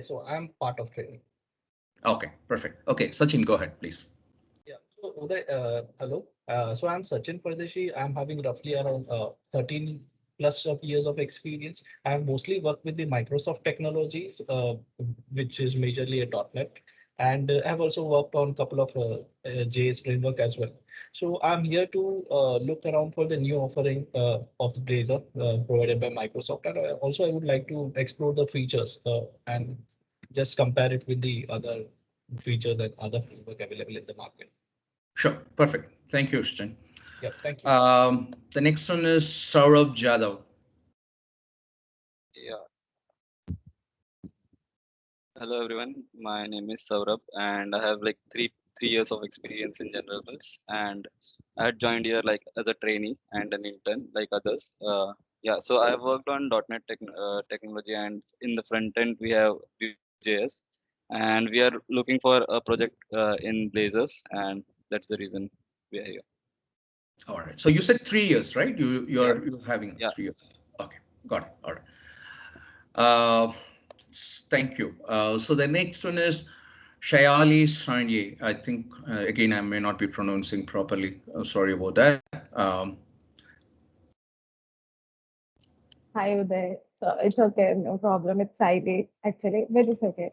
So I'm part of training. Okay, perfect. Okay, Sachin, go ahead, please. Yeah. So Uday, hello. So I'm Sachin Pardeshi. I'm having roughly around 13 plus of years of experience. I've mostly worked with the Microsoft technologies, which is majorly a .NET, and I've also worked on a couple of JS framework as well. So I'm here to look around for the new offering of Blazor provided by Microsoft, and also I would like to explore the features and just compare it with the other features and other framework available in the market. Sure, perfect. Thank you, Sachin. Yeah, thank you. The next one is Saurabh Jadhav. Yeah, hello everyone. My name is Saurabh, and I have like three years of experience in general builds, and I had joined here like as a trainee and an intern, like others. Yeah, so I have worked on .NET technology, and in the front end we have Vue.js, and we are looking for a project in Blazors, and that's the reason we are here. All right. So you said 3 years, right? Yeah, You're having yeah. 3 years. Okay, got it. All right. Uh, Thank you. So the next one is Shayali Sanye. I think again I may not be pronouncing properly. Sorry about that. Hi Uday. So it's okay, no problem. It's Saidi actually, but it's okay.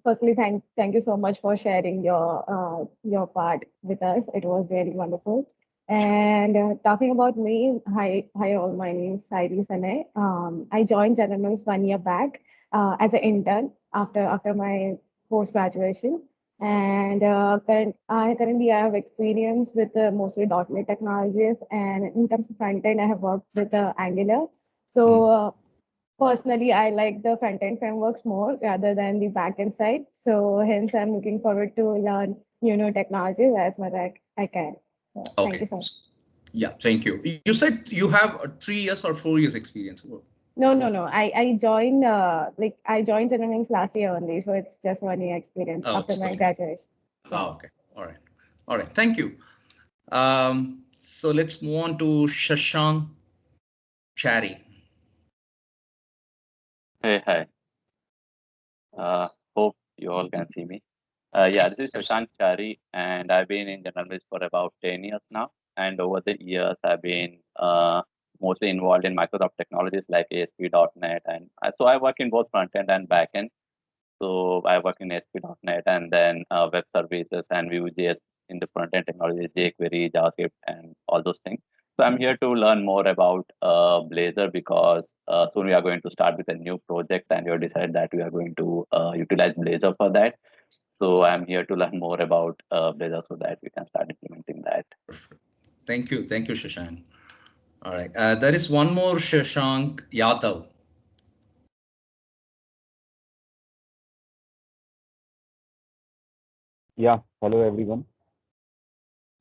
Firstly, thank you so much for sharing your part with us. It was really wonderful. And talking about me, hi all. My name is Saidi Sane. I joined General Mills 1 year back as an intern after my post graduation. And currently I have experience with mostly .NET technologies, and in terms of front end, I have worked with Angular. So mm, personally, I like the front end frameworks more rather than the back end side. So hence, I'm looking forward to learn technologies as much as I can. So thank you okay. so much. Yeah, thank you. You said you have 3 years or 4 years experience. No. I joined General Mills last year only, so it's just 1 year experience Oh, after it's my going on. graduation. Yeah. Oh, okay. All right. All right. Thank you. So let's move on to Shashank Chari. Hey, hi. Hope you all can see me. Yeah, Yes, this is Shashank absolutely. Chari, and I've been in journalism for about 10 years now. And over the years, I've been mostly involved in Microsoft technologies like ASP.NET. And so I work in both front end and back end. So I work in ASP.NET and then web services and Vue.js in the front end technology, jQuery, JavaScript, and all those things. So I'm here to learn more about Blazor because soon we are going to start with a new project, and we have decided that we are going to utilize Blazor for that. So I'm here to learn more about Blazor so that we can start implementing that. Perfect. Thank you. Thank you, Shashank. All right. There is one more Shashank Yadav. Yeah, hello everyone.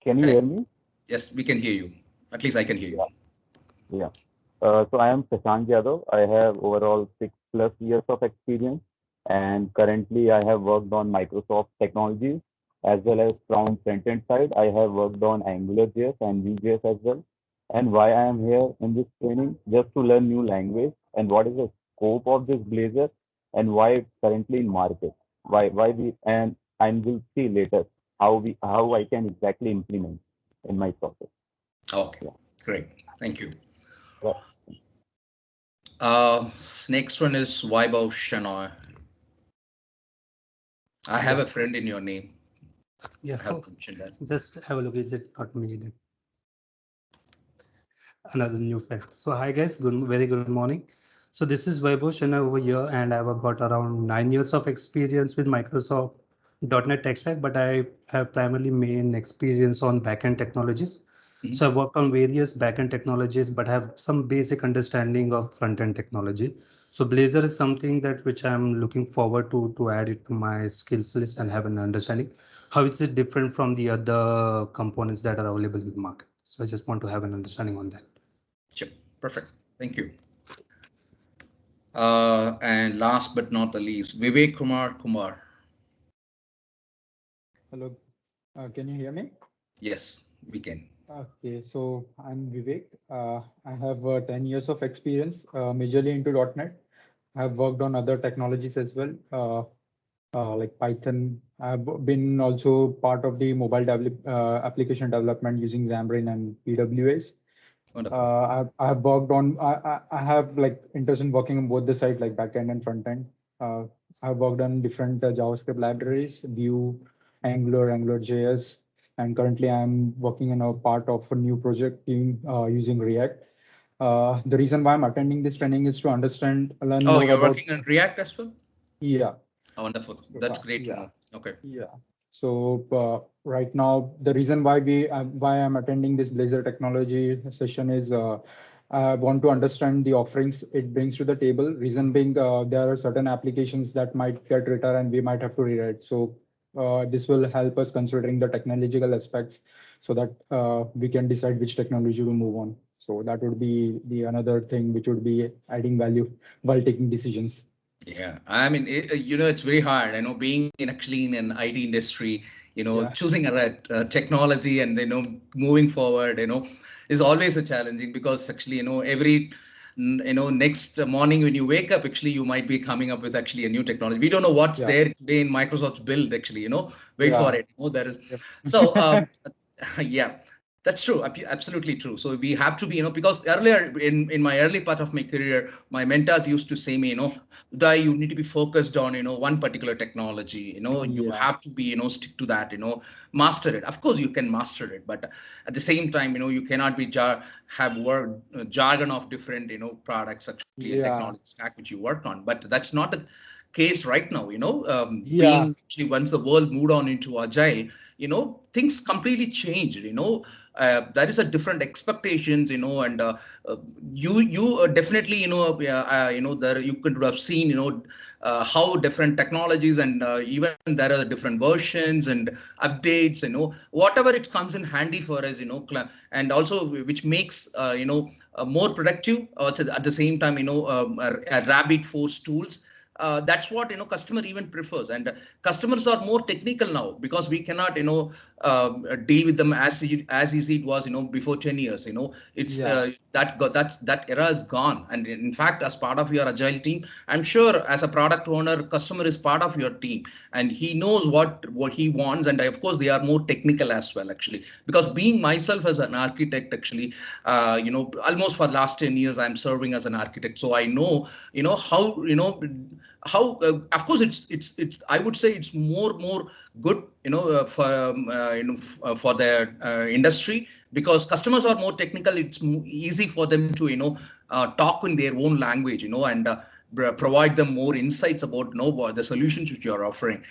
Can you Okay. hear me? Yes, we can hear you. At least I can hear you. Yeah. Yeah. So I am Prashant Yadav. I have overall 6+ years of experience, and currently I have worked on Microsoft technologies as well as from front-end side. I have worked on AngularJS and Vue.js as well. And why I am here in this training, just to learn new language and what is the scope of this Blazor and why it's currently in market. Why we and we'll see later how I can exactly implement in my process. Okay. Yeah. Great. Thank you. Yeah. Uh, Next one is Vaibhav Shanoy. I have Yeah, a friend in your name. yeah. I have mentioned that. Just have a look. Is it not me? Then another new fact. So hi guys, very good morning. So this is Vaibhav Shana over here, and I've got around 9 years of experience with Microsoft .NET Tech Stack, but I have primarily main experience on backend technologies. So Mhm. I've worked on various backend technologies, but have some basic understanding of front-end technology. So Blazor is something that which I'm looking forward to add it to my skills list and have an understanding. How is it different from the other components that are available in the market? So I just want to have an understanding on that. Sure. Perfect. Thank you. And last but not the least, Vivek Kumar Kumar. Hello, can you hear me? Yes, we can. Okay, so I'm Vivek. I have 10 years of experience, majorly into .NET. I've worked on other technologies as well, like Python. I've been also part of the mobile application development using Xamarin and PWAs. Wonderful. I've worked on, I have like interest in working on both the side, like backend and front end. I've worked on different JavaScript libraries, Vue, Angular, AngularJS, and currently I'm working on a part of a new project team using React. The reason why I'm attending this training is to learn Oh, more you're about. working on React as well? Yeah. Oh, wonderful. That's great to Yeah. know. Okay. Yeah. So right now, the reason why I'm attending this Blazor technology session is I want to understand the offerings it brings to the table. Reason being, there are certain applications that might get written and we might have to rewrite. So this will help us considering the technological aspects so that we can decide which technology to move on. So that would be the another thing which would be adding value while taking decisions. Yeah, I mean, it's very hard, being actually in an IT industry, Yeah. choosing a technology and, moving forward, is always a challenging because actually, next morning when you wake up, actually, you might be coming up with actually a new technology. We don't know what's Yeah. there today in Microsoft's build, actually, wait for Yeah. it. There is. Yep. So, yeah. That's true. Absolutely true. So we have to be, because earlier in my early part of my career, my mentors used to say me, you need to be focused on, one particular technology, you Yeah. have to be, stick to that, master it. Of course, you can master it, but at the same time, you cannot be have word jargon of different, products actually and Yeah. technology stack which you work on. But that's not the case right now, Yeah. being actually once the world moved on into agile, things completely changed, there is a different expectations, and you definitely, there you could have seen, how different technologies and even there are different versions and updates, whatever it comes in handy for us, and also which makes, more productive, at the same time, a rabbit force tools. That's what customer even prefers, and customers are more technical now because we cannot deal with them as easy it was before 10 years. It's Yeah. that era is gone, and in fact, as part of your agile team, I'm sure as a product owner, customer is part of your team and he knows what he wants, and of course they are more technical as well actually, because being myself as an architect actually, almost for the last 10 years I'm serving as an architect, so I know how of course it's I would say it's more good for the industry, because customers are more technical. It's easy for them to talk in their own language, and provide them more insights about the solutions which you are offering,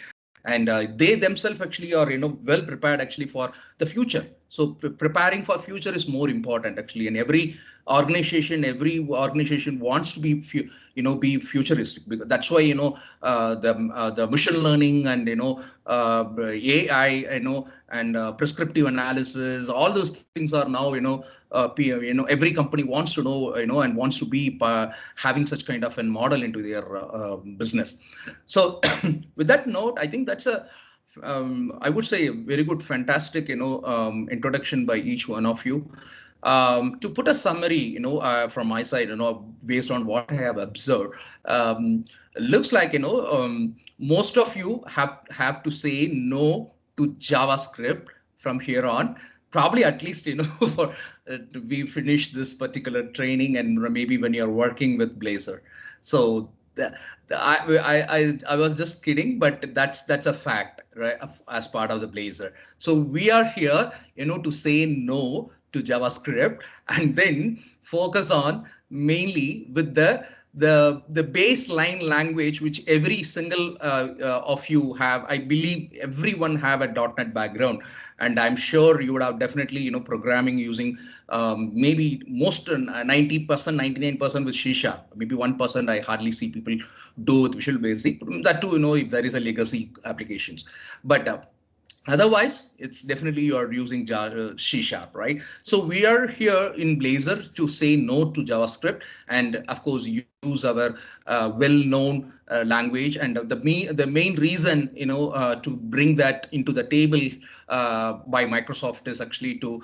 and they themselves actually are well prepared actually for the future. So preparing for future is more important actually, and every organization wants to be futuristic, because that's why the machine learning and AI, and prescriptive analysis, all those things are now every company wants to know, and wants to be having such kind of a model into their business. So with that note, I think that's I would say a very good, fantastic, introduction by each one of you. To put a summary, from my side, based on what I have observed, looks like, most of you have to say no to JavaScript from here on. Probably at least, for we finish this particular training, and maybe when you're working with Blazor. So I was just kidding, but that's a fact, right? As part of the Blazor. So we are here, to say no to JavaScript and then focus on mainly with the baseline language which every single of you have. I believe everyone have a .NET background, and I'm sure you would have definitely programming using maybe most 90%, 99% with C#. Maybe 1% I hardly see people do with Visual Basic. That too, if there is a legacy applications, but otherwise, it's definitely you are using C#, right? So we are here in Blazor to say no to JavaScript, and of course use our well-known language. And the main reason, to bring that into the table by Microsoft is actually to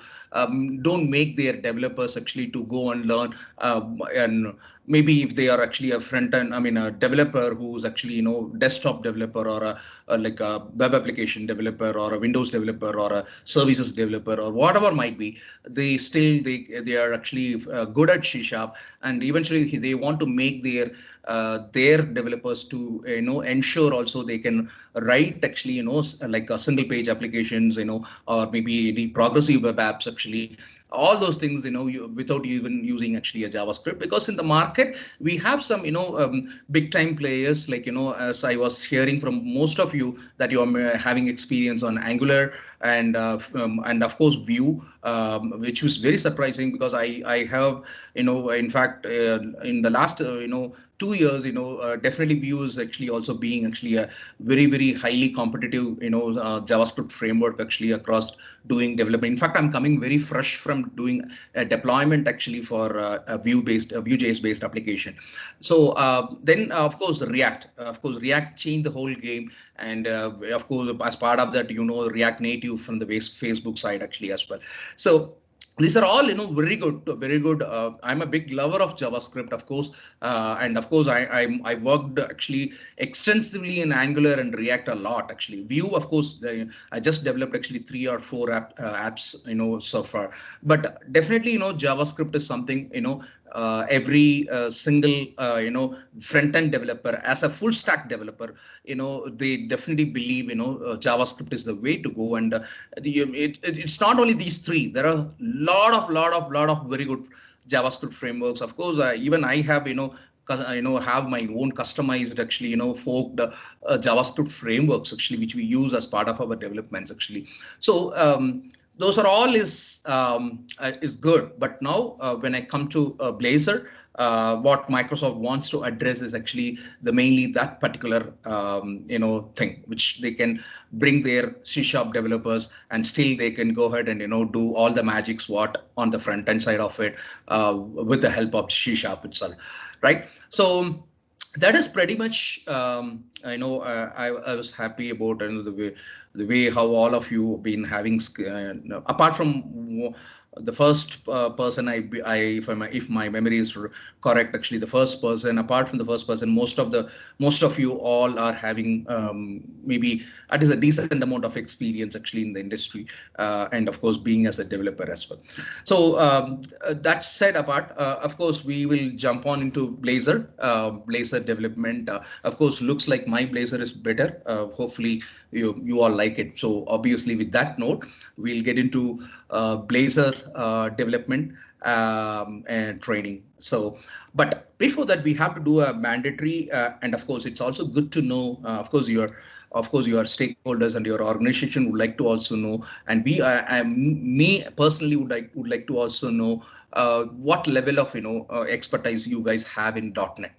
don't make their developers actually to go and learn and maybe if they are actually a front end, a developer who's actually, desktop developer or like a web application developer or a Windows developer or a services developer or whatever might be, they are actually good at C Sharp, and eventually they want to make their developers to ensure also they can write actually like a single page applications, or maybe any progressive web apps actually, all those things, without even using actually a JavaScript. Because in the market we have some big time players, like as I was hearing from most of you, that you are having experience on Angular and of course Vue, which was very surprising, because I have, in fact, in the last 2 years, definitely Vue is actually also being actually a very highly competitive JavaScript framework actually across doing development. In fact, I'm coming very fresh from doing a deployment actually for a Vue.js based application. So then of course React changed the whole game, and of course as part of that, React Native from the Facebook side actually as well. So these are all very good. I'm a big lover of JavaScript, of course, and of course I worked actually extensively in Angular and React a lot actually. Vue, of course, I just developed actually 3 or 4 apps so far, but definitely JavaScript is something every single front end developer, as a full stack developer, they definitely believe JavaScript is the way to go. And it's not only these three. There are a lot of very good JavaScript frameworks. Of course, even I have have my own customized actually forked JavaScript frameworks actually, which we use as part of our developments actually. So those are all is good. But now when I come to Blazor, what Microsoft wants to address is actually mainly that particular thing, which they can bring their C# developers, and still they can go ahead and do all the magics what on the front end side of it with the help of C# itself, right? So that is pretty much I was happy about the way how all of you been having apart from the first person, if my memory is correct, actually the first person, apart from the first person, most of you all are having maybe at least a decent amount of experience actually in the industry, and of course being as a developer as well. So that said apart, of course we will jump on into Blazor development. Of course, looks like my Blazor is better. Hopefully you all like it. So obviously with that note, we'll get into Blazor development and training. So, but before that, we have to do a mandatory, and of course, it's also good to know. Of course, your stakeholders and your organization would like to also know, and me personally would like to also know what level of expertise you guys have in .NET.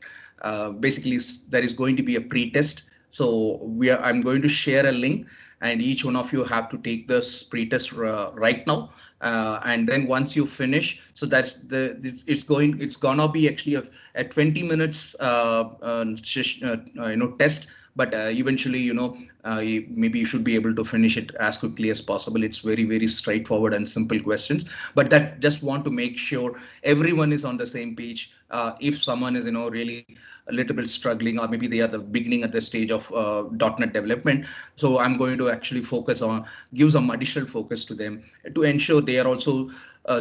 Basically, there is going to be a pre-test. So I'm going to share a link, and each one of you have to take this pre-test right now. And then once you finish, so it's gonna be actually a 20 minutes test. But eventually, maybe you should be able to finish it as quickly as possible. It's very straightforward and simple questions, but that just want to make sure everyone is on the same page. If someone is really a little bit struggling, or maybe they are the beginning at the stage of .NET development, so I'm going to actually give some additional focus to them to ensure they are also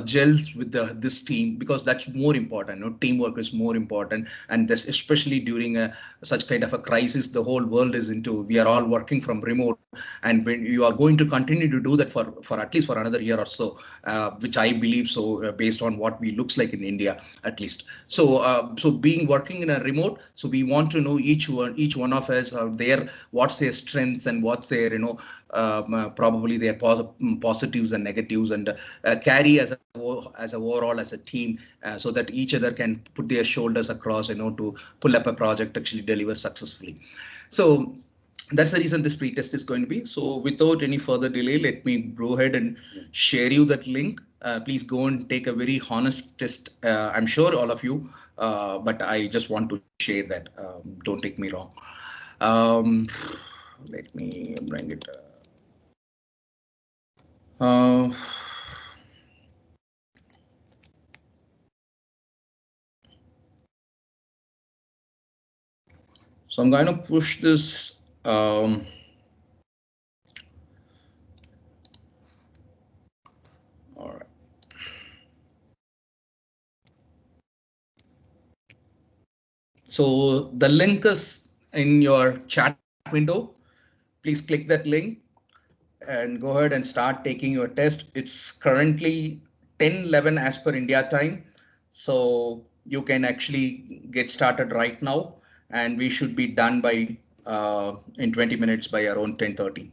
gels with this team, because that's more important. Teamwork is more important, and this especially during such kind of a crisis the whole world is into. We are all working from remote, and when you are going to continue to do that for at least for another year or so, which I believe so, based on what we looks like in India at least. So being working in a remote, so we want to know each one of us what's their strengths and what's their probably their positives and negatives, and carry as overall as a team, so that each other can put their shoulders across to pull up a project actually deliver successfully. So that's the reason this pre-test is going to be. So without any further delay, let me go ahead and share you that link. Please go and take a very honest test. I'm sure all of you, but I just want to share that. Don't take me wrong. Let me bring it. So I'm going to push this. All right. So the link is in your chat window. Please click that link and go ahead and start taking your test. It's currently 10:11 as per India time. So you can actually get started right now, and we should be done by in 20 minutes by around 10:30.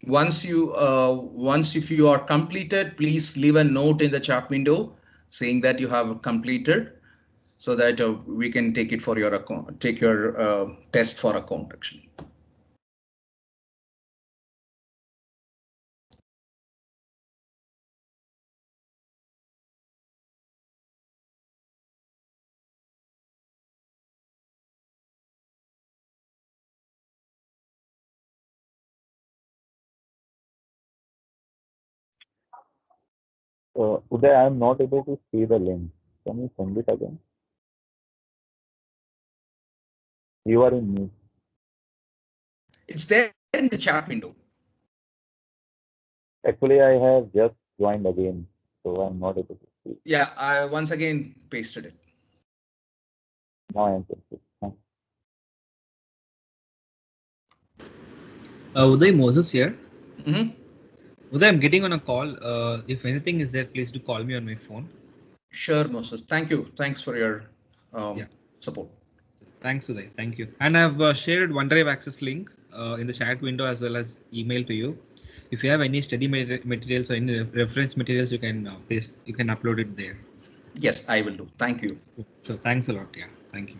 Once if you are completed, please leave a note in the chat window saying that you have completed, so that we can take it for your account, take your test for account actually. Uday, I am not able to see the link. Can you send it again? You are in mute. It's there in the chat window. Actually, I have just joined again, so I'm not able to see. Yeah, I once again pasted it. Now I am confused. Thanks. Uday, Moses here. Mm-hmm. Uday, I'm getting on a call. If anything is there, please do call me on my phone. Sure, Moses. Thank you. Thanks for your Yeah. support. Thanks, Uday. Thank you. And I've shared OneDrive access link in the chat window as well as email to you. If you have any study materials or any reference materials, you can paste. You can upload it there. Yes, I will do. Thank you. So thanks a lot. Yeah. Thank you.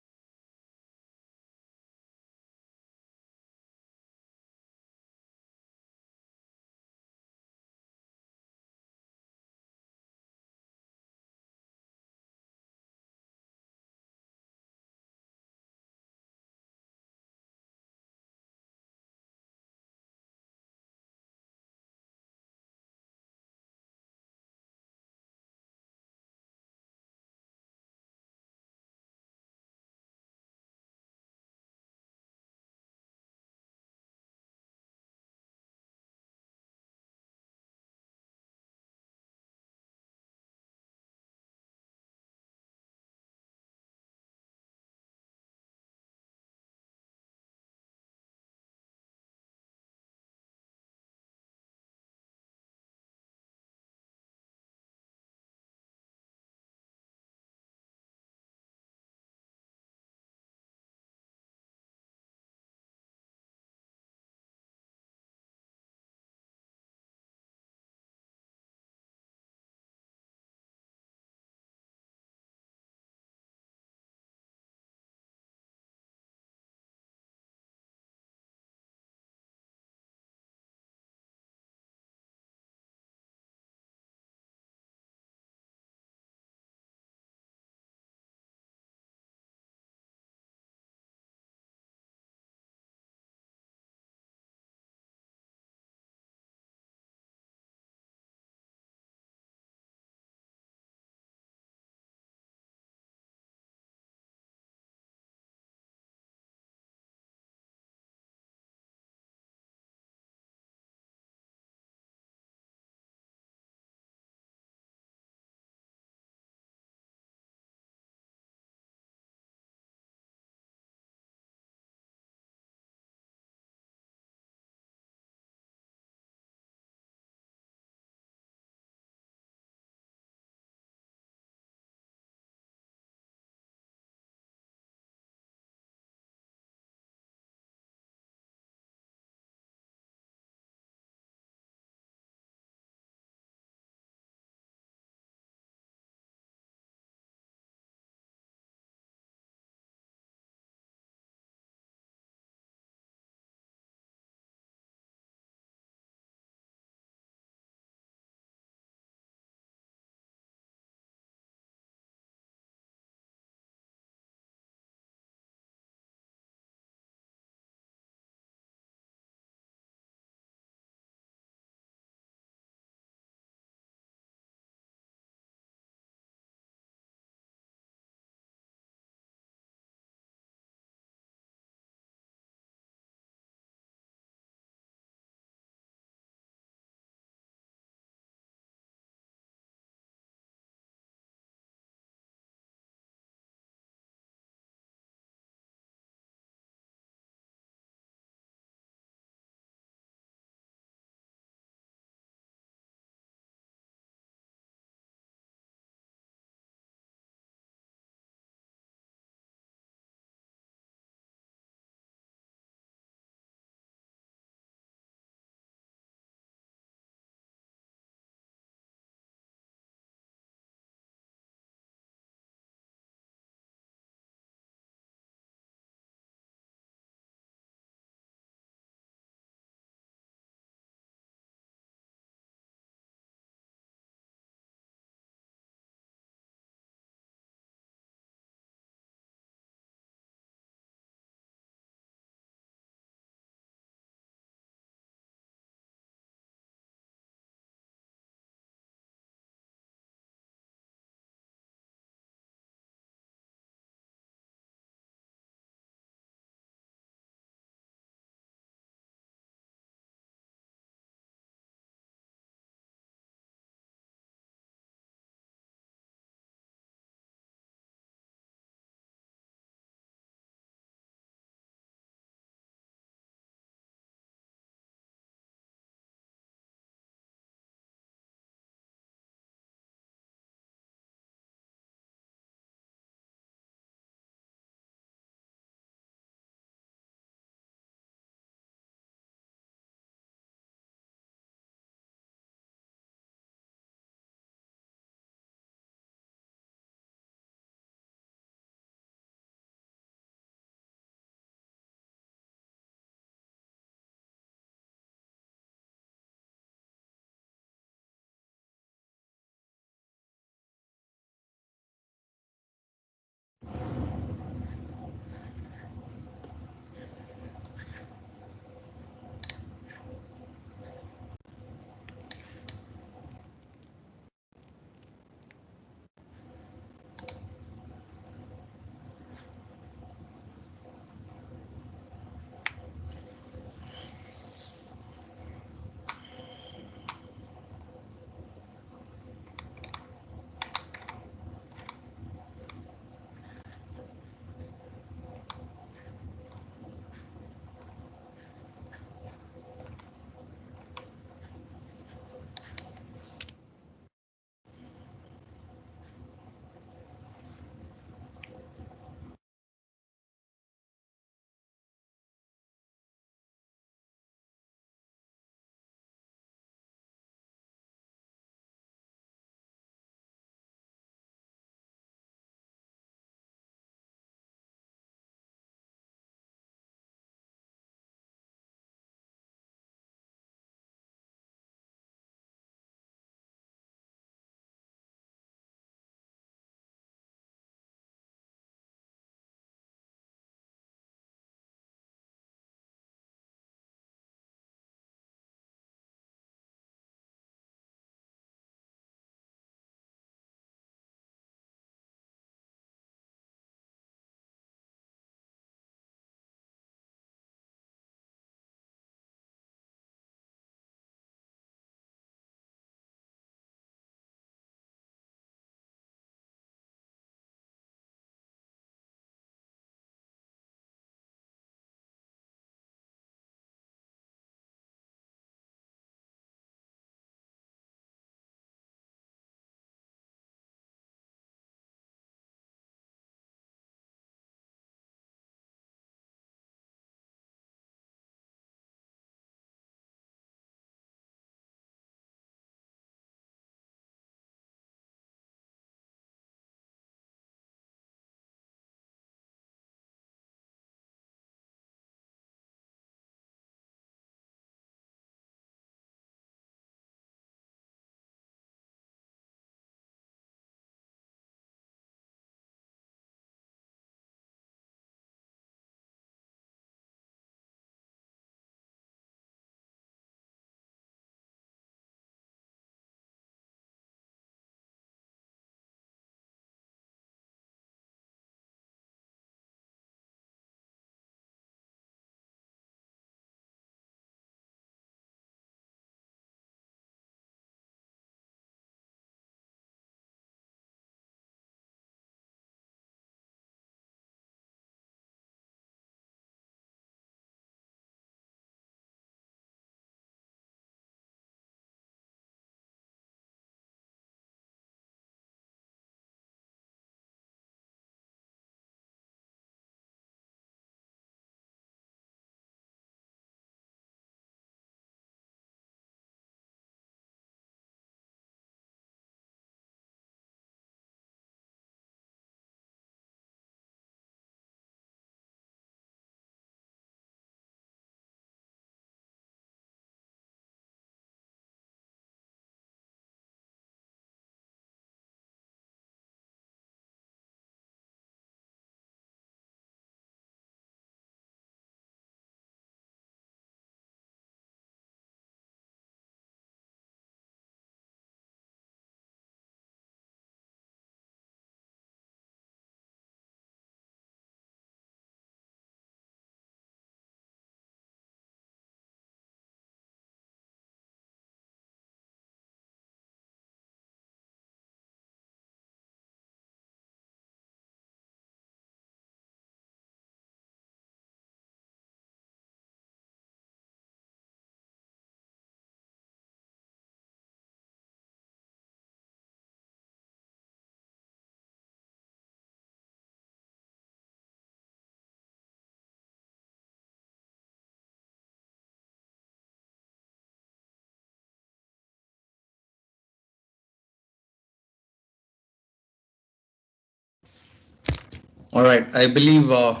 All right, I believe all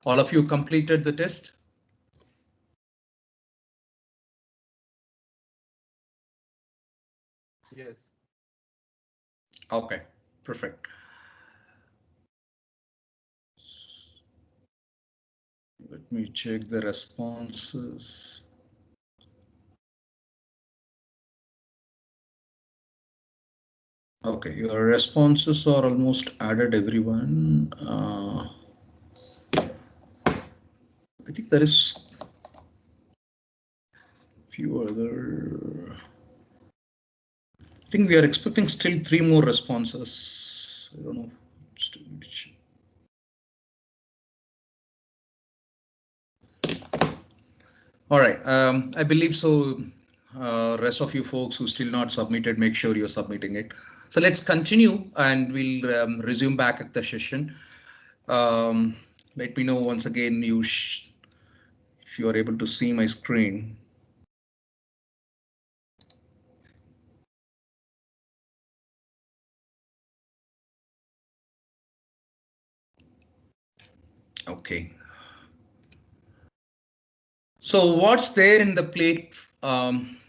of you completed the test. Yes. Okay, perfect. Let me check the responses. Okay, your responses are almost added, everyone. I think there is few other. I think we are expecting still 3 more responses. I don't know. All right, I believe so. Rest of you folks who still not submitted, make sure you're submitting it. So let's continue and we'll resume back at the session. Let me know once again if you are able to see my screen. Okay. So what's there in the plate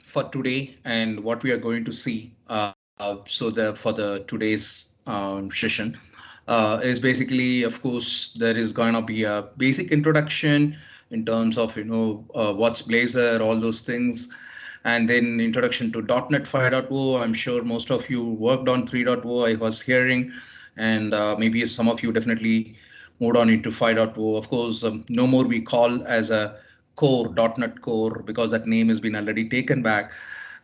for today and what we are going to see? For the today's session is basically, of course, there is going to be a basic introduction in terms of what's Blazor, all those things, and then introduction to .NET 5.0. I'm sure most of you worked on 3.0. I was hearing, and maybe some of you definitely moved on into 5.0. Of course, no more we call as a core, .NET Core, because that name has been already taken back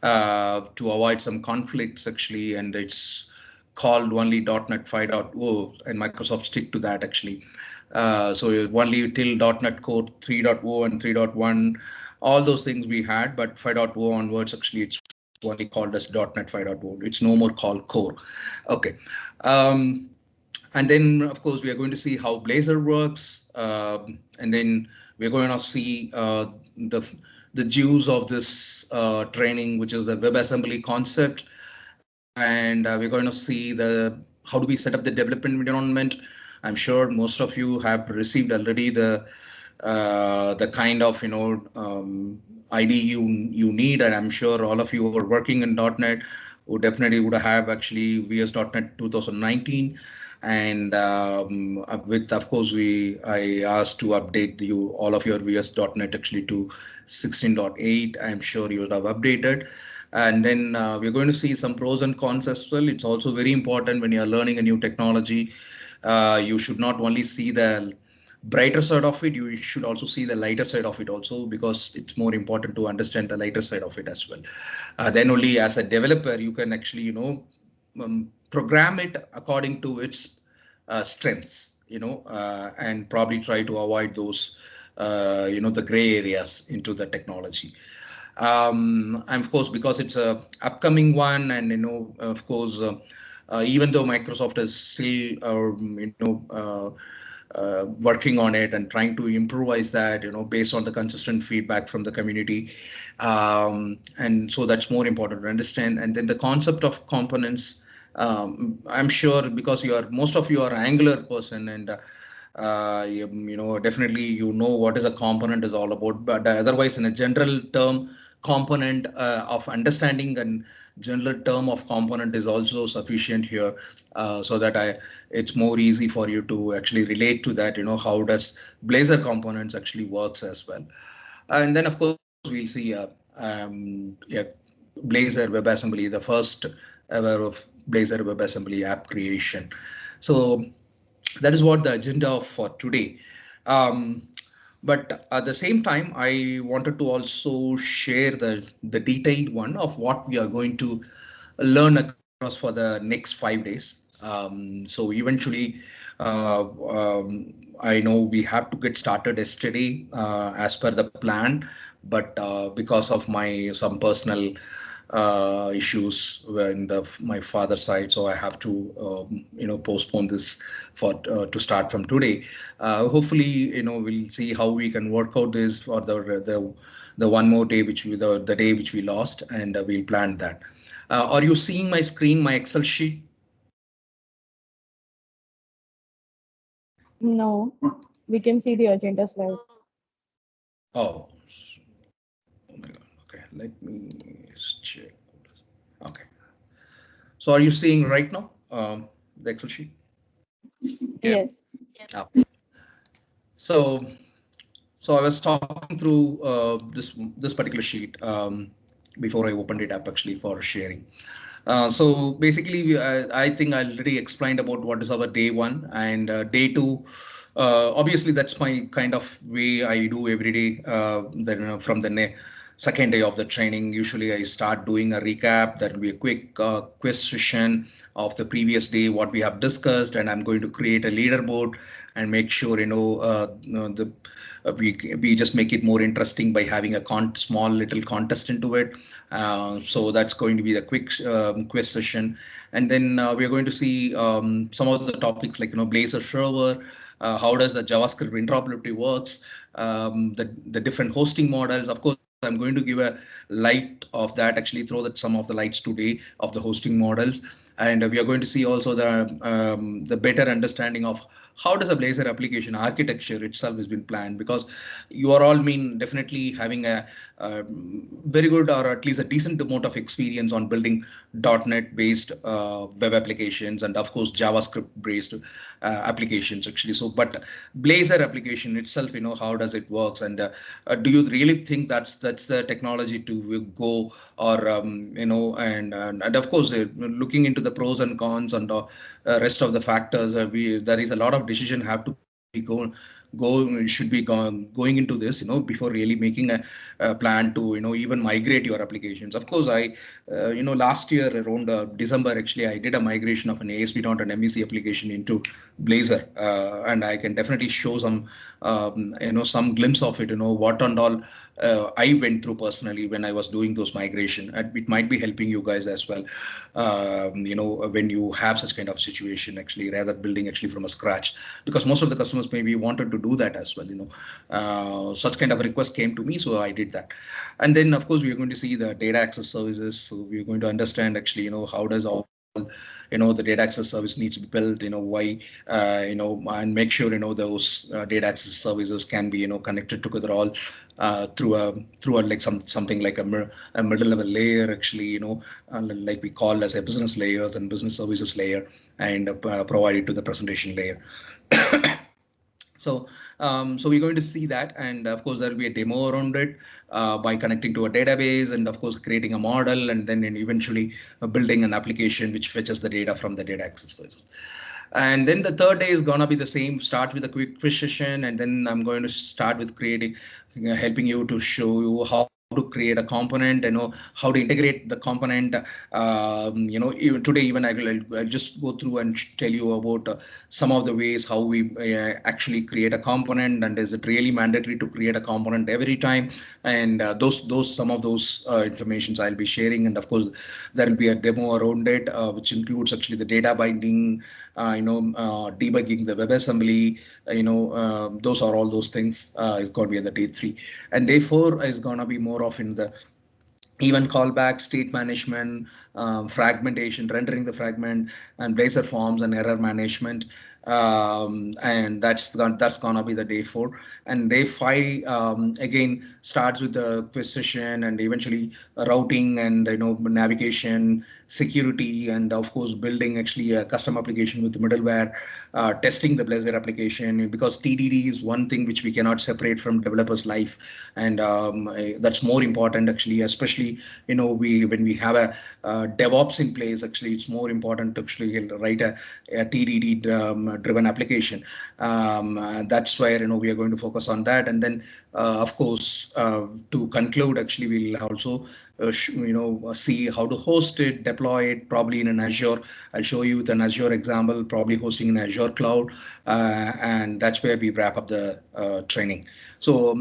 to avoid some conflicts actually, and it's called only .NET 5.0, and Microsoft stick to that actually. So only till .NET Core 3.0 and 3.1, all those things we had, but 5.0 onwards actually it's only called as .NET 5.0. It's no more called Core. Okay. And then, of course, we are going to see how Blazor works, and then we're going to see the juice of this training, which is the WebAssembly concept, and we're going to see how do we set up the development environment. I'm sure most of you have received already the kind of ID you need, and I'm sure all of you who are working in .NET who definitely would have actually VS.NET 2019, and with, of course, I asked to update you all of your VS.NET actually to 16.8. I'm sure you would have updated. And then we're going to see some pros and cons as well. It's also very important when you're learning a new technology. You should not only see the brighter side of it, you should also see the lighter side of it also, because it's more important to understand the lighter side of it as well. Then only as a developer, you can actually, program it according to its strengths, and probably try to avoid those, the gray areas into the technology. And of course, because it's a upcoming one, and of course, even though Microsoft is still working on it and trying to improvise that, based on the consistent feedback from the community, and so that's more important to understand. And then the concept of components, I'm sure because most of you are Angular person, and definitely what is a component is all about. But otherwise, in a general term, component of understanding and general term of component is also sufficient here, so that it's more easy for you to actually relate to that. How does Blazor components actually works as well. And then, of course, we'll see Blazor WebAssembly, the first ever of Blazor WebAssembly app creation. So that is what the agenda for today. But at the same time, I wanted to also share the detailed one of what we are going to learn across for the next 5 days. So eventually, I know we have to get started yesterday as per the plan, but because of some personal issues in my father's side, so I have to postpone this to start from today. Hopefully, we'll see how we can work out this for the one more day the day which we lost, and we'll plan that. Are you seeing my screen, my Excel sheet? No, we can see the agenda slide. Oh, oh my God. Okay, let me check. Okay. So are you seeing right now the Excel sheet? Yeah. Yes. Okay. So I was talking through this particular sheet before I opened it up actually for sharing. So basically, I think I already explained about what is our day one and day two. Obviously, that's my kind of way I do every day. Then from the second day of the training, usually I start doing a recap. That will be a quick quiz session of the previous day, what we have discussed, and I'm going to create a leaderboard and make sure the we just make it more interesting by having a small little contest into it. So that's going to be the quick quiz session, and then we are going to see some of the topics like Blazor server, how does the JavaScript interoperability works, the different hosting models. Of course, I'm going to give a light of that, actually throw that some of the lights today of the hosting models, and we are going to see also the better understanding of how does a Blazor application architecture itself has been planned, because you are all definitely having a very good or at least a decent amount of experience on building .NET based web applications and of course JavaScript based applications actually. So but Blazor application itself, how does it works, and do you really think that's the technology to go, or and of course looking into the pros and cons and rest of the factors, there is a lot of decision have to be should be going into this before really making a plan to even migrate your applications. Of course, I last year around December actually I did a migration of an ASP.NET MEC application into Blazor, and I can definitely show some glimpse of it, what and all I went through personally when I was doing those migration, and it might be helping you guys as well, when you have such kind of situation actually, rather building actually from a scratch, because most of the customers maybe wanted to do that as well. Such kind of request came to me, so I did that. And then of course we are going to see the data access services, so we're going to understand actually how does all the data access service needs to be built, why, and make sure those data access services can be connected together all through a like something like a middle level layer actually, like we call as a business layers and business services layer, and provided to the presentation layer. So we're going to see that, and of course there will be a demo around it by connecting to a database, and of course creating a model, and then eventually building an application which fetches the data from the data access services. And then the third day is gonna be the same. Start with a quick quiz session, and then I'm going to start with creating, helping you to show you how to create a component, how to integrate the component. Even today, even I'll just go through and tell you about some of the ways how we actually create a component, and is it really mandatory to create a component every time, and those some of those informations I'll be sharing. And of course there will be a demo around it, which includes actually the data binding, debugging the WebAssembly, those are all those things is going to be in the day 3. And day 4 is going to be more of in the event callback, state management, fragmentation, rendering the fragment, and Blazor forms and error management. And that's gonna be the day 4. And day 5 again starts with the quiz session, and eventually routing and navigation, security, and of course building actually a custom application with the middleware, testing the Blazor application, because TDD is one thing which we cannot separate from developers life, and that's more important actually, especially when we have a DevOps in place. Actually it's more important to actually write a TDD driven application. That's where we are going to focus on that. And then of course to conclude, actually we'll also see how to host it, deploy it, probably in an Azure. I'll show you with an Azure example, probably hosting in Azure cloud, and that's where we wrap up the training. So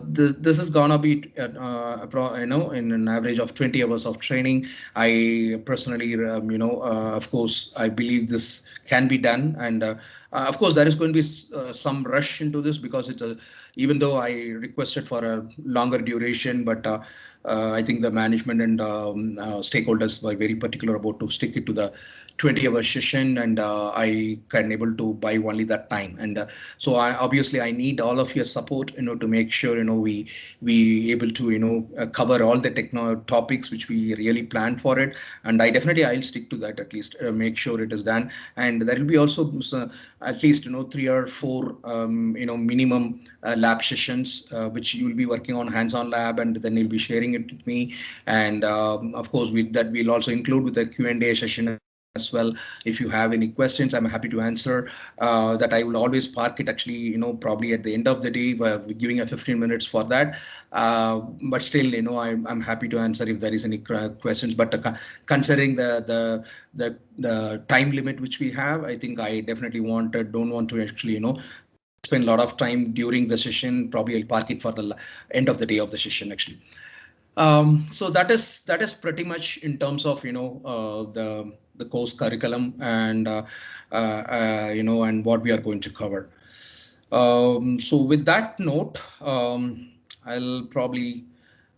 this is gonna be in an average of 20 hours of training. I personally of course I believe this can be done, and Of course, there is going to be some rush into this because it's even though I requested for a longer duration, but I think the management and stakeholders were very particular about to stick it to the 20-hour session, and I can able to buy only that time. And so obviously I need all of your support, to make sure, we able to, cover all the techno topics which we really planned for it. And I'll stick to that, at least make sure it is done. And there will be also at least, 3 or 4, minimum lab sessions, which you will be working on hands-on lab, and then you'll be sharing it with me. And of course, that we'll also include with the Q&A session as well. If you have any questions, I'm happy to answer. That I will always park it actually, probably at the end of the day, giving a 15 minutes for that. But still, I'm happy to answer if there is any questions. But considering the time limit which we have, I think I definitely don't want to actually, spend a lot of time during the session. Probably I'll park it for the end of the day of the session actually. So that is pretty much in terms of, the course curriculum and and what we are going to cover. So with that note, I'll probably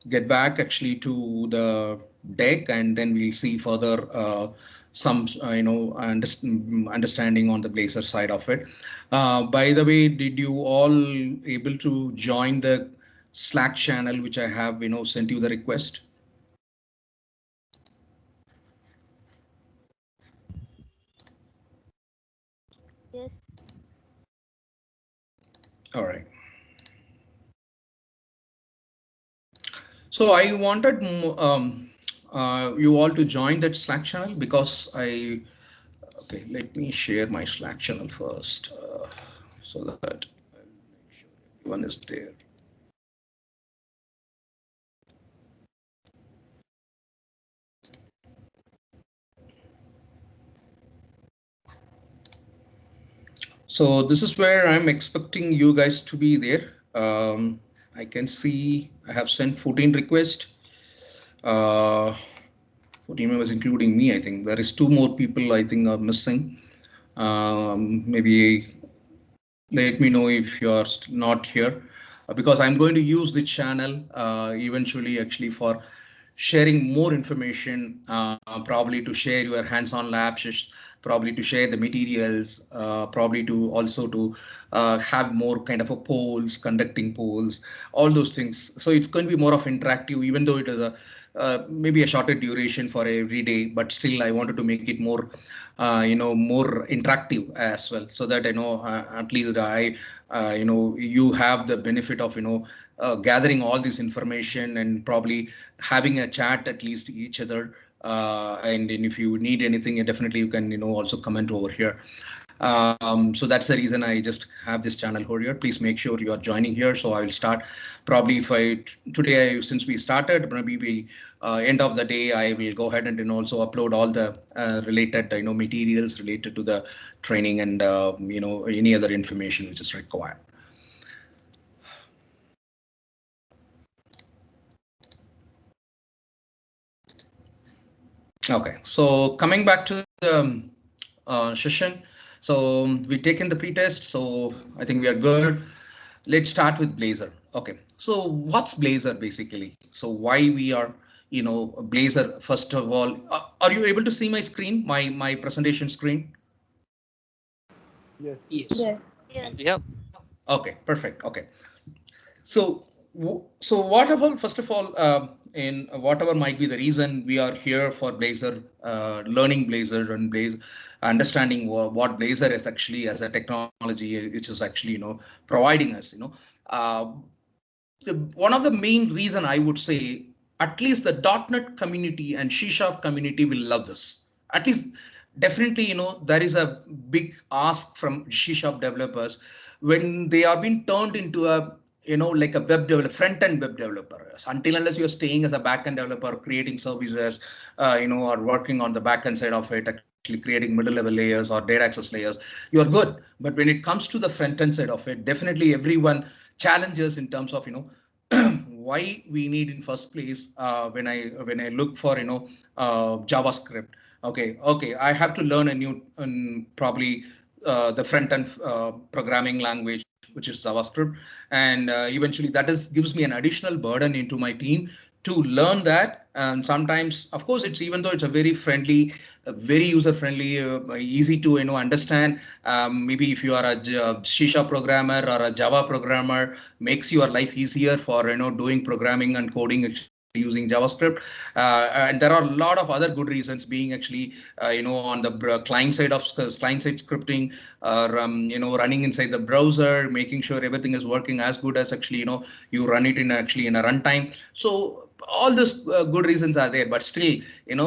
get back actually to the deck, and then we'll see further some understanding on the Blazor side of it. By the way, did you all able to join the Slack channel which I have sent you the request? Yes. All right. So I wanted you all to join that Slack channel because okay, let me share my Slack channel first so that everyone is there. So this is where I'm expecting you guys to be there. I can see I have sent 14 requests. 14 members, including me. I think there is 2 more people I think are missing. Maybe let me know if you are not here, because I'm going to use the channel eventually actually for sharing more information, probably to share your hands-on labs, probably to share the materials, probably to also to have more kind of a polls, conducting polls, all those things. So it's going to be more of interactive, even though it is a maybe a shorter duration for every day, but still I wanted to make it more more interactive as well, so that at least you have the benefit of gathering all this information and probably having a chat at least each other, and then if you need anything, definitely you can also comment over here. So that's the reason I just have this channel over here. Please make sure you are joining here. So I will start probably today, since we started, maybe end of the day, I will go ahead and then also upload all the related materials related to the training and any other information which is required. Okay, so coming back to the session. So we've taken the pretest, so I think we are good. Let's start with Blazor. Okay, so what's Blazor basically? So why we are, Blazor, first of all, are you able to see my screen, my presentation screen? Yes. Yes. Yes. Yeah. Yep. Okay, perfect. Okay. So whatever, first of all, in whatever might be the reason we are here for Blazor, learning Blazor and understanding what Blazor is actually as a technology, which is actually providing us. Uh, One of the main reason I would say, at least the .NET community and C# community will love this. At least definitely, there is a big ask from C# developers when they are being turned into a like a web developer, front-end web developer. Until unless you're staying as a back-end developer, creating services, or working on the back-end side of it, actually creating middle-level layers or data access layers, you're good. But when it comes to the front-end side of it, definitely everyone challenges in terms of why we need in first place, when I look for JavaScript. Okay, I have to learn a new, probably the front-end programming language, which is JavaScript, and eventually that gives me an additional burden into my team to learn that. And sometimes, of course, it's even though it's a very friendly, very user-friendly, easy to understand. Maybe if you are a C# programmer or a Java programmer, makes your life easier for doing programming and coding using JavaScript. And there are a lot of other good reasons, being actually on the client side of client-side scripting, or running inside the browser, making sure everything is working as good as actually you run it in a runtime. So all those good reasons are there, but still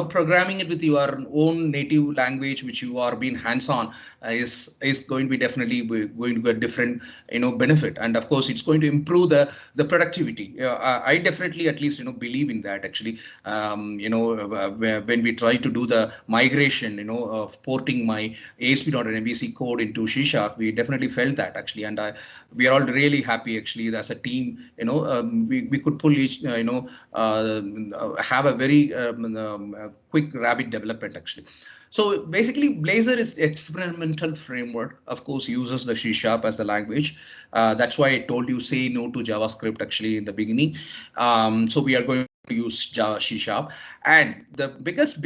programming it with your own native language, which you are being hands-on, is going to be definitely going to be a different benefit. And of course, it's going to improve the productivity. I definitely at least believe in that actually. When we try to do the migration of porting my ASP.NET MVC code into C#, we definitely felt that actually, and we are all really happy actually as a team. We could pull each have a very quick rapid development actually. So basically, Blazor is experimental framework. Of course, uses the C# as the language. That's why I told you say no to JavaScript actually in the beginning. So we are going to use Java C#, and the biggest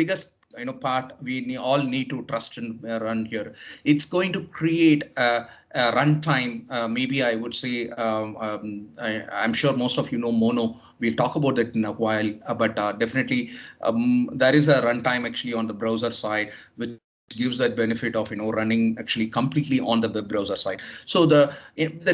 part we all need to trust and run here. It's going to create a runtime. Maybe I would say I'm sure most of you know Mono. We'll talk about that in a while, but definitely there is a runtime actually on the browser side, which gives that benefit of running actually completely on the web browser side. So the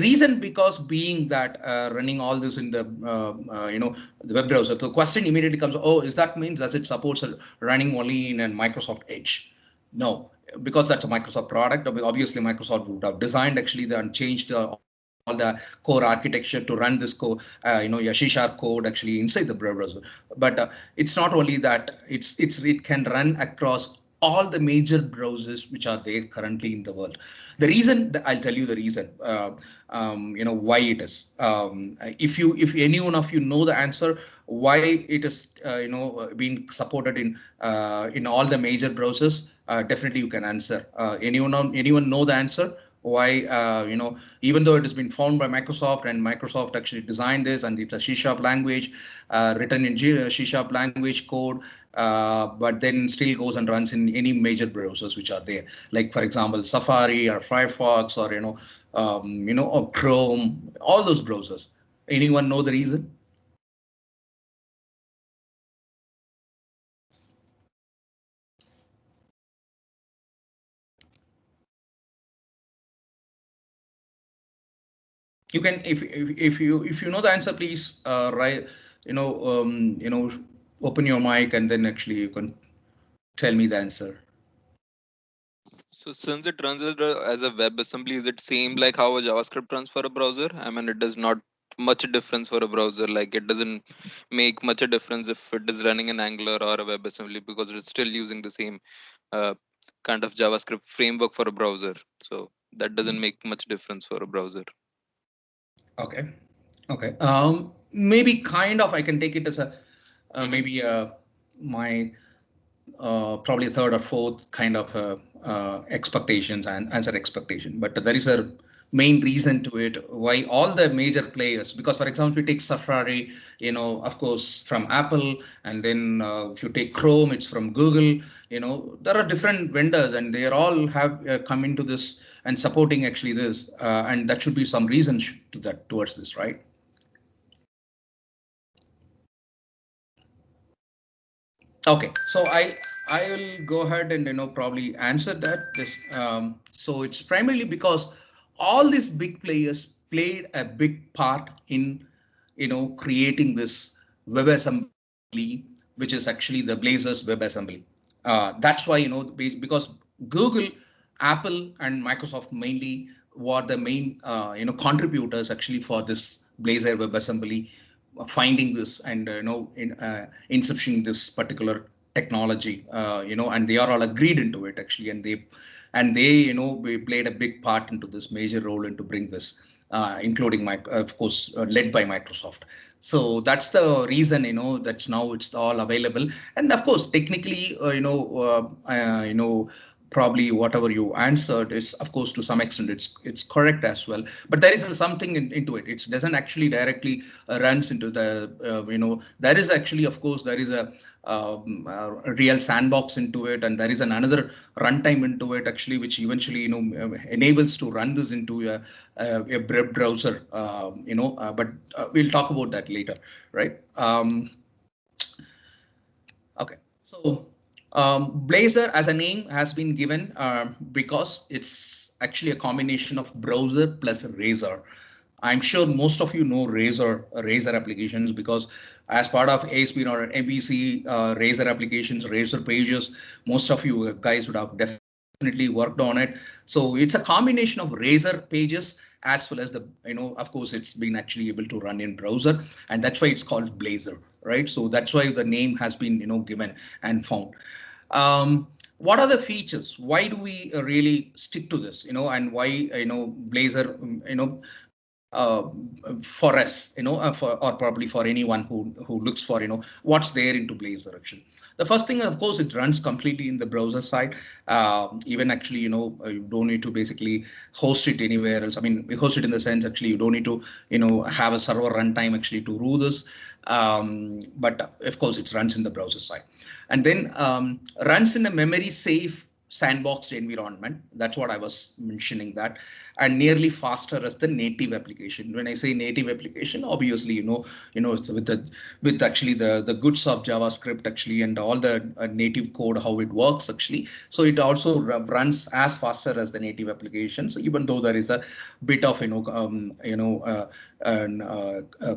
reason, because being that running all this in the the web browser, the question immediately comes, oh, does it support running only in a Microsoft Edge? No, because that's a Microsoft product. Obviously Microsoft would have designed actually and changed all the core architecture to run this code, your C# code actually inside the browser. But it's not only that, it can run across all the major browsers which are there currently in the world. The reason, I'll tell you the reason, why it is. If any one of you know the answer why it is being supported in all the major browsers, definitely you can answer. Anyone know the answer? Why even though it has been found by Microsoft, and Microsoft actually designed this, and it's a C# language, written in C# language code, but then still goes and runs in any major browsers which are there, like for example Safari or Firefox or or Chrome, all those browsers. Anyone know the reason? You can, if you know the answer, please write, open your mic, and then actually you can tell me the answer. So since it runs as a WebAssembly, is it same like how a JavaScript runs for a browser? I mean, it does not much difference for a browser. Like it doesn't make much a difference if it is running an Angular or a WebAssembly, because it's still using the same kind of JavaScript framework for a browser. So that doesn't make much difference for a browser. Okay. Okay. Maybe kind of, I can take it as a maybe my probably third or fourth kind of expectations and answer expectation. But there is a main reason to it why all the major players, because for example, if you take Safari, of course from Apple, and then if you take Chrome, it's from Google. There are different vendors, and they all have come into this and supporting actually this, and that should be some reason to that towards this, right? Okay, so I will go ahead and probably answer that. So it's primarily because all these big players played a big part in creating this WebAssembly, which is actually the Blazor's WebAssembly. That's why because Google, Apple, and Microsoft mainly were the main contributors actually for this Blazor WebAssembly, finding this and inception this particular technology, and they are all agreed into it actually, and they played a big part into this major role into bring this, including of course led by Microsoft. So that's the reason that's now it's all available. And of course technically probably whatever you answered is, of course, to some extent it's correct as well. But there is something into it. It doesn't actually directly runs into the there is actually, of course, there is a real sandbox into it, and there is another runtime into it actually, which eventually enables to run this into a web browser. But we'll talk about that later, right? Okay, so Blazor as a name has been given because it's actually a combination of browser plus Razor. I'm sure most of you know Razor applications, because as part of ASP or MVC Razor applications, Razor pages, most of you guys would have definitely worked on it. So it's a combination of Razor pages as well as the, of course, it's been actually able to run in browser, and that's why it's called Blazor, right? So that's why the name has been, given and found. What are the features? Why do we really stick to this, and why, Blazor, for us, or probably for anyone who looks for, what's there into Blazor actually. The first thing, of course, it runs completely in the browser side. Even actually, you don't need to basically host it anywhere else. I mean, we host it in the sense actually you don't need to, have a server runtime actually to do this. But of course, it runs in the browser side, and then runs in a memory safe sandboxed environment. That's what I was mentioning, that, and nearly faster as the native application. When I say native application, obviously, it's with actually the goods of JavaScript actually, and all the native code, how it works actually. So it also runs as faster as the native applications, even though there is a bit of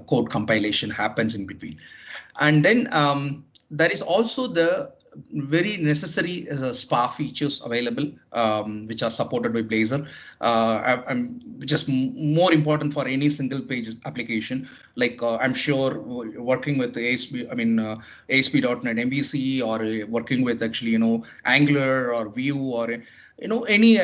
code compilation happens in between. And then there is also the very necessary SPA features available, which are supported by Blazor, which is more important for any single page application. Like I'm sure working with the ASP.NET MVC, or working with actually Angular or Vue, or any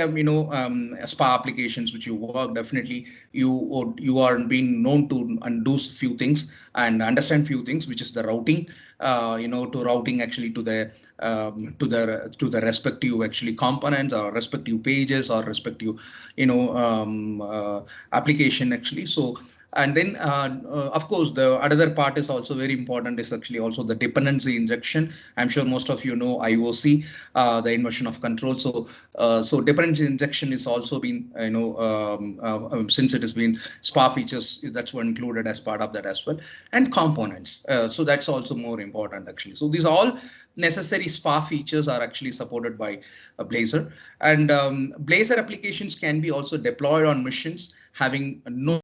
SPA applications which you work, definitely you are being known to undo few things and understand few things, which is the routing, to routing actually to the respective actually components or respective pages or respective application actually. So, and then of course the other part is also very important, is actually also the dependency injection. I'm sure most of you know IOC, the inversion of control. So so dependency injection is also been since it has been SPA features, that's one included as part of that as well, and components. So that's also more important actually. So these all necessary SPA features are actually supported by Blazor, and Blazor applications can be also deployed on machines having no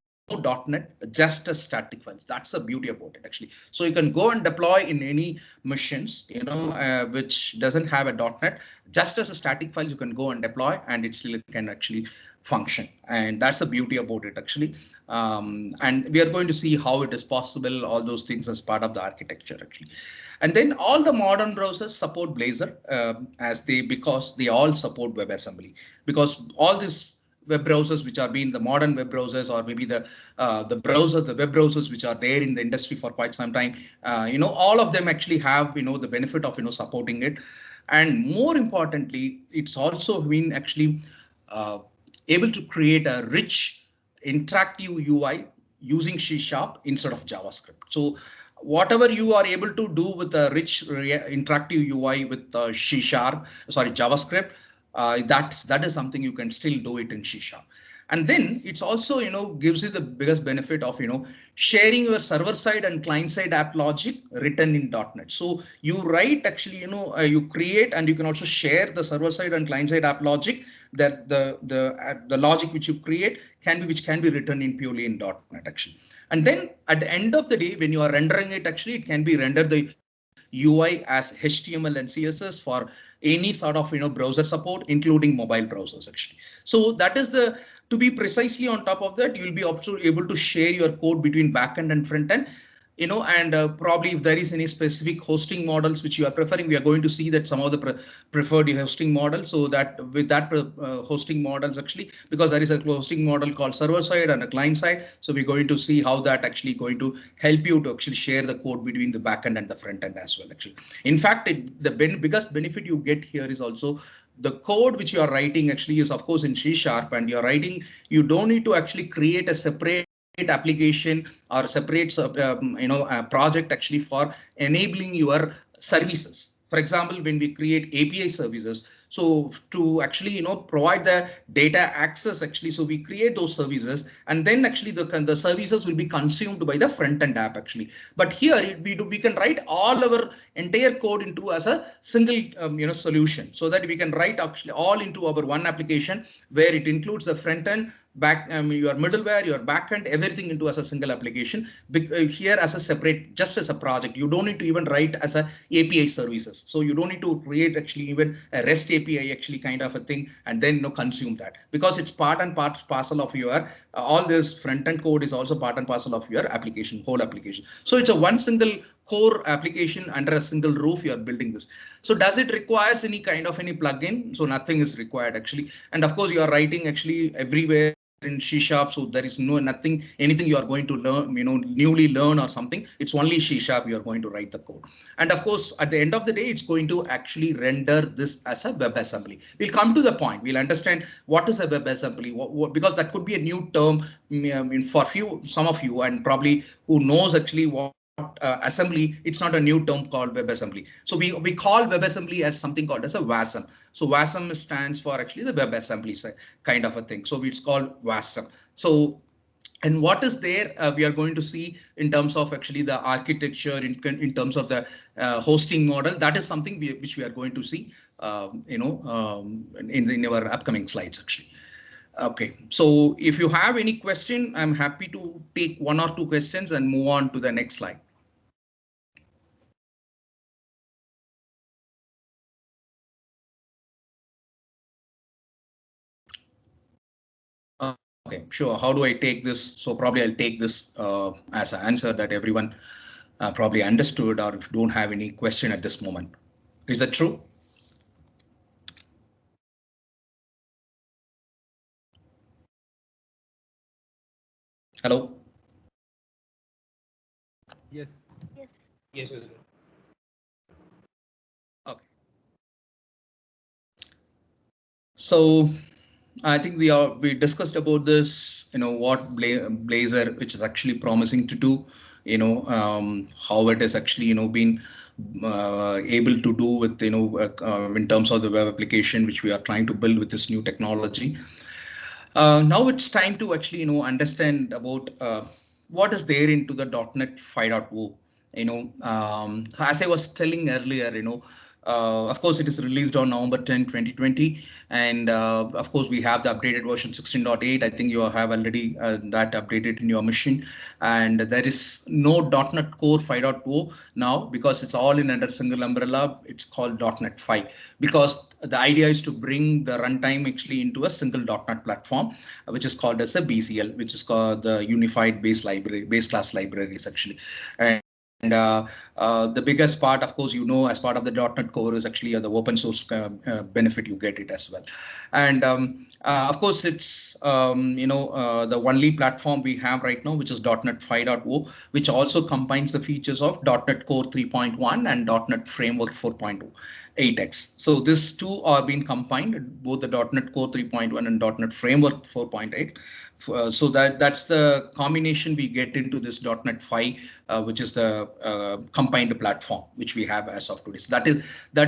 .NET, just as static files. That's the beauty about it actually. So you can go and deploy in any machines, which doesn't have a .NET, just as a static file you can go and deploy, and it still can actually function. And that's the beauty about it actually. And we are going to see how it is possible, all those things as part of the architecture actually. And then all the modern browsers support Blazor because they all support WebAssembly, because all these web browsers which are being the modern web browsers, or maybe the web browsers which are there in the industry for quite some time, all of them actually have the benefit of supporting it. And more importantly, it's also been actually able to create a rich interactive UI using C# instead of JavaScript. So whatever you are able to do with a rich interactive UI with JavaScript, that is something you can still do it in C#. And then it's also gives you the biggest benefit of sharing your server side and client side app logic written in .NET. So you write actually you create, and you can also share the server side and client side app logic, that the logic which you create can be written in purely in .NET actually. And then at the end of the day, when you are rendering it, actually it can be rendered the UI as HTML and CSS for any sort of browser support, including mobile browsers actually. So that is to be precisely on top of that, you will be also able to share your code between backend and frontend. And probably if there is any specific hosting models which you are preferring, we are going to see that some of the preferred hosting models. So that with that hosting models actually, because there is a hosting model called server side and a client side. So we're going to see how that actually going to help you to actually share the code between the backend and the front end as well actually. In fact, the biggest benefit you get here is also the code which you are writing actually is of course in C#, and you're writing, you don't need to actually create a separate application or separate project actually for enabling your services. For example, when we create API services, so to actually provide the data access actually, so we create those services, and then actually the services will be consumed by the front end app actually. But here we can write all our entire code into as a single solution, so that we can write actually all into our one application where it includes the front end, your middleware, your backend, everything into as a single application. Here as a separate, just as a project, you don't need to even write as a API services. So you don't need to create actually even a REST API actually kind of a thing and then consume that, because it's part and parcel of your all this front end code is also part and parcel of your application, whole application. So it's a one single core application under a single roof you are building this. So does it requires any kind of any plugin? So nothing is required actually. And of course you are writing actually everywhere in C#, so there is anything you are going to learn, newly learn or something. It's only C# you are going to write the code. And of course, at the end of the day, it's going to actually render this as a WebAssembly. We'll come to the point. We'll understand what is a WebAssembly, because that could be a new term for some of you, and probably who knows actually what assembly. It's not a new term called WebAssembly. So we call WebAssembly as something called as a WASM. So WASM stands for actually the WebAssembly kind of a thing. So it's called WASM. So, and what is there we are going to see in terms of actually the architecture, in terms of the hosting model. That is something which we are going to see in our upcoming slides actually. Okay, so if you have any question, I'm happy to take one or two questions and move on to the next slide. Okay, sure. How do I take this? So probably I'll take this as an answer that everyone probably understood, or if you don't have any question at this moment. Is that true? Hello? Yes. Yes. Yes. Okay. So I think we discussed about this, what Blazor, which is actually promising to do, how it is actually, been able to do with, in terms of the web application, which we are trying to build with this new technology. Now it's time to actually, understand about what is there into the .NET 5.0. As I was telling earlier, of course, it is released on November 10, 2020. And of course, we have the updated version 16.8. I think you have already that updated in your machine. And there is no .NET Core 5.0 now, because it's all in under single umbrella. It's called .NET 5, because the idea is to bring the runtime actually into a single .NET platform, which is called as a BCL, which is called the Unified Base Class Libraries actually. And the biggest part, of course, as part of the .NET Core is actually the open source benefit you get it as well. And of course, it's the only platform we have right now, which is .NET 5.0, which also combines the features of .NET Core 3.1 and .NET Framework 4.0. 8x. So these two are being combined, both the .NET Core 3.1 and .NET Framework 4.8. So that's the combination we get into this .NET 5, which is the combined platform which we have as of today. So that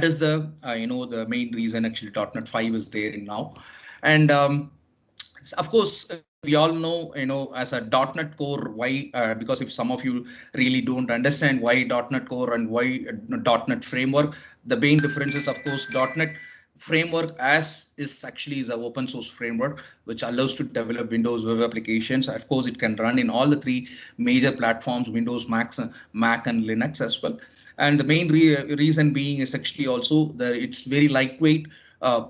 is the the main reason actually .NET 5 is there in now. And of course, we all know, as a .NET Core, why, because if some of you really don't understand why .NET Core and why .NET Framework, the main difference is, of course, .NET Framework is an open source framework which allows to develop Windows web applications. Of course, it can run in all the three major platforms, Windows, Mac, and Linux as well. And the main reason being is actually also that it's very lightweight.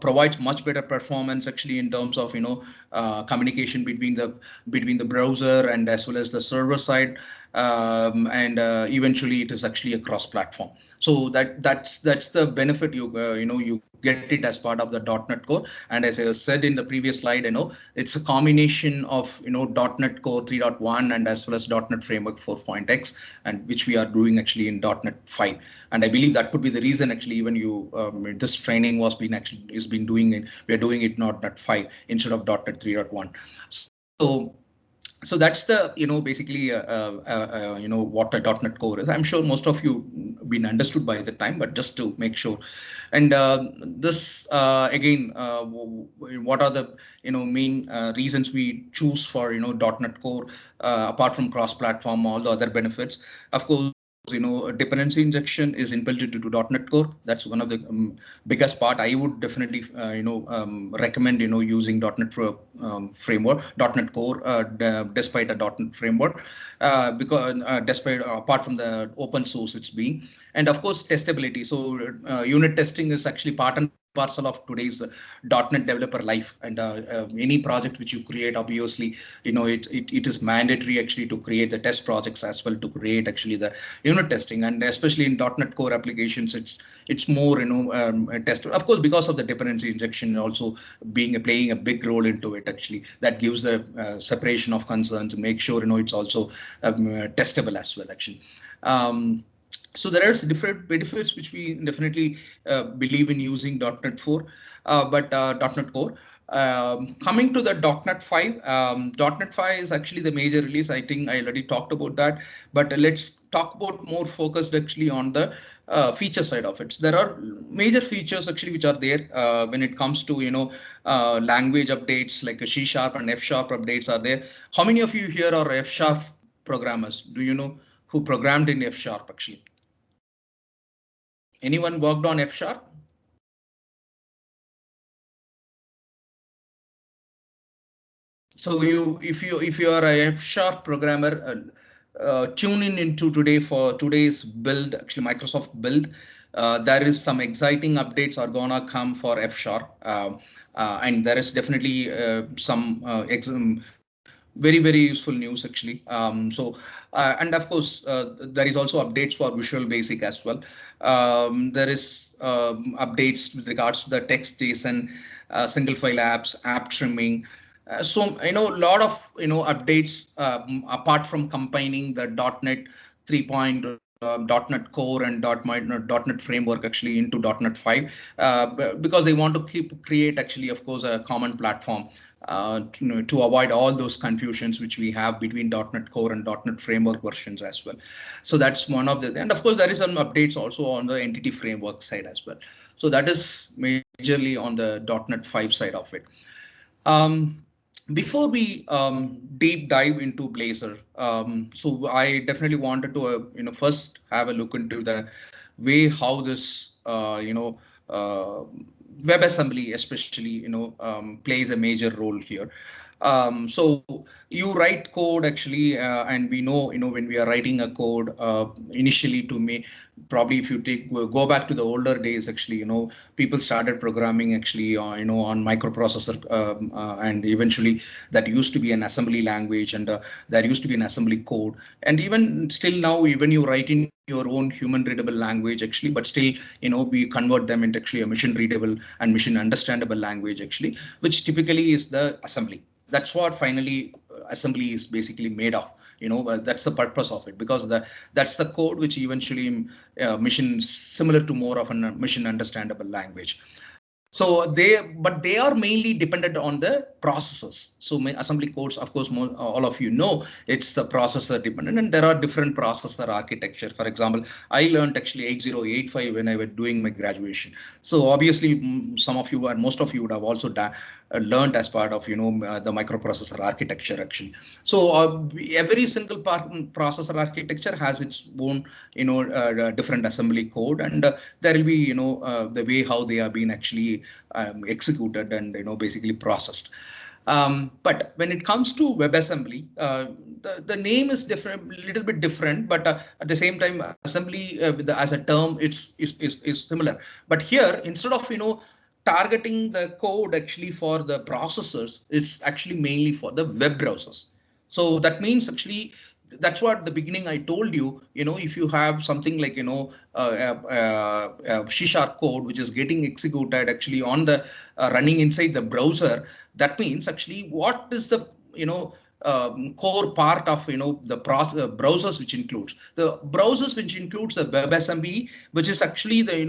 Provides much better performance actually in terms of communication between the browser and as well as the server side. and eventually it is actually a cross-platform. So that's the benefit you get it as part of the .NET Core. And as I said in the previous slide, it's a combination of .NET Core 3.1 and as well as .NET Framework 4.x, and which we are doing actually in .NET 5. And I believe that could be the reason actually even this training is been doing it. We are doing it .NET 5 instead of .NET 3.1. So that's the basically what a .NET Core is. I'm sure most of you been understood by the time, but just to make sure. And this again, what are the main reasons we choose for .NET Core apart from cross-platform, all the other benefits. Of course, dependency injection is inbuilt into .NET Core. That's one of the biggest part. I would definitely recommend using .NET framework, .NET Core, despite a .NET framework, because despite apart from the open source it's being, and of course testability. So unit testing is actually part and parcel of today's .NET developer life, and any project which you create, obviously it is mandatory actually to create the test projects as well, to create actually the unit testing. And especially in .NET Core applications, it's more test, of course, because of the dependency injection also playing a big role into it. Actually that gives the separation of concerns and make sure it's also testable as well actually. So there are different benefits which we definitely believe in using .NET 4, but .NET Core. Coming to the .NET 5, .NET 5 is actually the major release. I think I already talked about that, but let's talk about more focused actually on the feature side of it. So there are major features actually which are there when it comes to language updates, like a C# and F# updates are there. How many of you here are F# programmers? Do you know who programmed in F# actually? Anyone worked on F#? So if you are a F# programmer, tune in into today's build, actually Microsoft build. There is some exciting updates are gonna come for F#, and there is definitely some very useful news actually. And of course there is also updates for Visual Basic as well. There is updates with regards to the text JSON, single file apps, app trimming. So a lot of updates apart from combining the .NET 3. .NET Core and .NET Framework actually into .NET 5 because they want to create actually, of course, a common platform to avoid all those confusions which we have between .NET Core and .NET Framework versions as well. So that's one of the, and of course there is some updates also on the entity framework side as well. So that is majorly on the .NET 5 side of it. Before we deep dive into Blazor, so I definitely wanted to first have a look into the way how this WebAssembly especially plays a major role here. So you write code actually, and we know when we are writing a code initially, to me, probably if you go back to the older days actually, people started programming actually on microprocessor, and eventually that used to be an assembly language, and there used to be an assembly code, and even still now, even you write in your own human readable language actually, but still we convert them into actually a machine readable and machine understandable language actually, which typically is the assembly. That's what finally assembly is basically made of. That's the purpose of it, because that's the code which eventually machine similar to more of a machine understandable language. So they are mainly dependent on the processors. So assembly codes, of course, all of it's the processor dependent, and there are different processor architecture. For example, I learned actually 8085 when I was doing my graduation. So obviously some of you and most of you would have also learned as part of the microprocessor architecture actually. So every single processor architecture has its own different assembly code, and there will be the way how they are being actually executed and basically processed. But when it comes to WebAssembly, the name is different, little bit different, but at the same time, assembly as a term is similar. But here, instead of targeting the code actually for the processors, it's actually mainly for the web browsers. So that means actually that's what the beginning I told you, if you have something like, C# code, which is getting executed actually on the running inside the browser, that means actually what is the, core part of, the browsers, which includes the WebAssembly, which is actually the,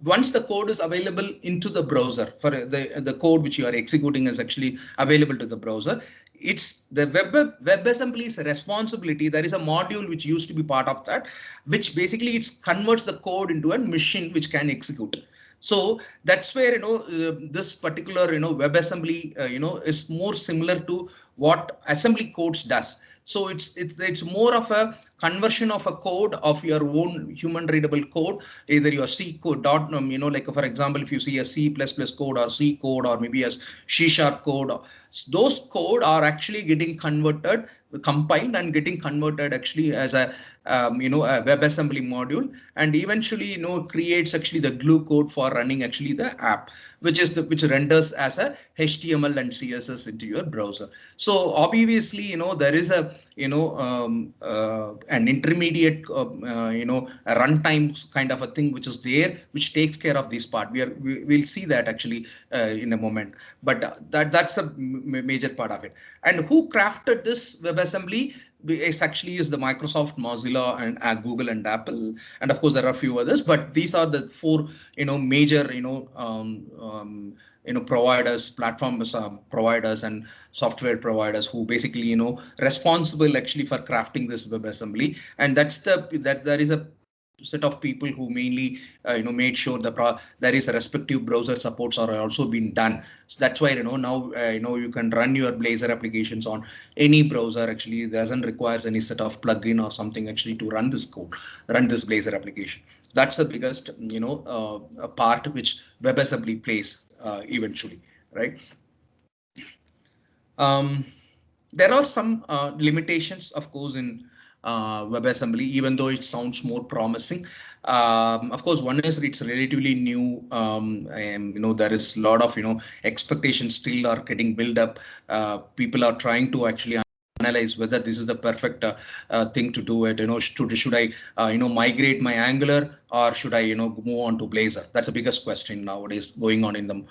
once the code is available into the browser, for the code which you are executing is actually available to the browser, it's the WebAssembly's responsibility. There is a module which used to be part of that, which basically it converts the code into a machine which can execute. So that's where, this particular, WebAssembly, is more similar to what assembly codes does. So it's more of a conversion of a code of your own human readable code, either your C code dot, like for example, if you see a C++ code or C code or maybe a C# code, those code are actually getting converted, compiled and getting converted actually as a a WebAssembly module, and eventually creates actually the glue code for running actually the app, which renders as a HTML and CSS into your browser. So obviously there is a an intermediate a runtime kind of a thing which is there, which takes care of this part. We'll see that actually in a moment, but that's a major part of it. And who crafted this WebAssembly is the Microsoft, Mozilla, and Google and Apple, and of course there are a few others, but these are the four major providers, platforms, providers and software providers who basically responsible actually for crafting this WebAssembly. And that's there is a set of people who mainly made sure there is a respective browser supports are also been done. So that's why now you can run your Blazor applications on any browser. Actually, it doesn't requires any set of plugin or something actually to run this code, run this Blazor application. That's the biggest part which WebAssembly plays eventually, right? There are some limitations, of course, in WebAssembly, even though it sounds more promising. Of course, one is it's relatively new, and there is a lot of expectations still are getting built up. People are trying to actually analyze whether this is the perfect thing to do it. Should I migrate my Angular, or should I move on to Blazor? That's the biggest question nowadays going on in the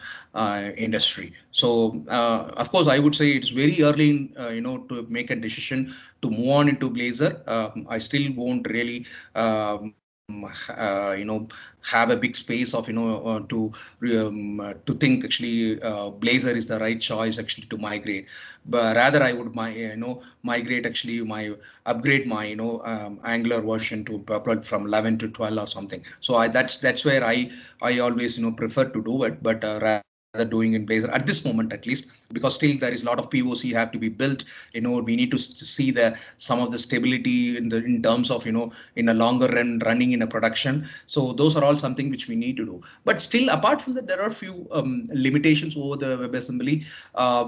industry. So of course I would say it's very early to make a decision to move on into Blazor. I still won't really have a big space of to think actually Blazor is the right choice actually to migrate, but rather I would migrate actually upgrade my Angular version to from 11 to 12 or something. So that's where I always prefer to do it, but rather doing in Blazor at this moment, at least, because still there is a lot of POC have to be built. We need to see some of the stability in terms of in a longer run running in a production. So those are all something which we need to do. But still, apart from that, there are a few limitations over the WebAssembly.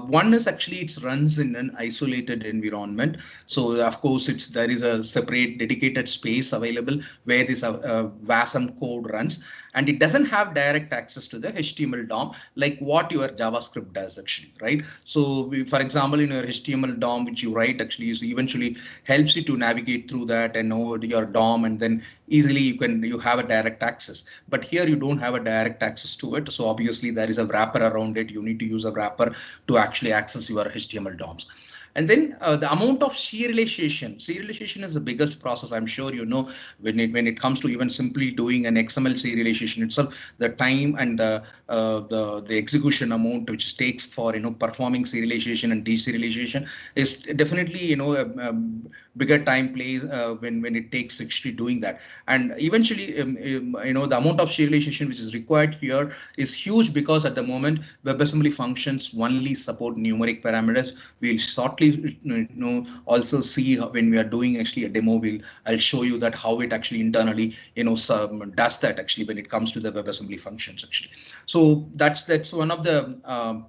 One is actually it runs in an isolated environment. So of course there is a separate dedicated space available where this WASM code runs, and it doesn't have direct access to the HTML DOM like what your JavaScript does actually, right? So for example, in your HTML DOM which you write actually eventually helps you to navigate through that and know your DOM, and then easily you have a direct access. But here you don't have a direct access to it, so obviously there is a wrapper around it. You need to use a wrapper to actually access your HTML DOMs. And then the amount of serialization is the biggest process. I'm sure when it comes to even simply doing an XML serialization itself, the time and the execution amount which takes for performing serialization and deserialization is definitely a bigger time plays when it takes actually doing that. And eventually the amount of serialization which is required here is huge, because at the moment WebAssembly functions only support numeric parameters. We'll shortly also see when we are doing actually a demo. I'll show you that how it actually internally does that actually when it comes to the WebAssembly functions actually. So that's one of the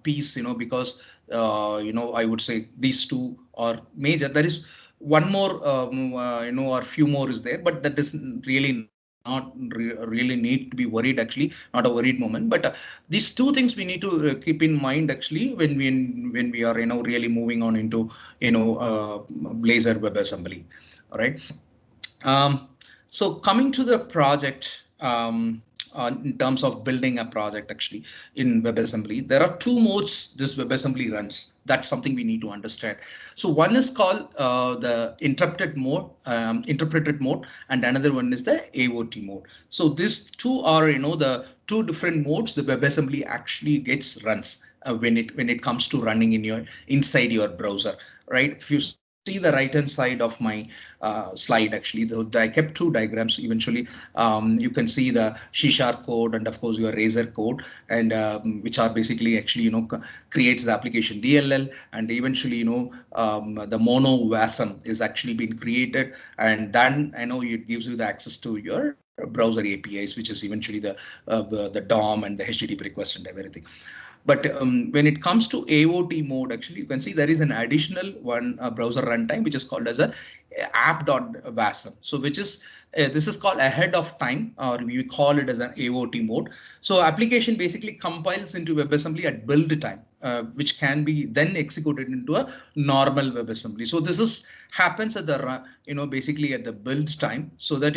piece, because I would say these two are major. There is one more or few more is there, but that is really not really need to be worried, actually not a worried moment. But these two things we need to keep in mind actually when we are really moving on into Blazor WebAssembly. All right. So coming to the project, in terms of building a project actually in WebAssembly, there are two modes this WebAssembly runs. That's something we need to understand. So one is called the interpreted mode, and another one is the AOT mode. So these two are, the two different modes the WebAssembly actually gets runs when it comes to running inside your browser, right? If you see the right hand side of my slide, actually, I kept two diagrams. Eventually, you can see the C# code and of course your Razor code, and which are basically actually creates the application DLL, and eventually the mono WASM is actually been created, and then it gives you the access to your browser APIs, which is eventually the DOM and the HTTP request and everything. But when it comes to AOT mode, actually, you can see there is an additional one browser runtime, which is called as a app.wasm. So which is this is called ahead of time, or we call it as an AOT mode. So application basically compiles into WebAssembly at build time, which can be then executed into a normal WebAssembly. So this is happens at the basically at the build time, so that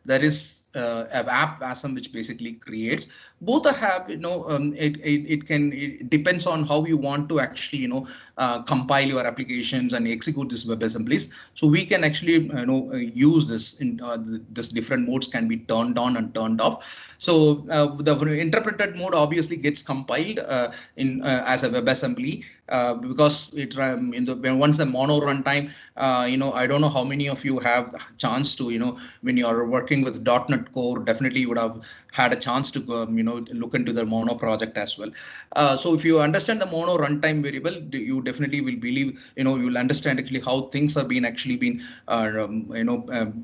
there is an app WASM which basically creates. Both are have it depends on how you want to actually compile your applications and execute this WebAssemblies. So we can actually use this in this different modes can be turned on and turned off. So the interpreted mode obviously gets compiled in as a WebAssembly because it once the mono runtime, I don't know how many of you have chance to when you are working with .NET Core, definitely you would have had a chance to look into the mono project as well. So if you understand the mono runtime variable, you definitely will believe you will understand actually how things have been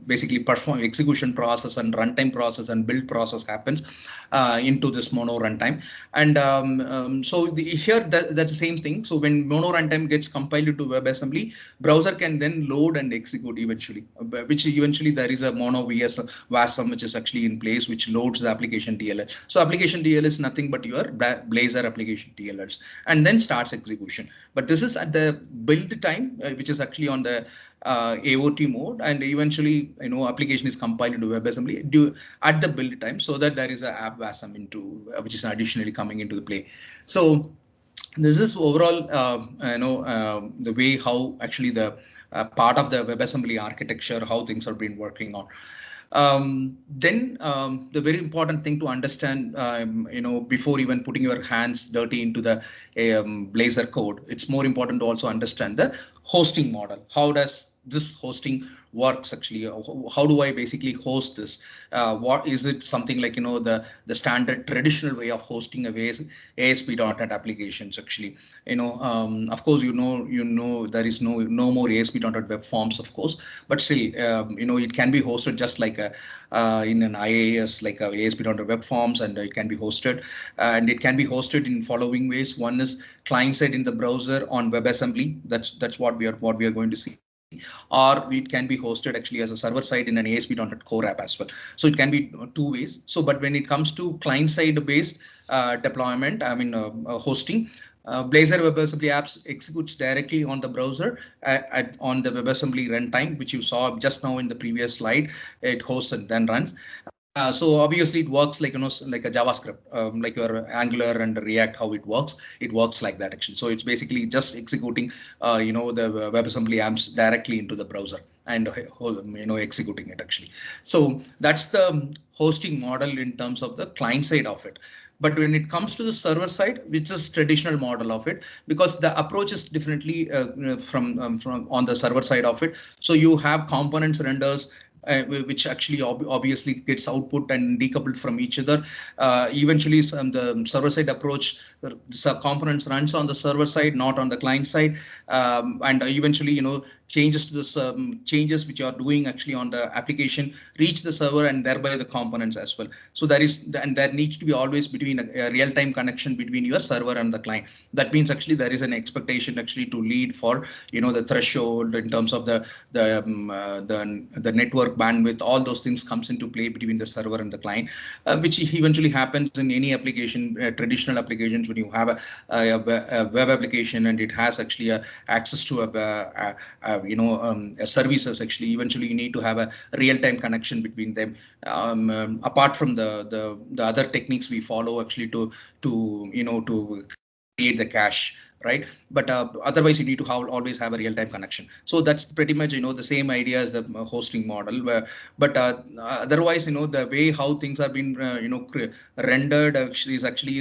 basically perform execution process and runtime process and build process happens into this mono runtime. And so here that's the same thing. So when mono runtime gets compiled to WebAssembly, browser can then load and execute eventually, which eventually there is a mono WASM which is actually in place, which loads the application DLL. So application DLL is nothing but your Blazor application DLLs, and then starts execution. But this is at the build time, which is actually on the AOT mode, and eventually application is compiled into WebAssembly at the build time, so that there is a app WASM into which is additionally coming into the play. So this is overall the way how actually the part of the WebAssembly architecture, how things are been working on. Then the very important thing to understand, before even putting your hands dirty into the Blazor code, it's more important to also understand the hosting model. How does this hosting works actually? How do I basically host this? What is it? Something like the standard traditional way of hosting a ASP.NET applications actually. Of course there is no more ASP.NET web forms, of course, but still it can be hosted just like in an IaaS, like ASP.NET web forms, and it can be hosted, and it can be hosted in following ways. One is client side in the browser on WebAssembly. That's what we are going to see. Or it can be hosted actually as a server side in an ASP.NET Core app as well. So it can be two ways. So but when it comes to client side based deployment, hosting, Blazor WebAssembly apps executes directly on the browser on the WebAssembly runtime, which you saw just now in the previous slide. It hosts and then runs. So obviously it works like like a JavaScript, like your Angular and React, how it works. It works like that actually. So it's basically just executing the WebAssembly apps directly into the browser and executing it actually. So that's the hosting model in terms of the client side of it. But when it comes to the server side, which is traditional model of it, because the approach is differently from on the server side of it. So you have components renders, which actually obviously gets output and decoupled from each other. Eventually, the server side approach, the components runs on the server side, not on the client side, and eventually, changes to this changes which you are doing actually on the application reach the server and thereby the components as well. So there needs to be always between a real-time connection between your server and the client. That means actually there is an expectation actually to lead for the threshold in terms of the network bandwidth. All those things comes into play between the server and the client, which eventually happens in any application, traditional applications. When you have a web application and it has actually access to services. Actually, eventually you need to have a real-time connection between them. Apart from the other techniques we follow actually to create the cache, right? But otherwise you need to always have a real-time connection. So that's pretty much the same idea as the hosting model. But otherwise the way how things are being rendered actually is actually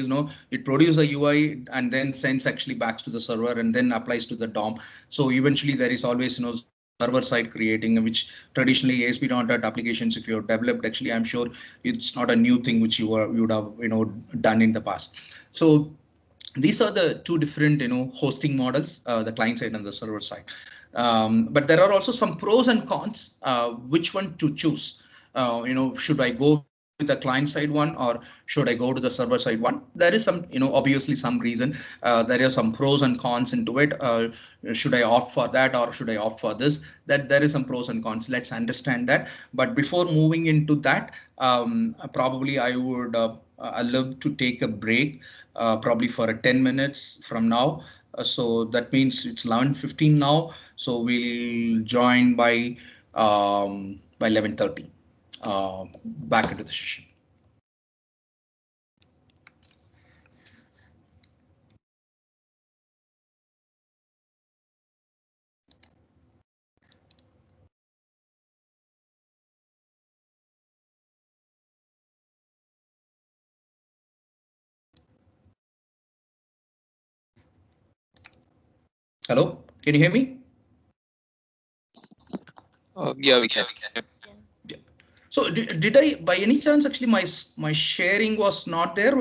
it produces a UI and then sends actually back to the server and then applies to the DOM. So eventually there is always server side creating, which traditionally ASP.NET applications, if you've developed, actually I'm sure it's not a new thing which you would have done in the past. So these are the two different hosting models, the client side and the server side. But there are also some pros and cons. Which one to choose? Should I go with the client side one or should I go to the server side one? There is some obviously some reason. There are some pros and cons into it. Should I opt for that or should I opt for this? That there is some pros and cons. Let's understand that. But before moving into that, probably I would I'd love to take a break, probably for 10 minutes from now. So that means it's 11:15 now. So we'll join by 11:30. Back into the session. Hello, can you hear me? Yeah, we can. Yeah. So did I, by any chance, actually my sharing was not there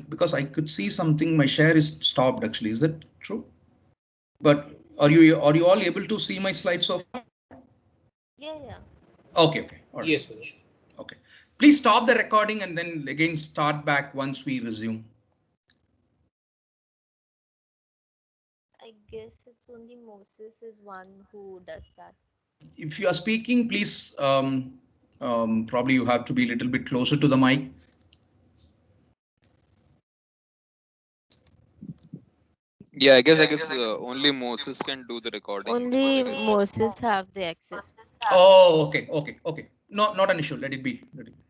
because I could see something. My share is stopped. Actually, is that true? But are you all able to see my slides so far? Yeah. Okay. Okay. All right. Yes. Okay. Please stop the recording and then again start back once we resume. I guess it's only Moses is one who does that. If you are speaking, please probably you have to be a little bit closer to the mic. Yeah, I guess only Moses can do the recording because Only I guess. Moses have the access. Oh, okay. Not an issue. Let it be. Let it be.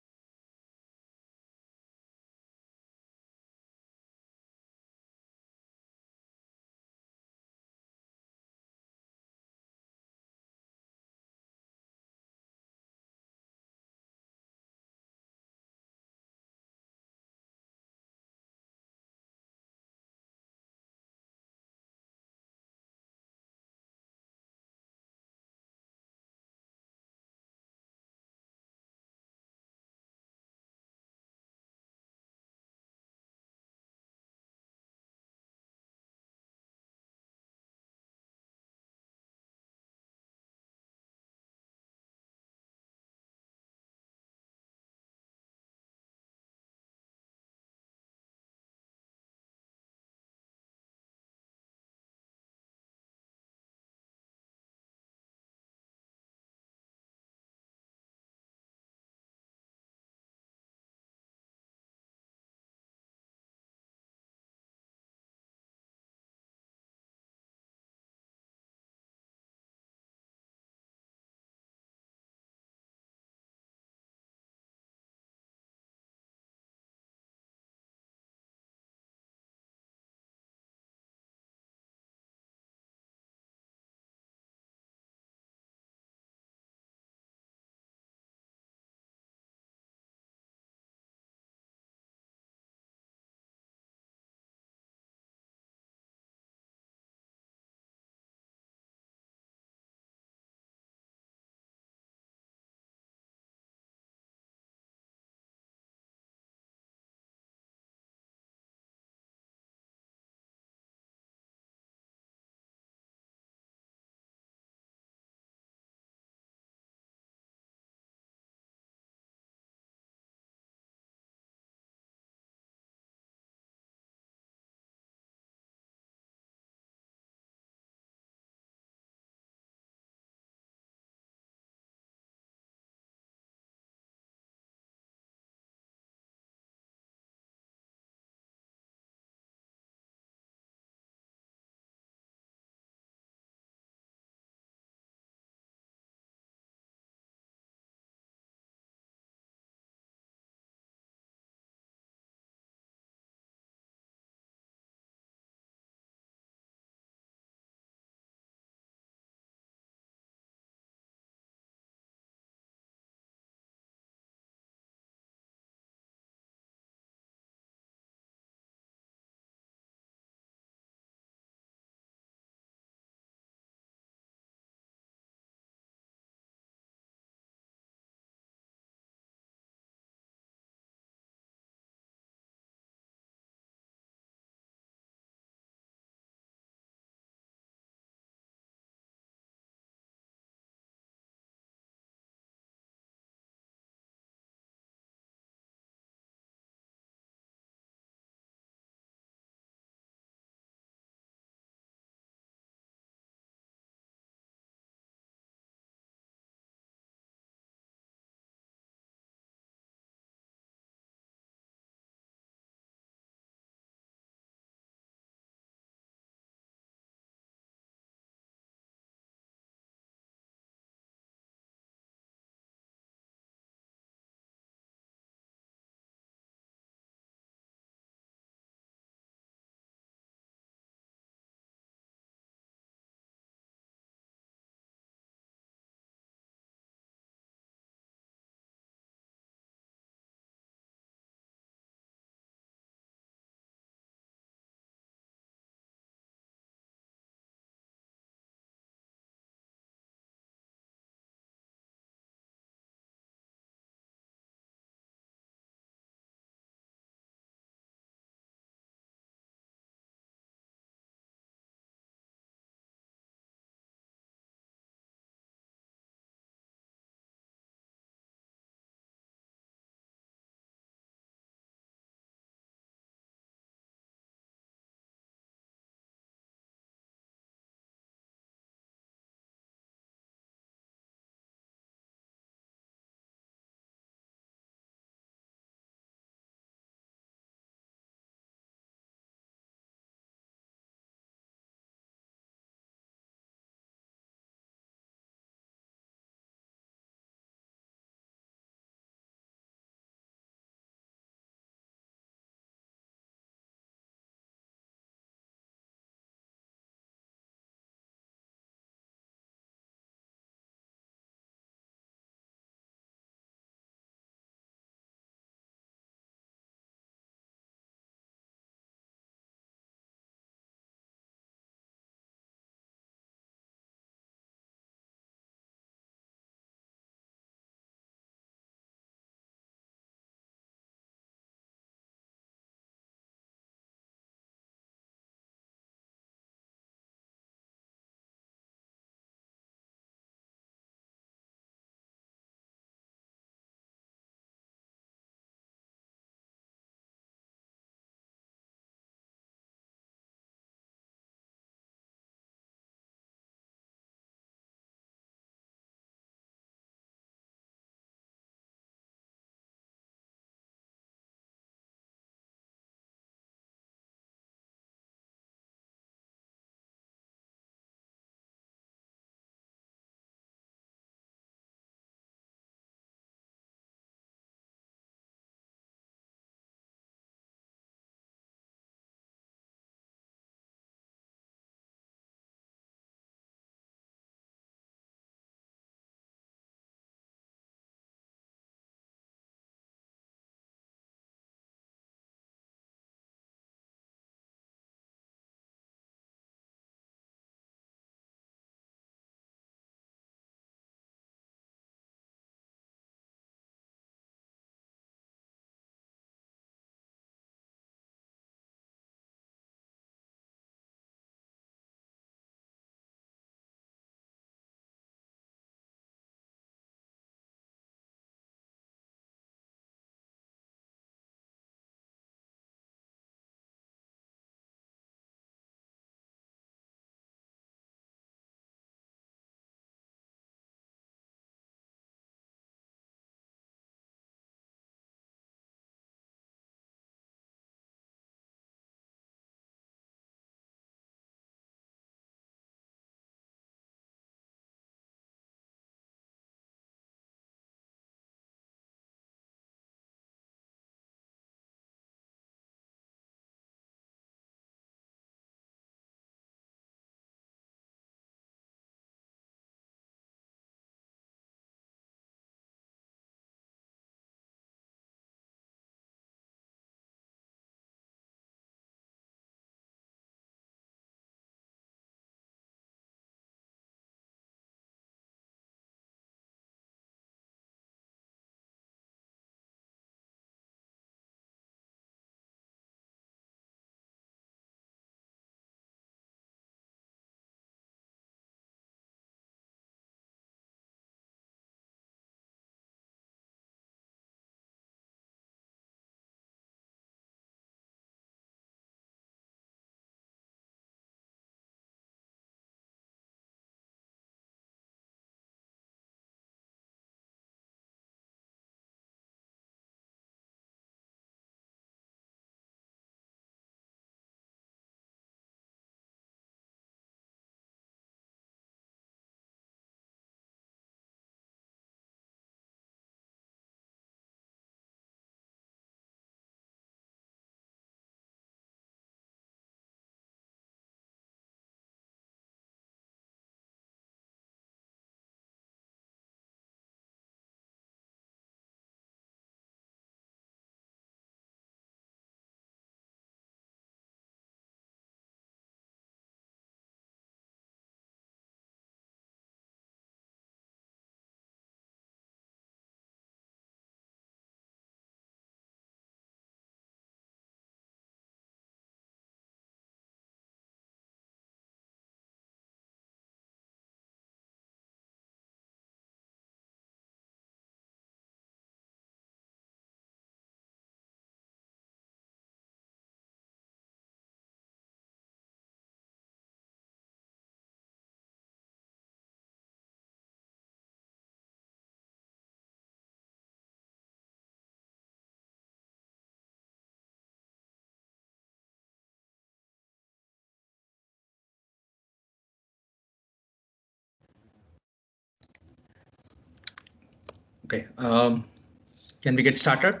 Okay, can we get started?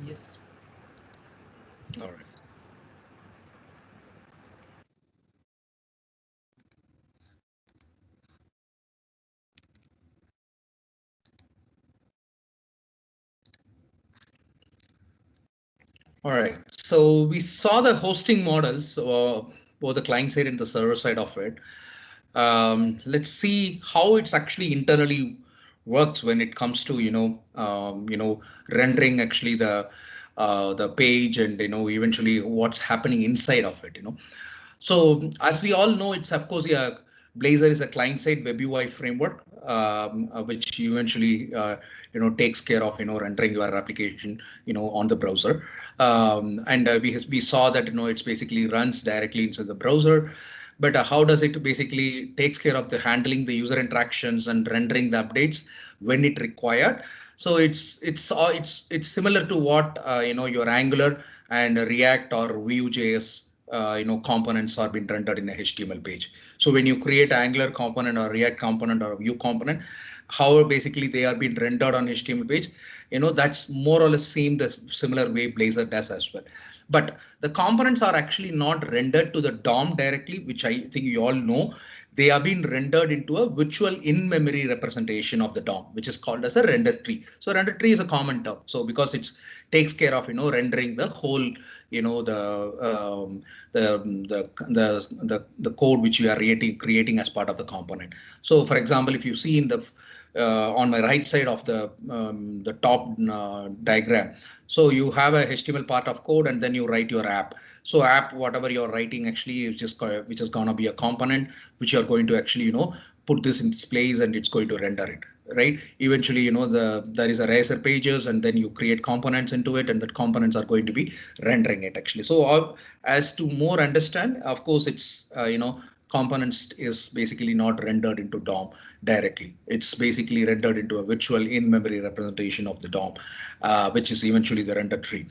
Yes. All right. All right. So we saw the hosting models, both the client side and the server side of it. Let's see how it's actually internally works when it comes to rendering actually the page, and eventually what's happening inside of it. So as we all know, it's of course, yeah, Blazor is a client-side web UI framework, which eventually takes care of rendering your application on the browser. And we saw that it's basically runs directly into the browser. But how does it basically takes care of the handling the user interactions and rendering the updates when it required? So it's similar to what your Angular and React or Vue.js components are being rendered in a HTML page. So when you create Angular component or React component or Vue component, how basically they are being rendered on HTML page, that's more or less the similar way Blazor does as well. But the components are actually not rendered to the DOM directly, which I think you all know. They are being rendered into a virtual in-memory representation of the DOM, which is called as a render tree. So render tree is a common term. So because it takes care of rendering the whole the code which you are creating as part of the component. So for example, if you see in the on my right side of the top diagram, so you have a HTML part of code, and then you write your app. So app, whatever you're writing actually is just which is going to be a component which you're going to actually put this in its place, and it's going to render it, right? Eventually there is a razor pages, and then you create components into it, and that components are going to be rendering it actually. So as to more understand, of course, it's components is basically not rendered into DOM directly. It's basically rendered into a virtual in-memory representation of the DOM, which is eventually the render tree.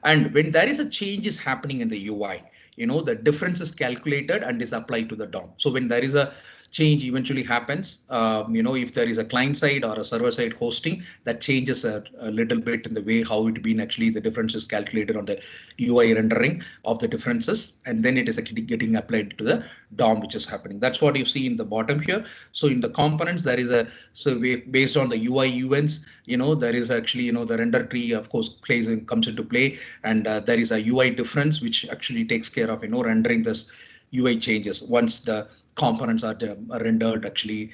And when there is a change is happening in the UI, the difference is calculated and is applied to the DOM. So when there is a change eventually happens, if there is a client side or a server side hosting, that changes a little bit in the way how it been actually the difference is calculated on the UI rendering of the differences, and then it is actually getting applied to the DOM, which is happening. That's what you see in the bottom here. So in the components, there is based on the UI events, there is actually the render tree, of course, comes into play, and there is a UI difference which actually takes care of rendering this UI changes once the components are rendered actually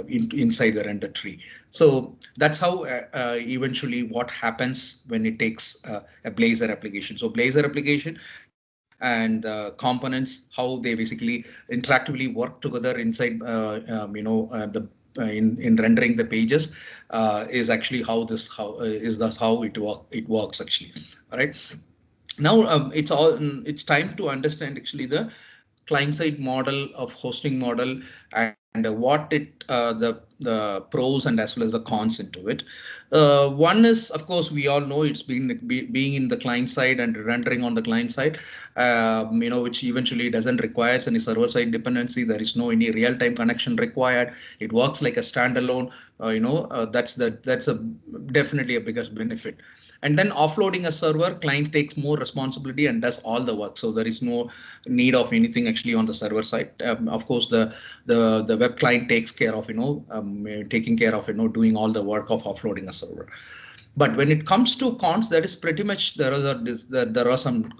inside the render tree. So that's how eventually what happens when it takes a Blazor application. So Blazor application and components, how they basically interactively work together inside the in rendering the pages is actually how it works actually. All right. Now it's time to understand actually the client side model of hosting model, and what the pros and as well as the cons into it. One is, of course, we all know it's being in the client side and rendering on the client side, which eventually doesn't require any server side dependency. There is no any real time connection required. It works like a standalone. That's definitely a biggest benefit. And then offloading a server, client takes more responsibility and does all the work. So there is no need of anything actually on the server side. Of course, the web client takes care of taking care of doing all the work of offloading a server. But when it comes to cons, that is pretty much there are some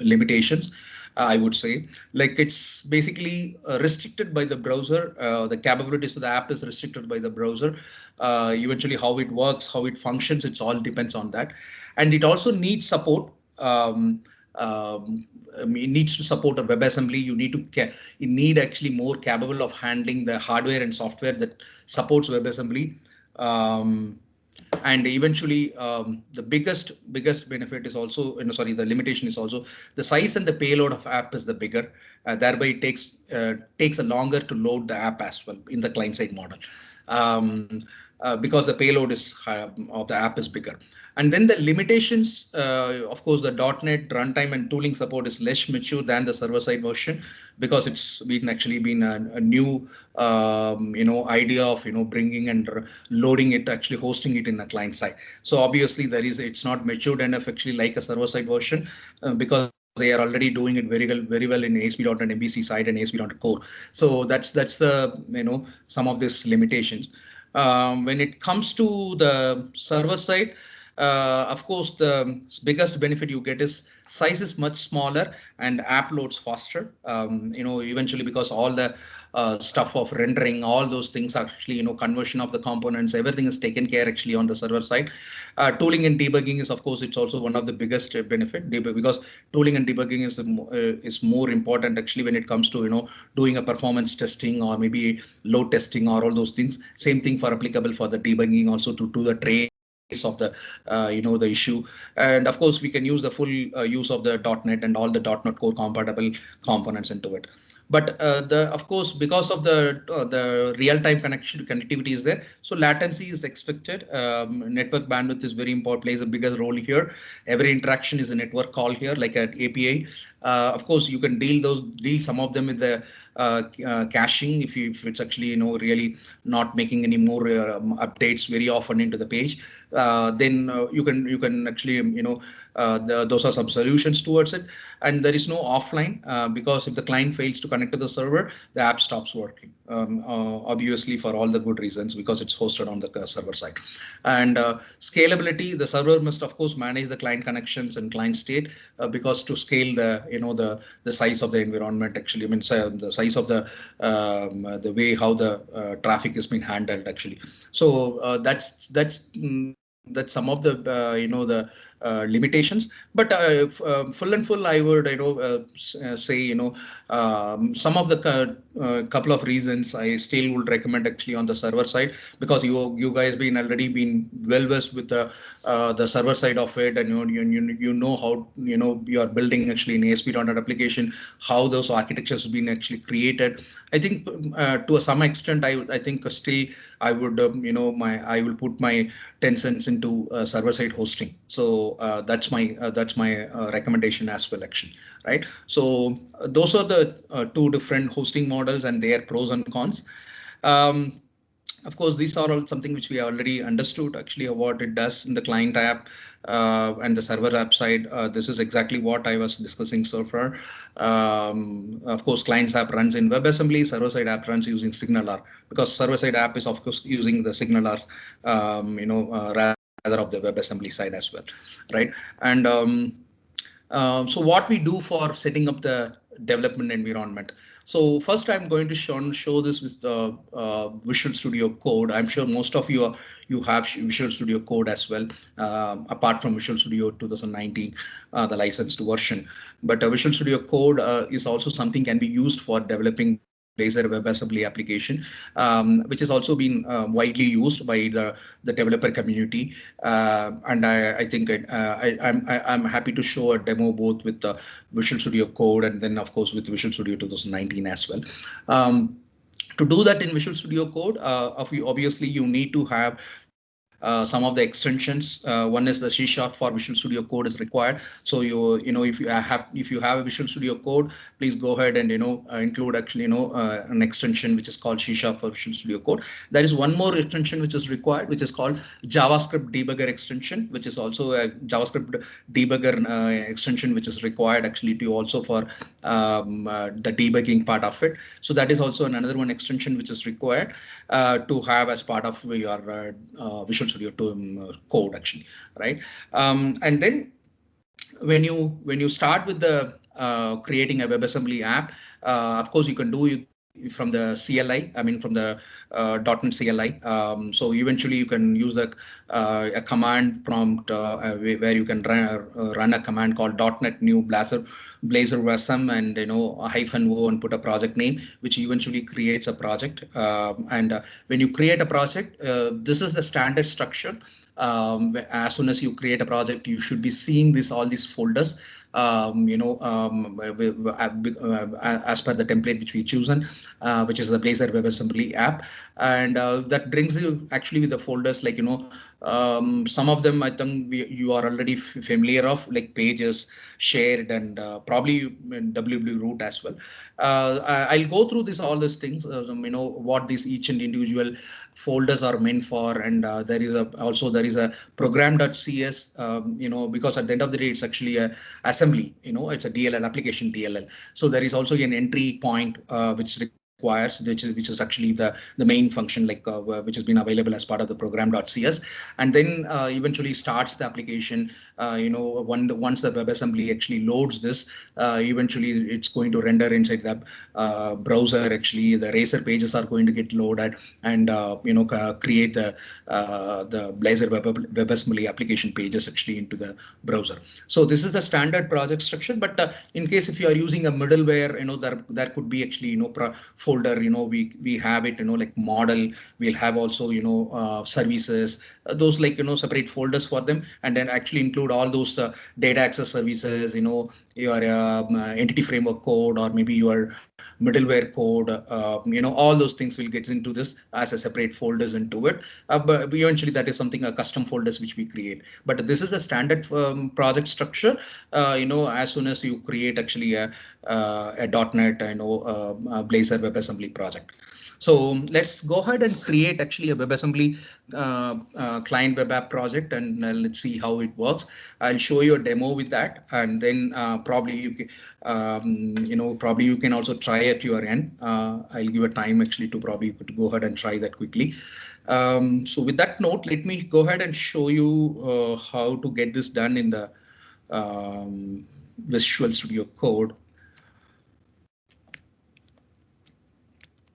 limitations. I would say, like it's basically restricted by the browser. The capabilities of the app is restricted by the browser. Eventually, how it works, how it functions, it's all depends on that, and it also needs support. Um, it needs to support a WebAssembly. You need actually more capable of handling the hardware and software that supports WebAssembly. And eventually the biggest benefit is also the limitation is also the size and the payload of app is the bigger, thereby it takes a longer to load the app as well in the client side model. um, because the payload is of the app is bigger. And then the limitations, of course, the .NET runtime and tooling support is less mature than the server-side version, because it's been a new idea of bringing and loading it, actually hosting it in a client side. So obviously it's not matured enough actually like a server-side version, because they are already doing it very well in ASP.NET MVC side and ASP.NET Core. So that's the some of these limitations. When it comes to the server side, of course, the biggest benefit you get is size is much smaller and app loads faster. Eventually, because all the stuff of rendering, all those things actually, conversion of the components, everything is taken care actually on the server side. Tooling and debugging is, of course, it's also one of the biggest benefit, because tooling and debugging is more important actually when it comes to doing a performance testing or maybe load testing or all those things. Same thing for applicable for the debugging also, to do the trace of the the issue. And of course we can use the full use of the .NET and all the .NET Core compatible components into it. But of course, because of the real-time connectivity is there, so latency is expected. Network bandwidth is very important, plays a bigger role here. Every interaction is a network call here, like an API. Of course, you can deal some of them with the caching if it's actually really not making any more updates very often into the page. Then you can actually those are some solutions towards it. And there is no offline, because if the client fails to connect to the server, the app stops working, obviously for all the good reasons, because it's hosted on the server side. And scalability, the server must of course manage the client connections and client state, because to scale the size of the environment, actually, I mean, the size of the way how the traffic is being handled actually. So that's some of the the limitations. But full I would say some of the couple of reasons I still would recommend actually on the server side, because you guys already been well versed with the server side of it, and you know how you are building actually an ASP.NET application, how those architectures have been actually created. I think to some extent I think still I would I will put my 10 cents into server side hosting. So that's my recommendation as well actually, right? So those are the two different hosting models and their pros and cons. Of course, these are all something which we already understood actually what it does in the client app and the server app side. This is exactly what I was discussing so far. Of course, client app runs in WebAssembly, server side app runs using SignalR, because server side app is of course using the SignalR, rather of the WebAssembly side as well, right? And so what we do for setting up the development environment. So first I'm going to show this with the Visual Studio Code. I'm sure most of you have Visual Studio Code as well, apart from Visual Studio 2019, the licensed version. But Visual Studio Code is also something can be used for developing Blazor WebAssembly application, which has also been widely used by the developer community. And I think I'm happy to show a demo both with the Visual Studio Code and then of course with Visual Studio 2019 as well. To do that in Visual Studio Code, obviously you need to have some of the extensions. One is the C# for Visual Studio Code is required. So if you have a Visual Studio Code, please go ahead and include actually an extension which is called C# for Visual Studio Code. There is one more extension which is required, which is called JavaScript debugger extension, which is also a JavaScript debugger extension which is required actually to also for the debugging part of it. So that is also another one extension which is required to have as part of your Visual Studio Code actually, right? And then when you start with the creating a WebAssembly app, of course you can do it from the CLI, I mean from the .NET CLI. So eventually you can use a command prompt where you can run a command called .NET new Blazor WASM and -o and put a project name, which eventually creates a project. And when you create a project, this is the standard structure. As soon as you create a project, you should be seeing all these folders. as per the template which we chosen, which is the Blazor WebAssembly app, and that brings you actually with the folders like some of them I think you are already familiar of, like pages, shared, and probably WW root as well. I'll go through this all these things, what these each and individual folders are meant for, and there is a program.cs, because at the end of the day it's actually a assembly, it's a DLL application DLL. So there is also an entry point which requires, which is actually the main function, like which has been available as part of the program.cs, and then eventually starts the application. Once the WebAssembly actually loads this, eventually it's going to render inside the browser. Actually, the Racer pages are going to get loaded and create the Blazor WebAssembly application pages actually into the browser. So this is the standard project structure. But in case if you are using a middleware, there could be actually folder. We have it like model. We'll have also services. Those like separate folders for them, and then actually include all those data access services. Your entity framework code, or maybe your middleware code. All those things will get into this as a separate folders into it. But eventually that is something, a custom folders which we create. But this is a standard project structure. As soon as you create actually a .NET, Blazor WebAssembly project. So let's go ahead and create actually a WebAssembly client web app project, and let's see how it works. I'll show you a demo with that, and then probably you can also try at your end. I'll give a time actually to probably go ahead and try that quickly. So with that note, let me go ahead and show you how to get this done in the Visual Studio Code.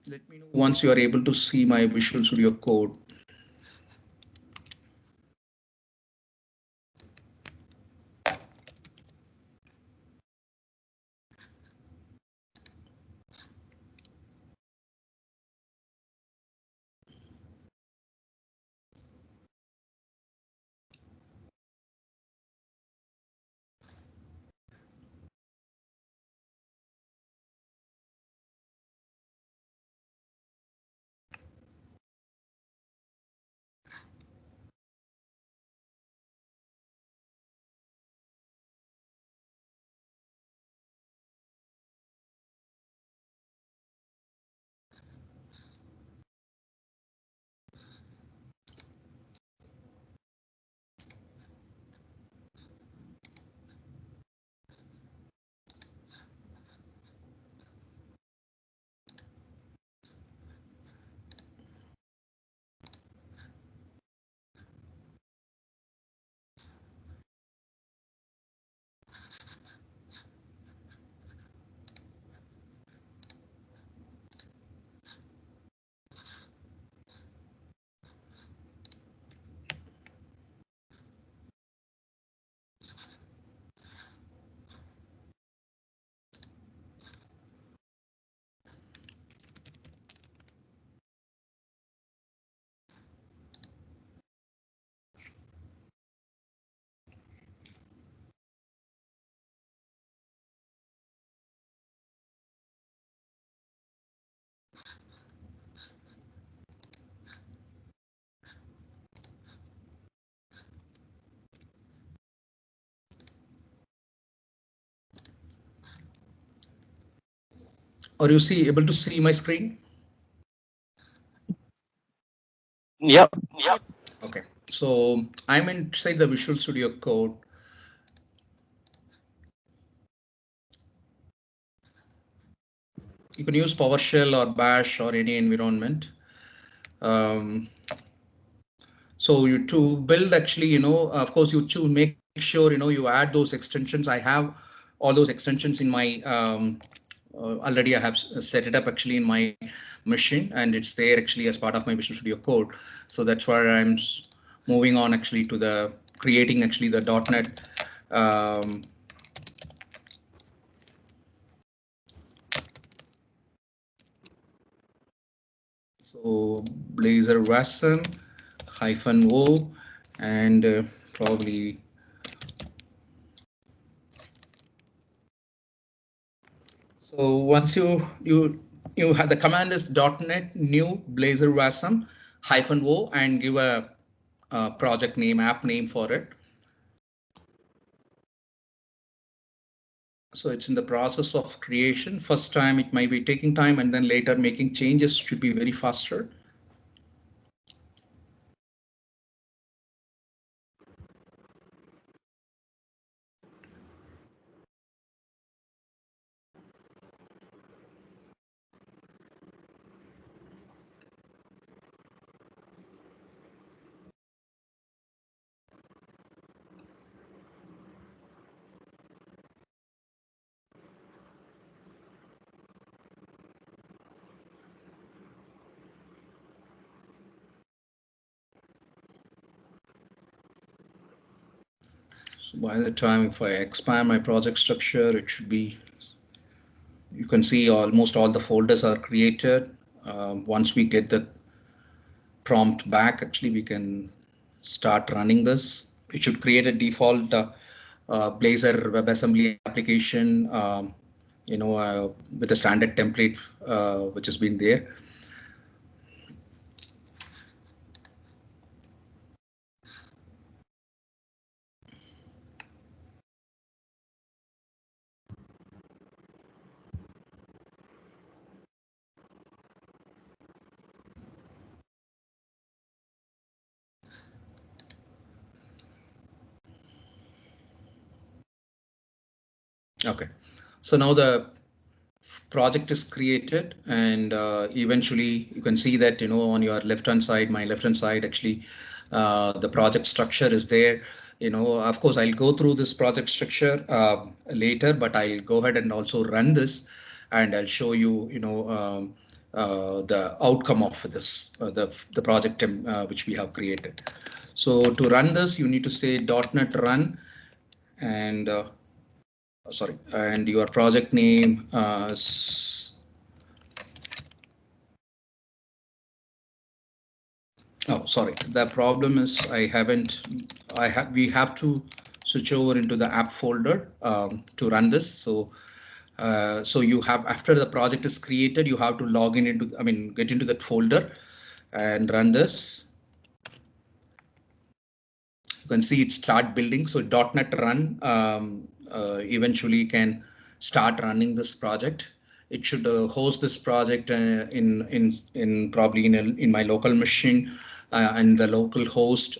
Let me know once you are able to see my Visual Studio Code. Are you able to see my screen? Yep. Okay, so I'm inside the Visual Studio Code. You can use PowerShell or Bash or any environment. So you to build actually, of course, you to make sure you add those extensions. I have all those extensions in my already. I have set it up actually in my machine, and it's there actually as part of my Visual Studio Code. So that's why I'm moving on actually to the creating actually the .NET. So Blazor Wasm -o, and probably So once you have the command is .NET new Blazor wasm -o and give a project name, app name for it. So it's in the process of creation. First time it might be taking time, and then later making changes should be very faster. So by the time if I expand my project structure, it should be, you can see almost all the folders are created. Once we get the prompt back, actually we can start running this. It should create a default Blazor WebAssembly application, with a standard template which has been there. Okay, so now the project is created, and eventually you can see that on your left hand side, my left hand side, actually the project structure is there. Of course I'll go through this project structure later, but I'll go ahead and also run this, and I'll show you the outcome of this the project which we have created. So to run this, you need to say .NET run, and sorry, and your project name. Oh, sorry. The problem is we have to switch over into the app folder to run this. So you have, after the project is created, you have to log in into, get into that folder and run this. You can see it start building. So .NET run eventually can start running this project. It should host this project in probably in my local machine and the local host,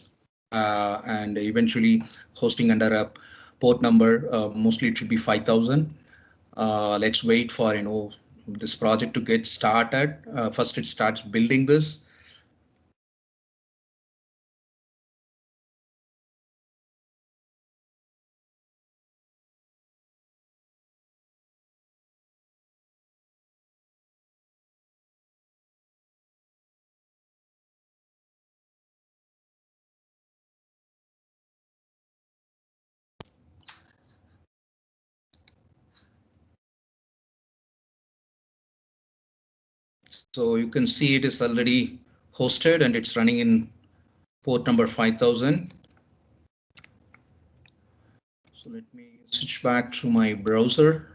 and eventually hosting under a port number. Mostly it should be 5000. Let's wait for this project to get started. First it starts building this. So you can see it is already hosted and it's running in port number 5000. So let me switch back to my browser.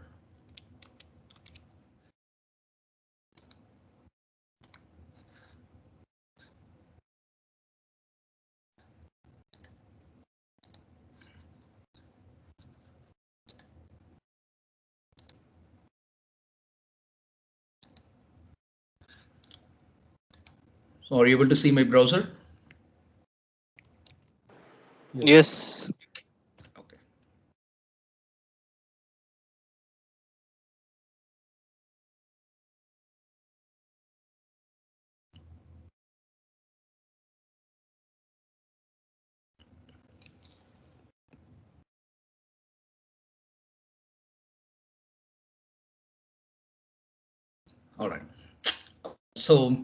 So are you able to see my browser? Yes. Okay. All right. So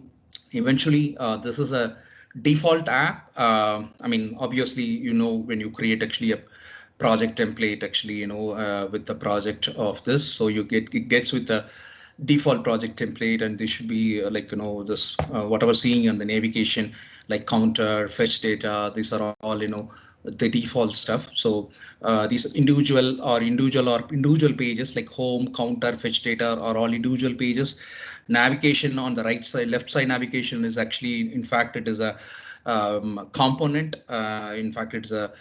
eventually, this is a default app. Obviously, when you create actually a project template, actually, with the project of this, so it gets with the default project template, and this should be this whatever seeing on the navigation, like counter, fetch data. These are all the default stuff. So these individual pages like home, counter, fetch data are all individual pages. Navigation on the right side, left side navigation is actually, in fact, it is a component. In fact, it's a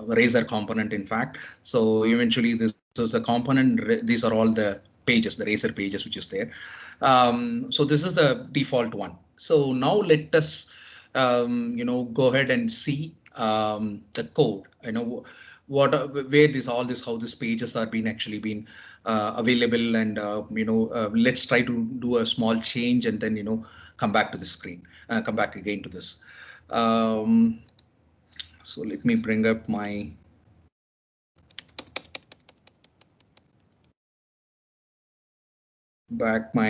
razor component, in fact. So eventually this is a component. These are all the pages, the razor pages, which is there. So this is the default one. So now let us go ahead and see the code. What where this all this how these pages are being actually been available, and let's try to do a small change and then come back to the screen, come back again to this. So let me bring up my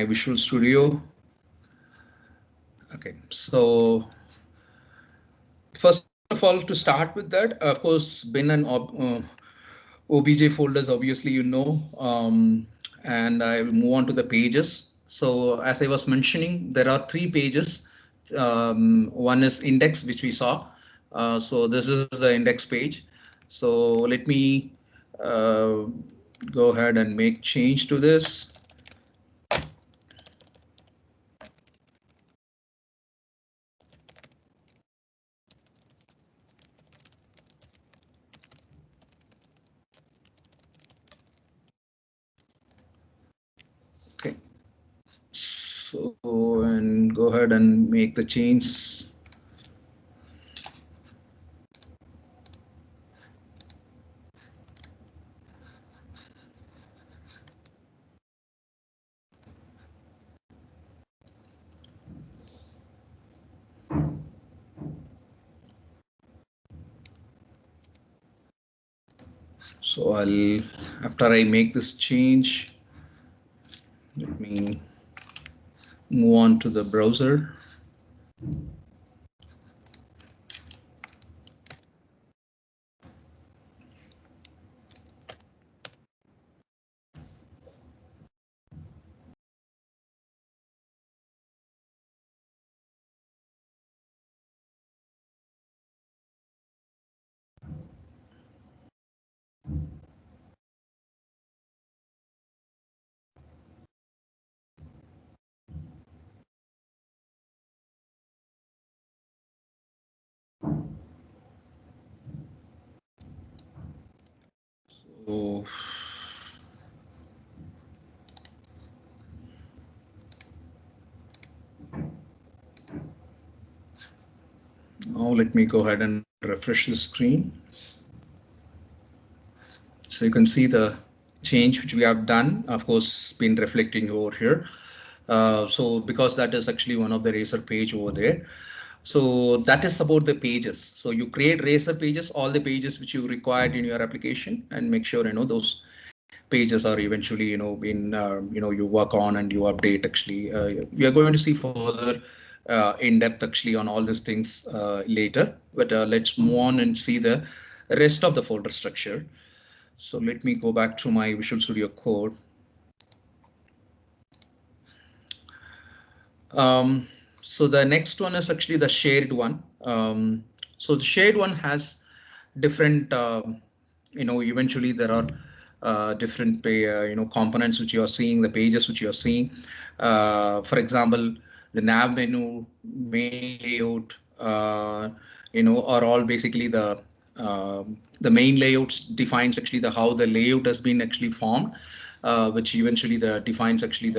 Visual Studio. Okay, so first of all, to start with that, of course, bin and OBJ folders, obviously, and I will move on to the pages. So as I was mentioning, there are 3 pages. One is index, which we saw. So this is the index page. So let me go ahead and make change to this. Okay. So, and go ahead and make the change. So after I make this change, let me move on to the browser. So now let me go ahead and refresh the screen. So you can see the change which we have done, of course, been reflecting over here. So because that is actually one of the Razor page over there. So that is about the pages. So you create Razor pages, all the pages which you required in your application, and make sure those pages are eventually you work on and you update. Actually, we are going to see further in depth actually on all these things later. But let's move on and see the rest of the folder structure. So let me go back to my Visual Studio Code. So the next one is actually the shared one. So the shared one has different, eventually there are different components which you are seeing, the pages which you are seeing. For example, the nav menu, main layout, are all basically the main layouts defines actually how the layout has been actually formed, which eventually defines actually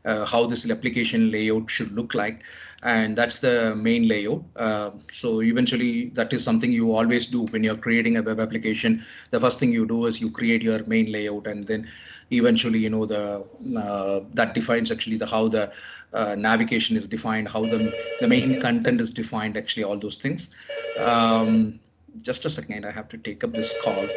how this application layout should look like, and that's the main layout. So eventually that is something you always do when you're creating a web application. The first thing you do is you create your main layout, and then eventually that defines actually how the navigation is defined, how the main content is defined, actually all those things. Just a second, I have to take up this call.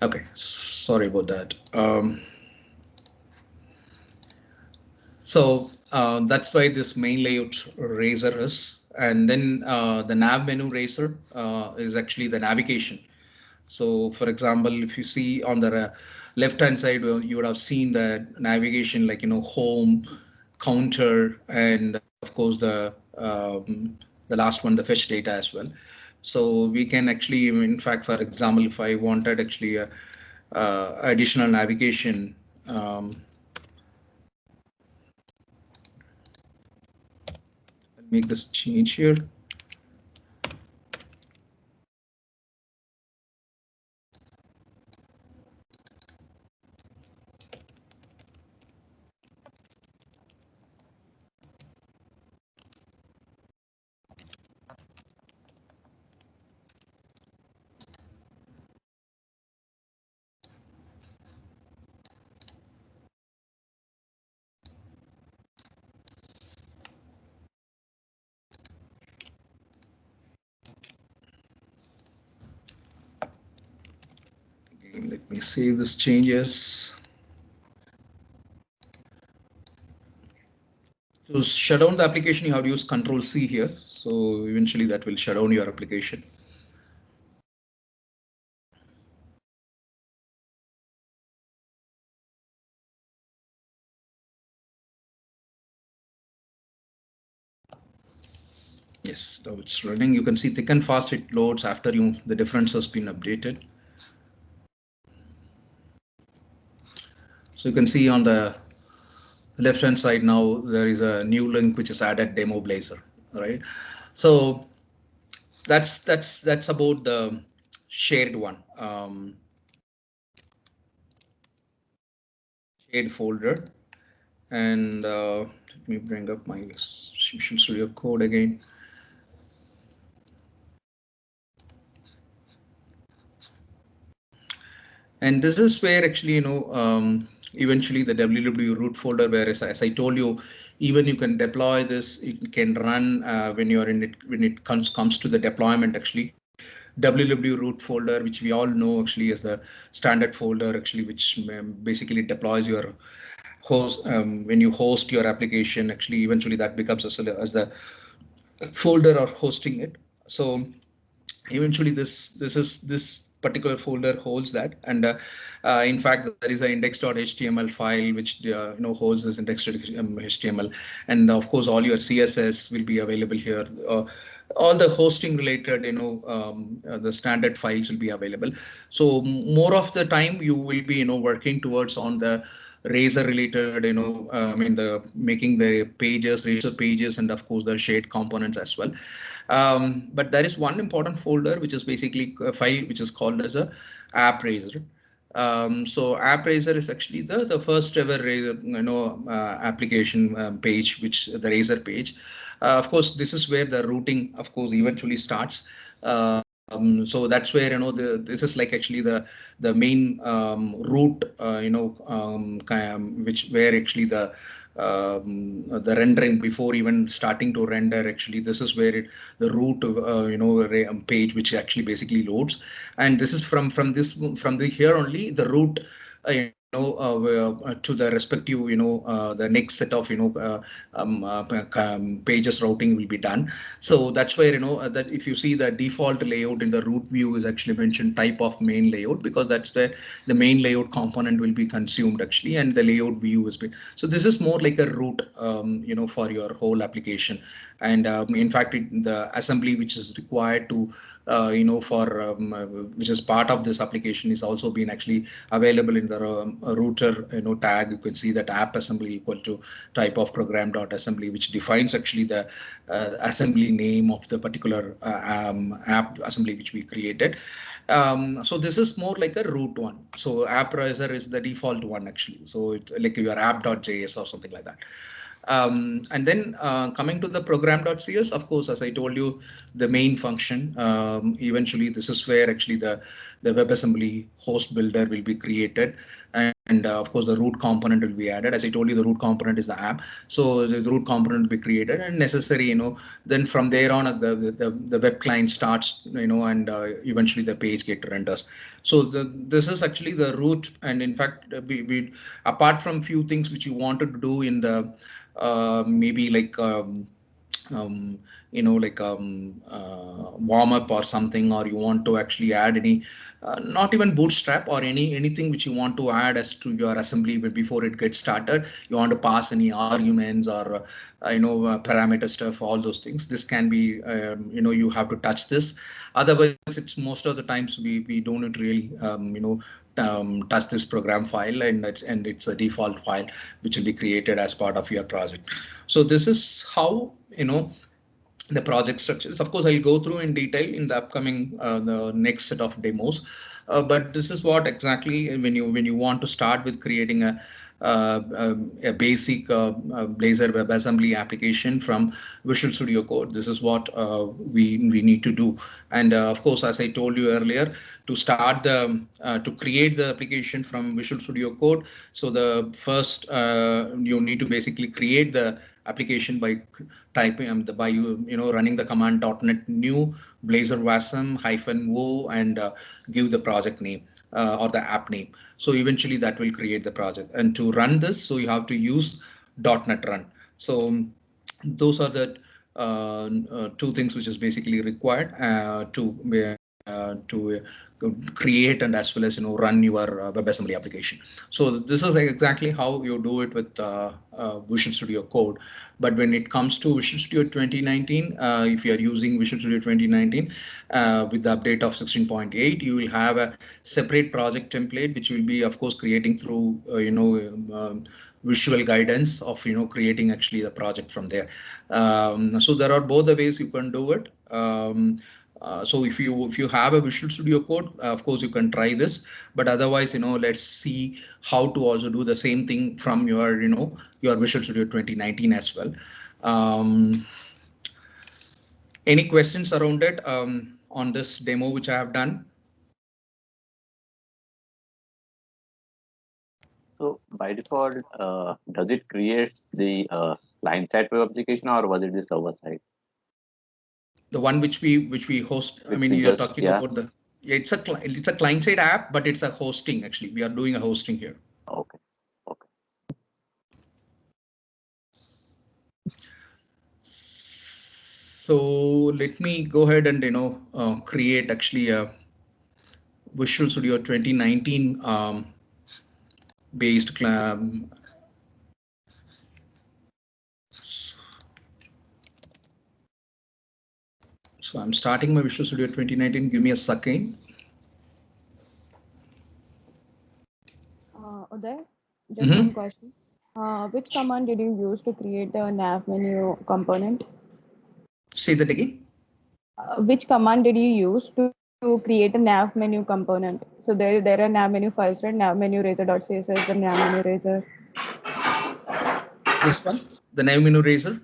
Okay, sorry about that. So that's why this main layout razor is. And then the nav menu razor is actually the navigation. So for example, if you see on the left hand side, well, you would have seen the navigation like, home, counter, and of course the last one, the fetch data as well. So we can actually, in fact, for example, if I wanted actually a, additional navigation, I'll make this change here. Let me save this changes. To shut down the application, you have to use Control C here. So eventually that will shut down your application. Yes, now it's running. You can see thick and fast it loads after the difference has been updated. So you can see on the left hand side now there is a new link which is added, demo Blazor, right? So that's about the shared one, shared folder. And let me bring up my Visual Studio Code again. And this is where actually, eventually the www root folder, where as I told you, even you can deploy this, it can run when you're in it, when it comes to the deployment actually. www root folder, which we all know actually is the standard folder actually, which basically deploys your host when you host your application. Actually, eventually that becomes as the folder or hosting it. So eventually this particular folder holds that, and in fact there is an index.html file which holds this index.html, and of course all your css will be available here. All the hosting related the standard files will be available. So more of the time you will be working towards on the razor related, the making the pages, razor pages, and of course the shade components as well. But there is one important folder which is basically a file which is called as a app razor. So app razor is actually the first ever razor, application page, which the razor page. Of course, this is where the routing, of course, eventually starts. So that's where this is like actually the main root, which where actually the rendering before even starting to render, actually this is where the root page which actually basically loads, and this is from the here only the root to the respective the next set of pages routing will be done. So that's where that if you see the default layout in the root view is actually mentioned type of main layout, because that's where the main layout component will be consumed actually, and the layout view is been. So this is more like a root for your whole application. And in fact the assembly which is required to for which is part of this application is also been actually available in the router tag. You can see that app assembly equal to type of program dot assembly, which defines actually the assembly name of the particular app assembly which we created. So this is more like a root one. So app razor is the default one actually. So it, like your app.js or something like that. And then coming to the program.cs, of course, as I told you, the main function, eventually this is where actually the WebAssembly host builder will be created. And of course the root component will be added. As I told you, the root component is the app, so the root component will be created and necessary, then from there on the web client starts, and eventually the page get renders. So this is actually the root. And in fact, we apart from few things which you wanted to do in the maybe like um, warm up or something, or you want to actually add any not even bootstrap or anything which you want to add as to your assembly before it gets started. You want to pass any arguments or parameter stuff, all those things. This can be you have to touch this. Otherwise, it's most of the times we don't really touch this program file, and it's a default file which will be created as part of your project. So this is how the project structures. Of course, I'll go through in detail in the upcoming the next set of demos. But this is what exactly when you want to start with creating a basic Blazor WebAssembly application from Visual Studio Code. This is what we need to do. And of course, as I told you earlier, to start the to create the application from Visual Studio Code. So the first you need to basically create the application by typing by running the command .NET new Blazor wasm -o and give the project name or the app name. So eventually that will create the project. And to run this, so you have to use .NET Run. So those are the two things which is basically required to create and as well as run your WebAssembly application. So this is exactly how you do it with Visual Studio Code. But when it comes to Visual Studio 2019, if you are using Visual Studio 2019 with the update of 16.8, you will have a separate project template which will be, of course, creating through visual guidance of creating actually the project from there. So there are both the ways you can do it. So if you have a Visual Studio Code, of course you can try this, but otherwise let's see how to also do the same thing from your your Visual Studio 2019 as well. Any questions around it on this demo which I have done? So by default, does it create the client-side web application, or was it the server-side? The one which we host. I mean, you're talking about the. Yeah, it's a client-side app, but it's a hosting. Actually, we are doing a hosting here. Okay. Okay. So let me go ahead and create actually a Visual Studio 2019 based So I'm starting my Visual Studio 2019. Give me a second. Uday, just one question. Which command did you use to create the nav menu component? Say that again. Which command did you use to create a nav menu component? So there are nav menu files, right? Nav menu razor.css, the nav menu razor. This one, the nav menu razor.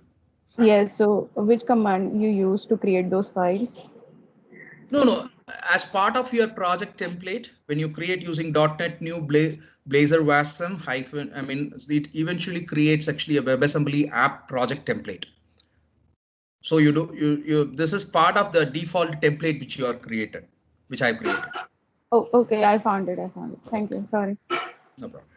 Yes. So which command you use to create those files? No. As part of your project template, when you create using .NET new Blazor wasm hyphen, I mean, it eventually creates actually a WebAssembly app project template. So this is part of the default template which you are created, which I've created. Oh, okay. I found it. Thank you. Sorry. No problem.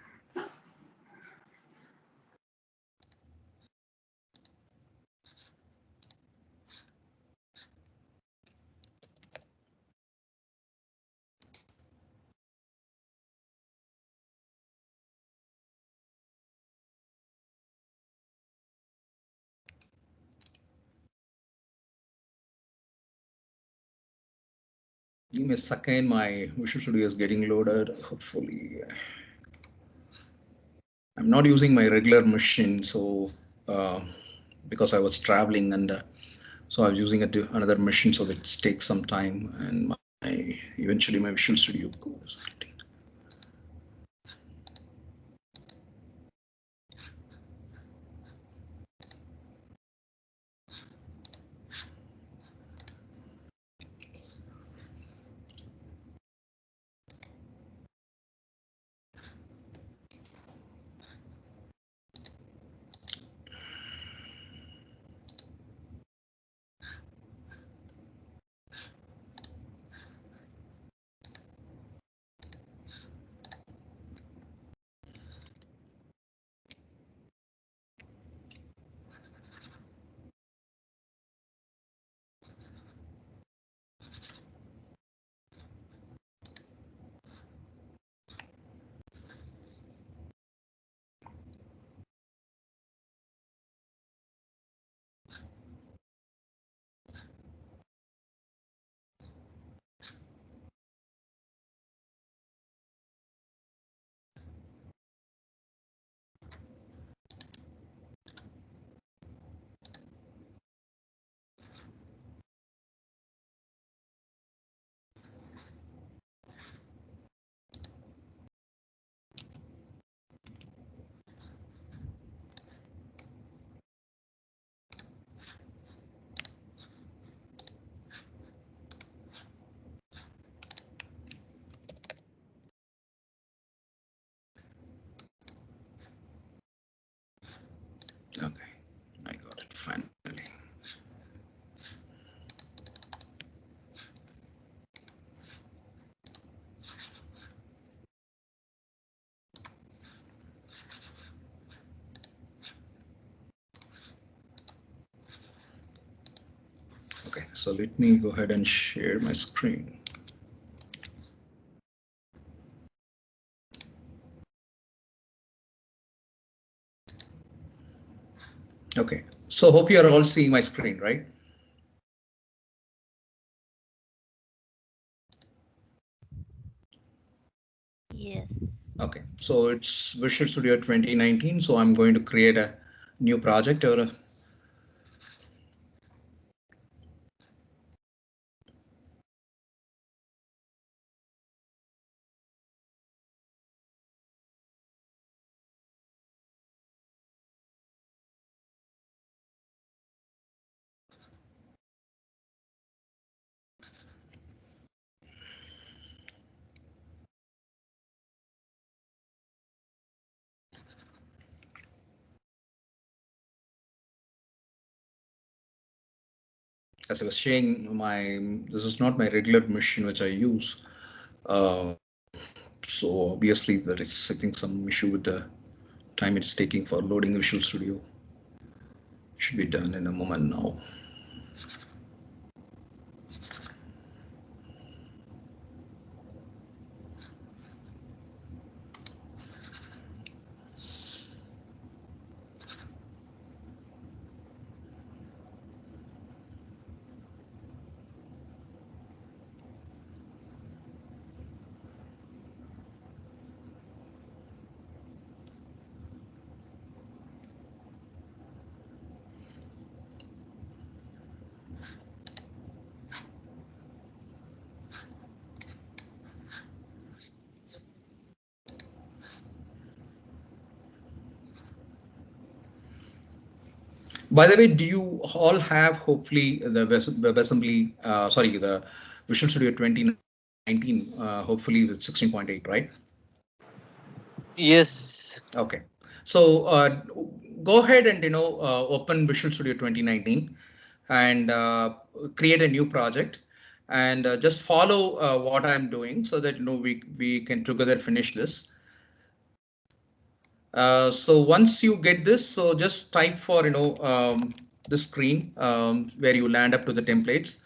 Give me a second. My Visual Studio is getting loaded. Hopefully, I'm not using my regular machine, so because I was traveling and so I was using another machine, so that takes some time, and eventually my Visual Studio goes. So let me go ahead and share my screen. Okay, so hope you are all seeing my screen, right? Yes. Okay, so it's Visual Studio 2019. So I'm going to create a new project or a as I was saying, this is not my regular machine which I use. Uh, so obviously there is, I think, some issue with the time it's taking for loading Visual Studio. Should be done in a moment now. By the way, do you all have hopefully the WebAssembly, sorry, the Visual Studio 2019, hopefully with 16.8, right? Yes. Okay. So go ahead and, open Visual Studio 2019 and create a new project and just follow what I'm doing so that, we can together finish this. So once you get this, so just type for, the screen where you land up to the templates.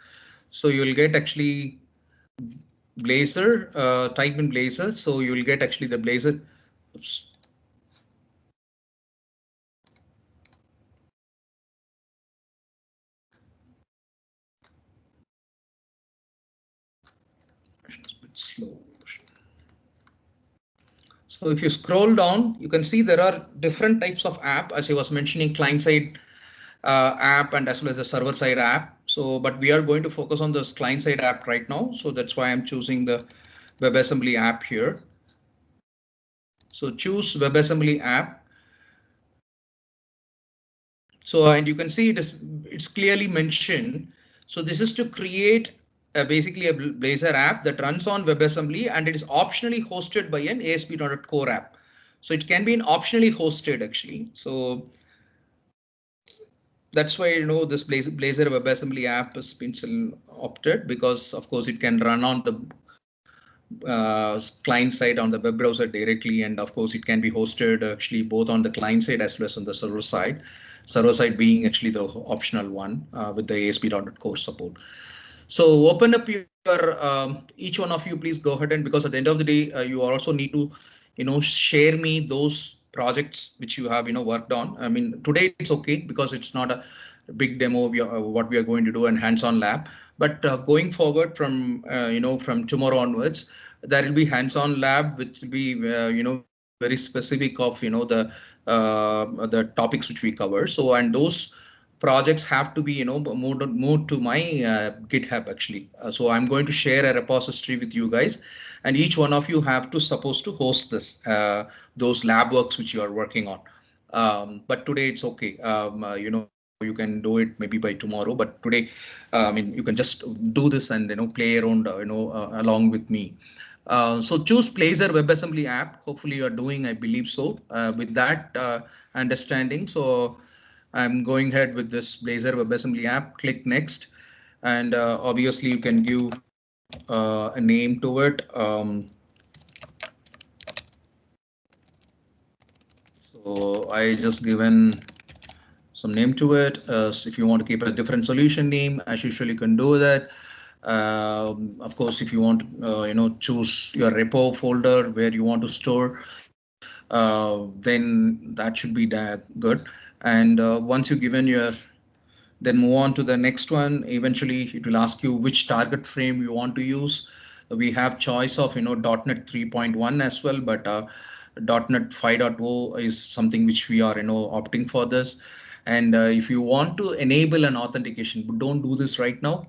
So you'll get actually Blazor, type in Blazor. So you'll get actually the Blazor. Oops. It's a bit slow. So if you scroll down, you can see there are different types of app, as I was mentioning, client side app and as well as the server side app. So, but we are going to focus on this client side app right now. So that's why I'm choosing the WebAssembly app here. So choose WebAssembly app. So, and you can see it's clearly mentioned. So this is to create basically a Blazor app that runs on WebAssembly and it is optionally hosted by an ASP.NET Core app. So it can be an optionally hosted actually. So that's why, this Blazor WebAssembly app has been opted, because of course it can run on the client side on the web browser directly, and of course it can be hosted actually both on the client side as well as on the server side. Server side being actually the optional one with the ASP.NET Core support. So open up your each one of you, please go ahead, and because at the end of the day, you also need to, share me those projects which you have, worked on. I mean, today it's okay because it's not a big demo of what we are going to do and hands-on lab. But going forward from, from tomorrow onwards, there will be hands-on lab, which will be, very specific of, the topics which we cover. So, and those projects have to be, moved to my GitHub actually. So I'm going to share a repository with you guys, and each one of you have to supposed to host this, those lab works which you are working on. But today it's okay. You can do it maybe by tomorrow, but today, I mean, you can just do this and, play around, along with me. So choose Blazor WebAssembly app. Hopefully you are doing, I believe so, with that understanding. So I'm going ahead with this Blazor WebAssembly app. Click next, and obviously you can give a name to it. So I just given some name to it. If you want to keep a different solution name, as usual, you can do that. Of course, if you want to, choose your repo folder where you want to store, then that should be good. And once you've given your, then move on to the next one. Eventually, it will ask you which target frame you want to use. We have choice of .NET 3.1 as well, but .NET 5.0 is something which we are opting for this. And if you want to enable an authentication, but don't do this right now.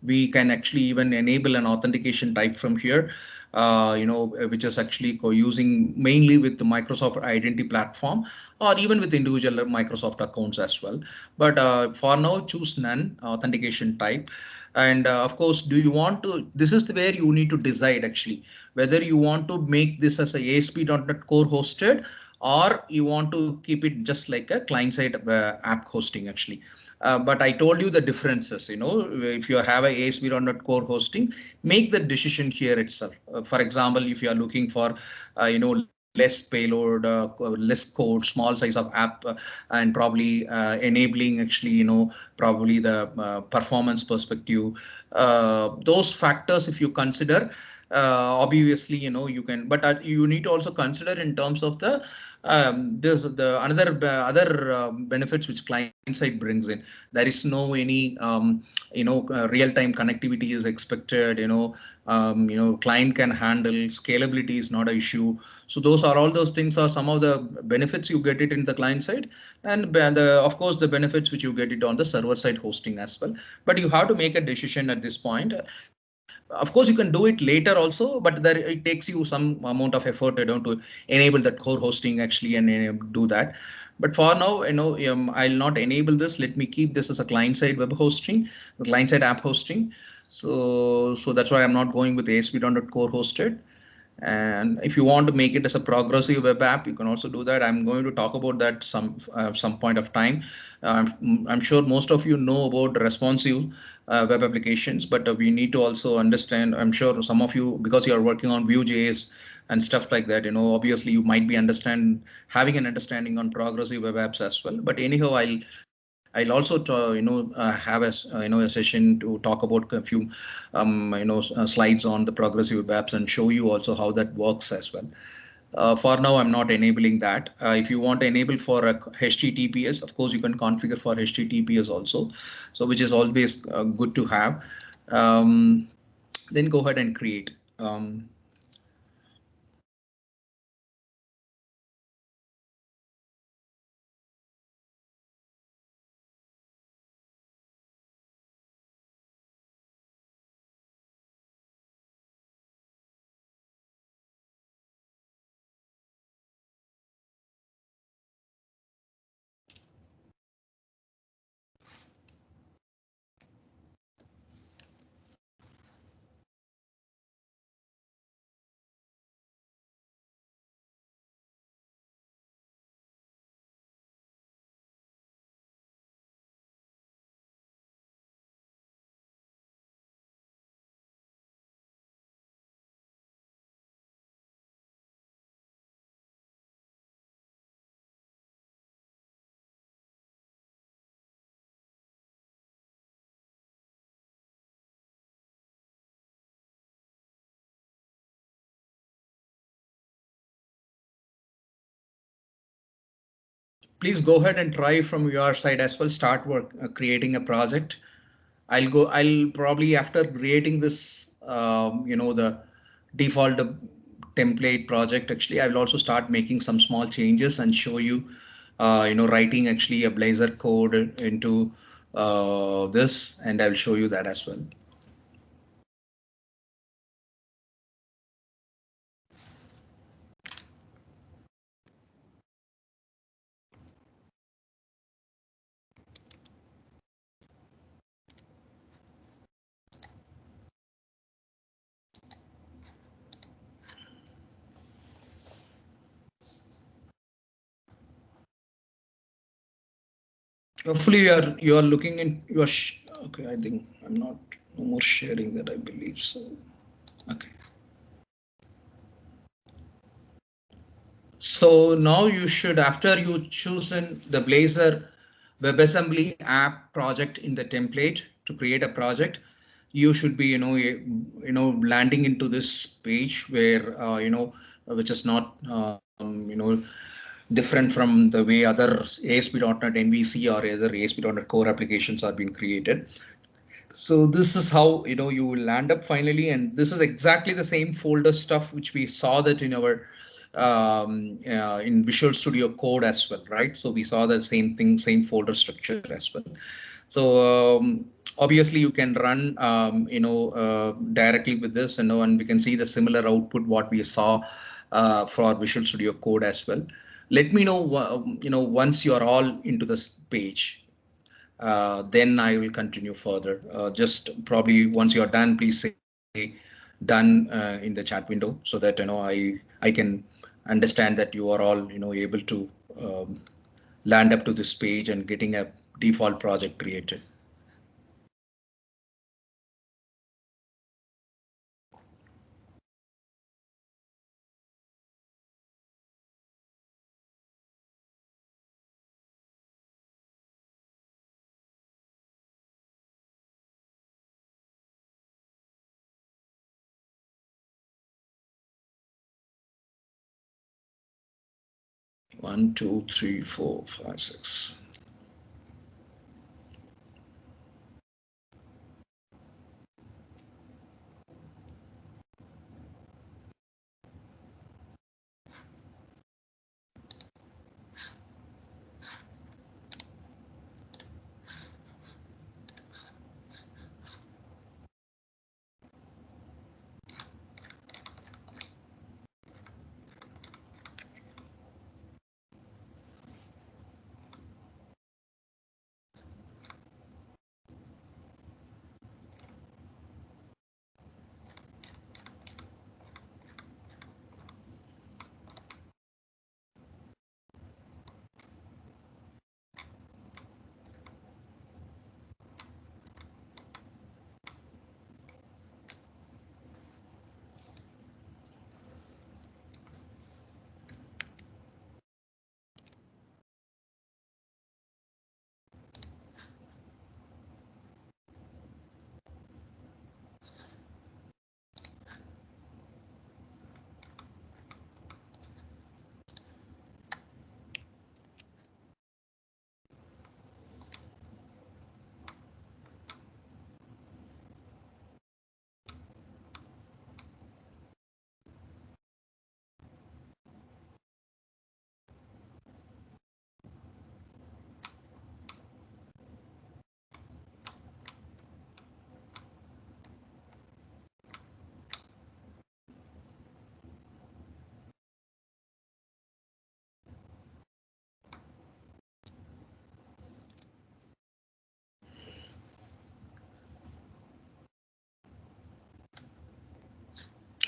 We can actually even enable an authentication type from here, which is actually using mainly with the Microsoft Identity Platform, or even with individual Microsoft accounts as well. But for now, choose none authentication type. And of course, do you want to, this is where you need to decide actually whether you want to make this as a ASP.NET Core hosted, or you want to keep it just like a client-side app hosting actually. But I told you the differences. If you have a ASP.NET Core hosting, make the decision here itself. For example, if you are looking for, less payload, less code, small size of app, and probably enabling actually, probably the performance perspective. Those factors, if you consider, obviously, you can, but you need to also consider in terms of the there's the other benefits which client side brings in. There is no any real-time connectivity is expected. Client can handle, scalability is not an issue. So those are all those things are some of the benefits you get it in the client side, and of course the benefits which you get it on the server side hosting as well. But you have to make a decision at this point. Of course, you can do it later also, but there it takes you some amount of effort, to enable that core hosting actually and do that. But for now, I'll not enable this. Let me keep this as a client-side web hosting, the client-side app hosting. So that's why I'm not going with ASP.NET Core hosted. And if you want to make it as a progressive web app, you can also do that. I'm going to talk about that some point of time. I'm sure most of you know about responsive web applications, but we need to also understand. I'm sure some of you, because you are working on Vue.js and stuff like that, obviously you might be having an understanding on progressive web apps as well. But anyhow, I'll also have a session to talk about a few slides on the progressive web apps and show you also how that works as well. For now, I'm not enabling that. If you want to enable for a HTTPS, of course, you can configure for HTTPS also, so which is always good to have. Then go ahead and create. Please go ahead and try from your side as well. Start work creating a project. I'll probably after creating this, the default template project, actually, I will also start making some small changes and show you, writing actually a Blazor code into this, and I'll show you that as well. Hopefully you are looking in your okay, I think I'm not no more sharing that, I believe so. Okay. So now you should, after you chosen the Blazor WebAssembly app project in the template to create a project, you should be, landing into this page where, which is not, different from the way other ASP.NET MVC or other ASP.NET Core applications are being created. So this is how you will land up finally, and this is exactly the same folder stuff which we saw that in our in Visual Studio Code as well, right? So we saw the same thing, same folder structure as well. So obviously you can run directly with this, and we can see the similar output what we saw for Visual Studio Code as well. Let me know once you are all into this page. Then I will continue further. Just probably once you're done, please say done in the chat window so that I can understand that you are all able to land up to this page and getting a default project created. One, two, three, four, five, six.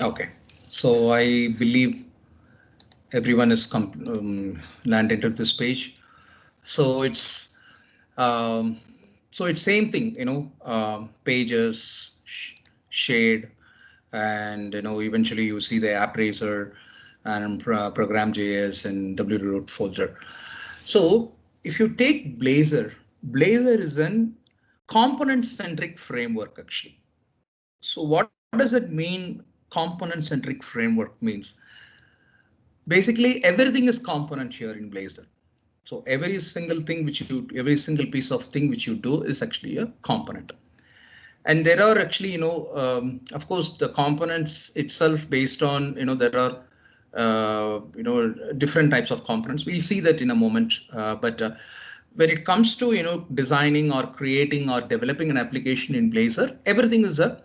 Okay, so I believe everyone is landed to this page. So it's same thing, pages, shade, and eventually you see the app razor and program.js and wroot folder. So if you take Blazor, Blazor is an component-centric framework actually. So what does it mean? Component-centric framework means basically everything is component here in Blazor. So every single thing every single piece of thing which you do is actually a component. And there are actually, of course, the components itself based on, there are, different types of components. We'll see that in a moment. But when it comes to, designing or creating or developing an application in Blazor, everything is a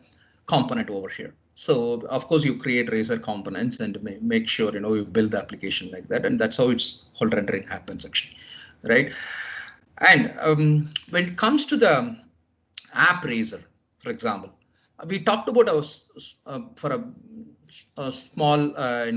component over here. So of course you create Razor components and make sure, you build the application like that. And that's how its whole rendering happens actually, right? And when it comes to the app Razor, for example, we talked about for a small, a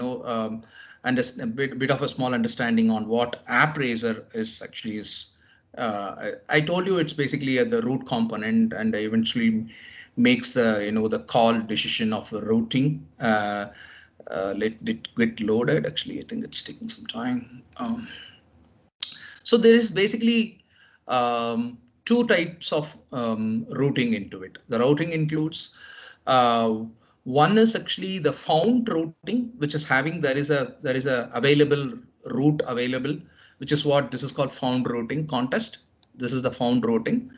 bit of a small understanding on what app Razor is actually is. I told you it's basically the root component and eventually makes the the call decision of routing. Let it get loaded. Actually, I think it's taking some time. So there is basically two types of routing into it. The routing includes one is actually the found routing, which is having there is a available route available, which is what this is called found routing contest. This is the found routing.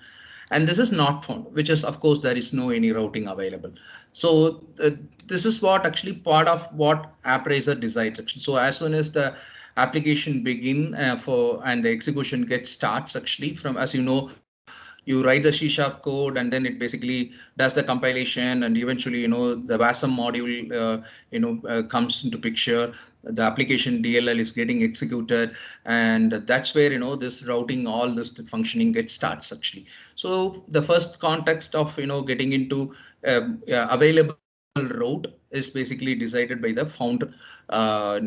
And this is not found, which is of course there is no any routing available. So this is what actually part of what AppRaiser decides actually. So as soon as the application begin and the execution gets starts actually from, as you know, you write the C# code and then it basically does the compilation, and eventually the WASM module comes into picture. The application DLL is getting executed, and that's where this routing, all this functioning gets starts actually. So the first context of getting into available route is basically decided by the found a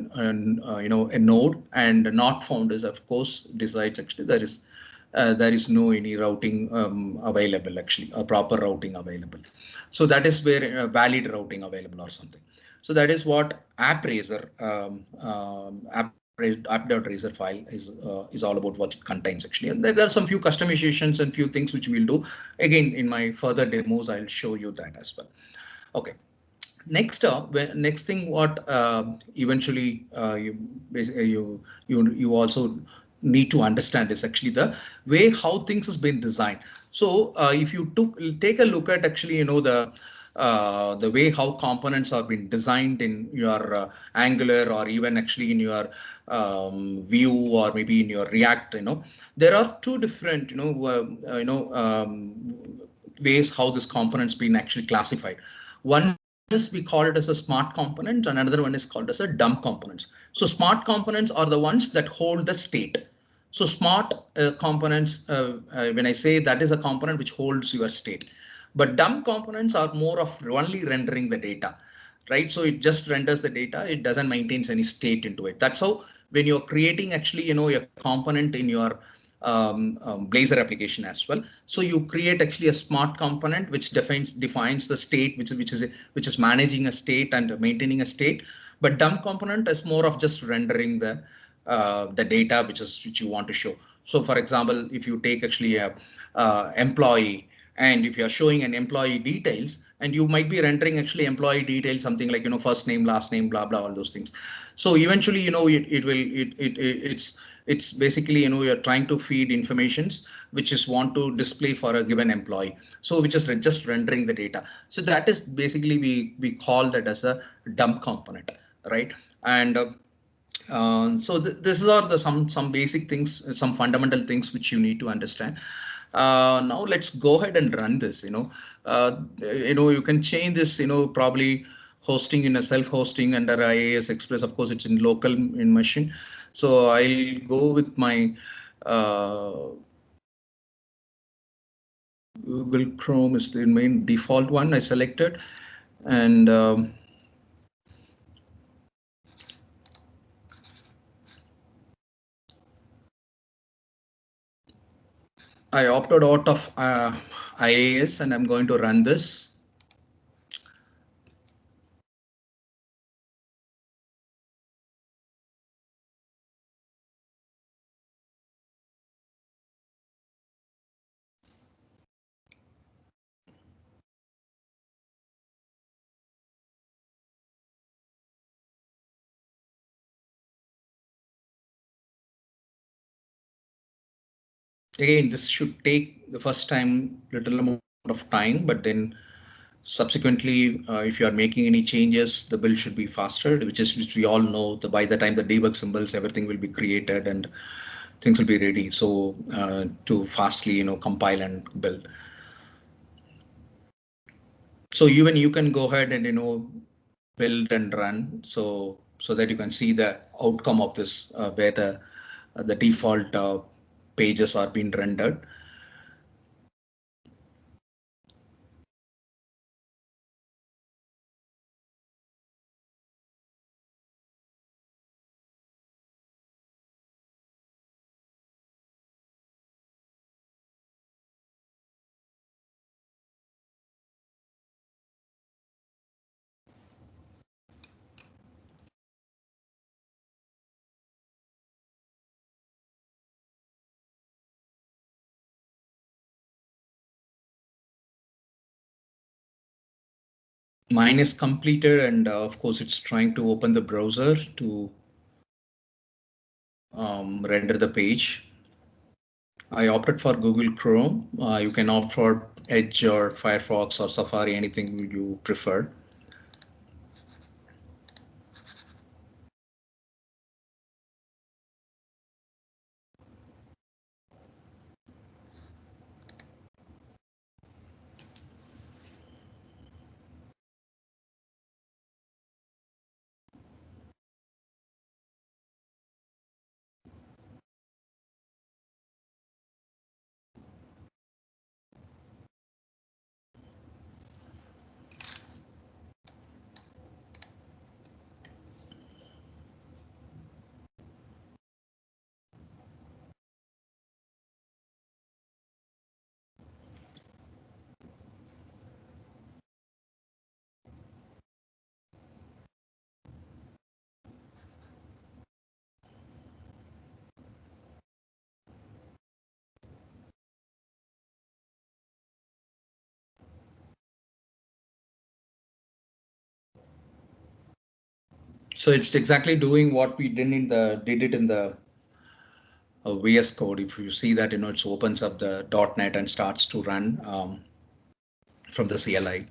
node, and not found is of course decides actually there is no any routing available actually, a proper routing available. So that is where valid routing available or something. So that is what AppRaiser app.raiser file is all about, what it contains actually. And there are some few customizations and few things which we'll do. Again, in my further demos, I'll show you that as well. Okay. Next next thing, what eventually you also need to understand is actually the way how things has been designed. So if you take a look at actually the way how components have been designed in your Angular, or even actually in your Vue, or maybe in your React, there are two different ways how this component's been actually classified. One is we call it as a smart component, and another one is called as a dumb components. So smart components are the ones that hold the state. So smart components, when I say that is a component which holds your state, but dumb components are more of only rendering the data, right? So it just renders the data. It doesn't maintain any state into it. That's how when you're creating actually, a component in your Blazor application as well. So you create actually a smart component which defines the state, which is managing a state and maintaining a state. But dumb component is more of just rendering the data which you want to show. So for example, if you take actually a employee, and if you're showing an employee details, and you might be rendering actually employee details, something like first name, last name, blah blah, all those things. So eventually it's basically you're trying to feed informations which is want to display for a given employee, so which is just rendering the data. So that is basically we call that as a dump component, right? And so this are the some basic things, some fundamental things which you need to understand. Now let's go ahead and run this. You can change this. Probably hosting in a self-hosting under IAS Express. Of course, it's in local in machine. So I'll go with my Google Chrome is the main default one I selected, and I opted out of IAS, and I'm going to run this. Again, this should take the first time little amount of time, but then subsequently, if you are making any changes, the build should be faster, which we all know. By the time the debug symbols, everything will be created and things will be ready. So to fastly, compile and build. So even you can go ahead and build and run, so that you can see the outcome of this, where the default pages are being rendered. Mine is completed, and of course it's trying to open the browser to render the page. I opted for Google Chrome. You can opt for Edge or Firefox or Safari, anything you prefer. So it's exactly doing what we did it in the VS Code. If you see that, it opens up the .NET and starts to run from the CLI.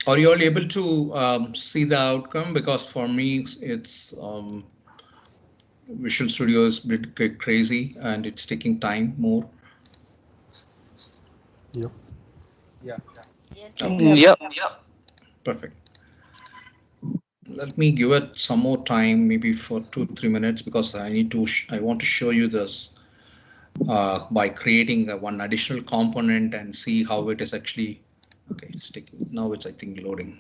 Are you all able to see the outcome? Because for me, it's Visual Studio is a bit crazy and it's taking time more. Yep. Yeah. Yes. Yep. Perfect. Let me give it some more time, maybe for 2-3 minutes, because I want to show you this by creating one additional component and see how it is actually. Okay, it's taking now. It's I think loading.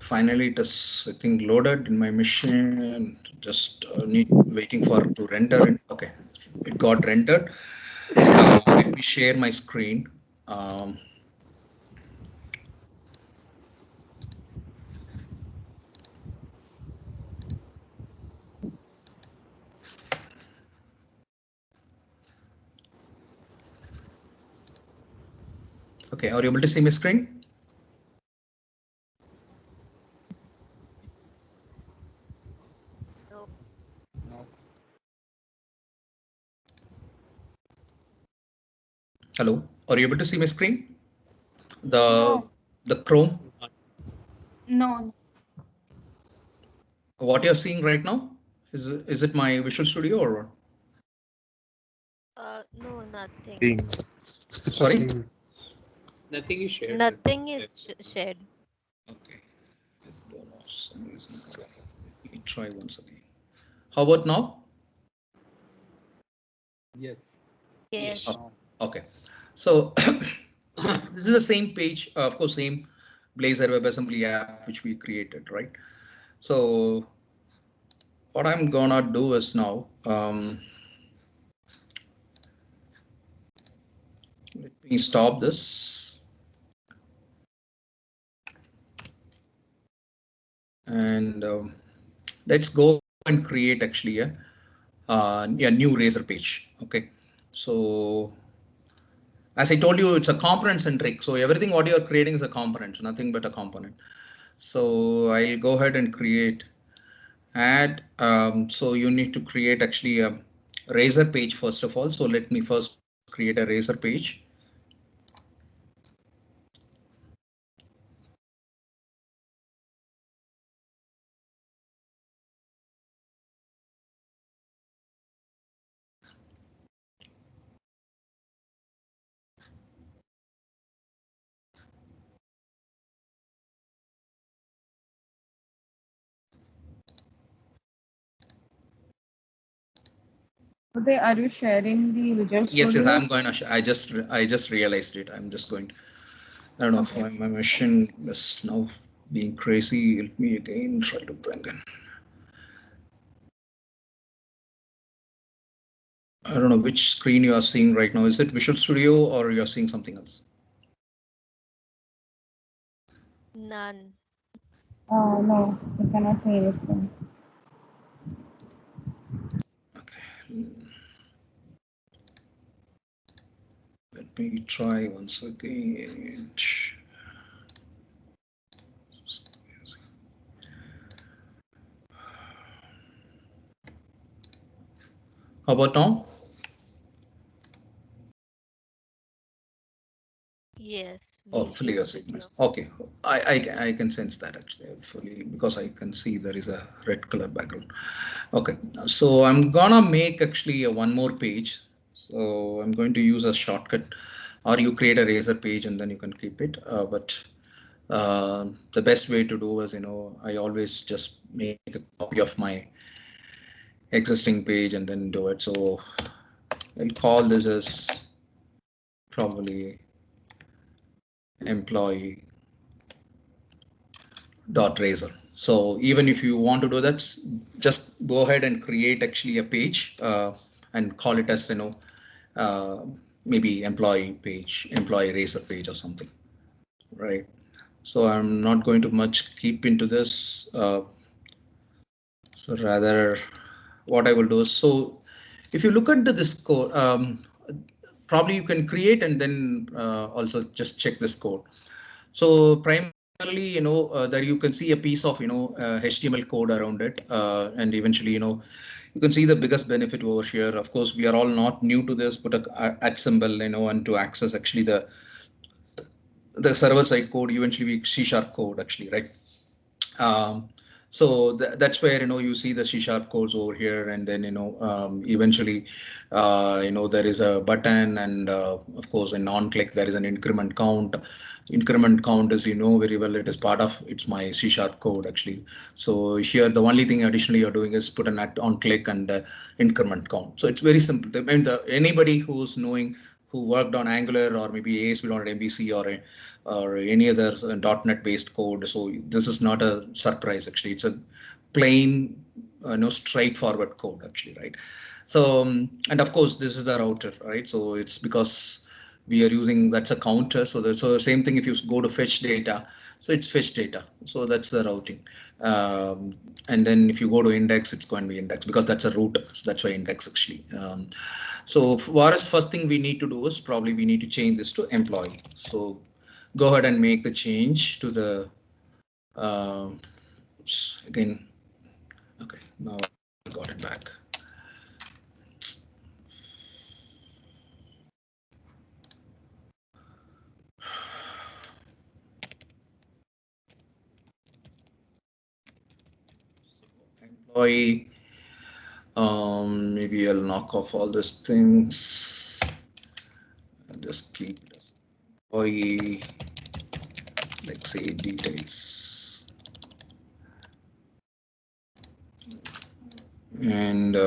finally it is, I think, loaded in my machine. Just waiting for to render it. Okay, it got rendered. Let me share my screen. Okay, are you able to see my screen? No. Hello, are you able to see my screen? No. The Chrome. No. What you're seeing right now is it my Visual Studio or what? No, nothing. Sorry? Nothing is shared. Nothing is shared. Okay. I don't know, some reason. Let me try once again. How about now? Yes. Yes. Oh, okay. So this is the same page, of course, same Blazor WebAssembly app which we created, right? So what I'm gonna do is now, let me stop this. And let's go and create actually a new Razor page. Okay. So as I told you, it's a component centric. So everything what you're creating is a component, nothing but a component. So I'll go ahead and create add. So you need to create actually a Razor page first of all. So let me first create a Razor page. Uday, are you sharing the Visual Studio? Yes, I'm going to. I just realized it. I'm just going to. I don't know if my machine is now being crazy. Let me again try to bring in. I don't know which screen you are seeing right now. Is it Visual Studio or you are seeing something else? None. No, you cannot see any screen. Okay. Let me try once again. How about now? Yes. Oh, fully you're seeing this. Okay, I can sense that actually fully because I can see there is a red color background. Okay, so I'm gonna make actually one more page. So I'm going to use a shortcut, or you create a Razor page and then you can keep it. But the best way to do is, I always just make a copy of my existing page and then do it. So I'll call this as probably employee dot razor. So even if you want to do that, just go ahead and create actually a page and call it as maybe employee razor page or something, right? So I'm not going to much keep into this. So rather, what I will do is, so if you look at this code, probably you can create and then also just check this code. So primarily, there you can see a piece of, HTML code around it. And eventually, you can see the biggest benefit over here. Of course, we are all not new to this, put a at symbol, and to access actually the server side code, eventually we C# code actually, right? So that's where you see the C# codes over here, and then eventually there is a button, and of course in on-click there is an increment count. Increment count, as you know very well, it is part of my C# code actually. So here the only thing additionally you're doing is put an on-click and increment count. So it's very simple. I mean, anybody who's knowing who worked on Angular or maybe ASP.NET MVC or any other .NET based code. So this is not a surprise. Actually, it's a plain, straightforward code. Actually, right? So and of course this is the router, right? So it's because we are using, that's a counter. So the same thing if you go to fetch data. So it's fetch data. So that's the routing. And then if you go to index, it's going to be index because that's a root. So that's why index actually. So first thing we need to do is probably we need to change this to employee. So go ahead and make the change to the oops, again. Okay, now I got it back. Employee, maybe I'll knock off all these things and just keep it as employee, like say details. And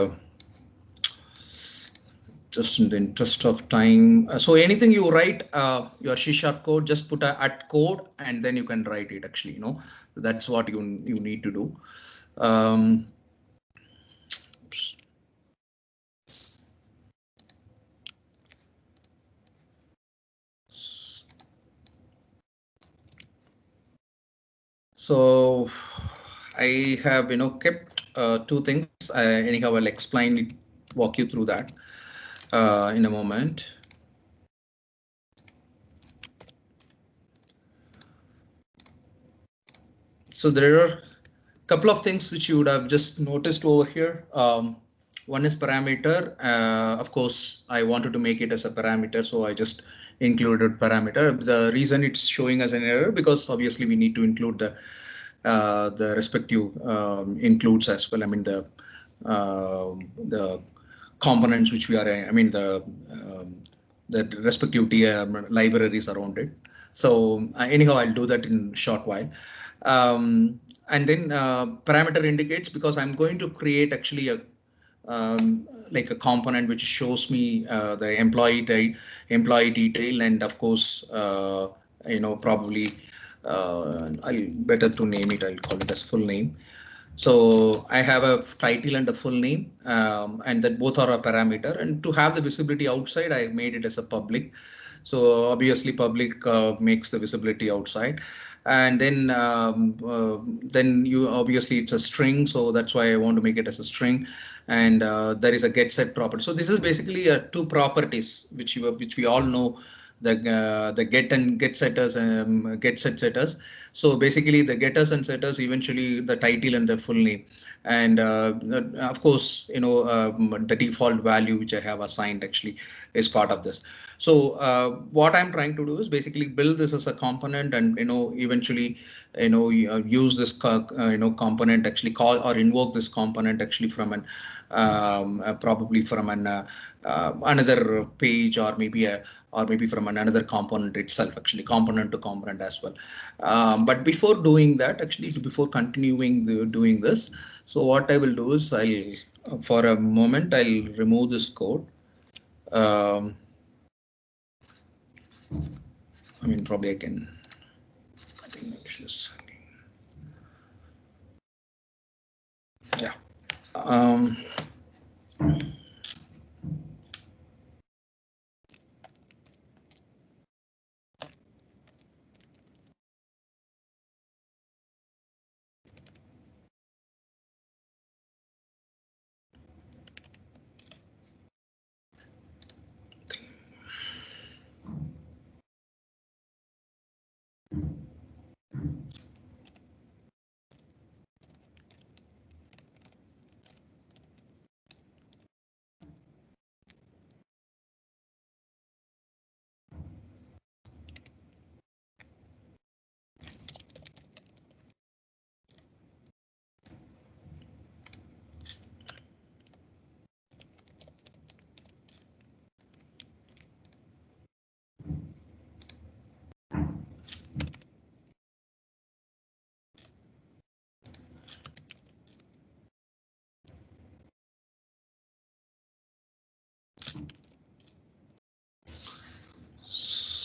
just in the interest of time, so anything you write your C# code, just put a at code and then you can write it actually, that's what you need to do. Oops. So I have kept two things. Anyhow, I'll explain it, walk you through that in a moment. So there are a couple of things which you would have just noticed over here. One is parameter. Of course, I wanted to make it as a parameter, so I just included parameter. The reason it's showing as an error because obviously we need to include the respective includes as well. I mean the components which we are. I mean the respective libraries around it. So anyhow, I'll do that in a short while. And then parameter indicates because I'm going to create actually a like a component which shows me the employee detail, and of course probably I'll better to name it. I'll call it as full name. So I have a title and a full name, and that both are a parameter. And to have the visibility outside, I made it as a public. So obviously public makes the visibility outside. And then you obviously it's a string. So that's why I want to make it as a string. And there is a get set property. So this is basically two properties which we all know, the get and get setters, get set setters. So basically the getters and setters, eventually the title and the full name. And of course, the default value which I have assigned actually is part of this. So what I'm trying to do is basically build this as a component, and eventually use this component, actually call or invoke this component actually from an probably from an another page, or maybe from another component itself, actually component to component as well. But before doing that, actually before continuing doing this, so what I will do is for a moment I'll remove this code. I mean, probably I think this. Yeah.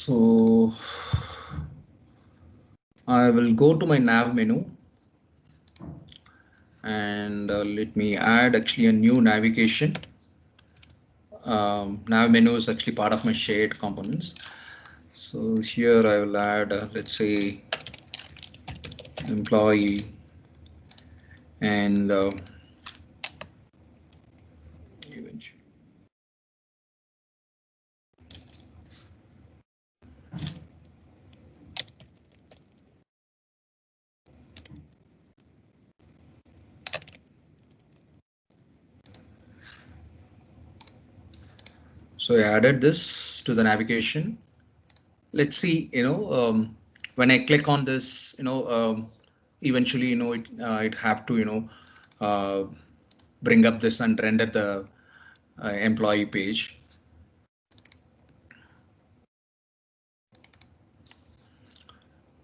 So I will go to my nav menu and let me add actually a new navigation. Nav menu is actually part of my shared components. So here I will add, let's say, employee and eventually. So I added this to the navigation. Let's see, when I click on this, eventually, it have to, uh, bring up this and render the employee page.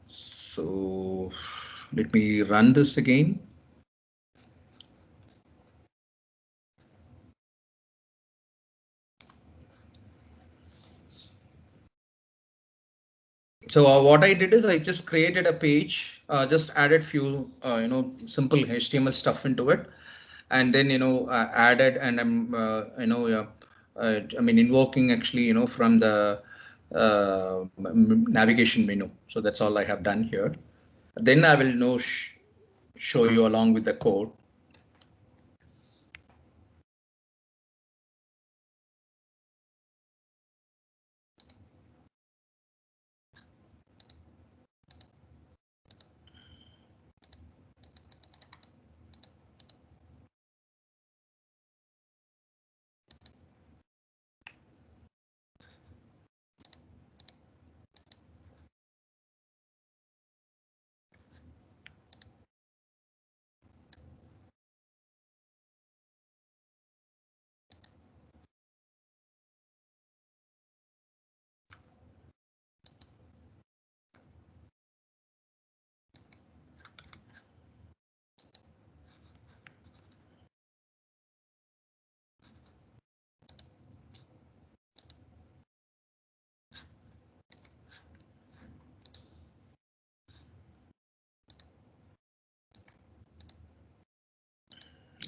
So let me run this again. So what I did is I just created a page, just added few, simple HTML stuff into it, and then, added, and I'm, I mean, invoking actually, from the navigation menu. So that's all I have done here. Then I will show you along with the code.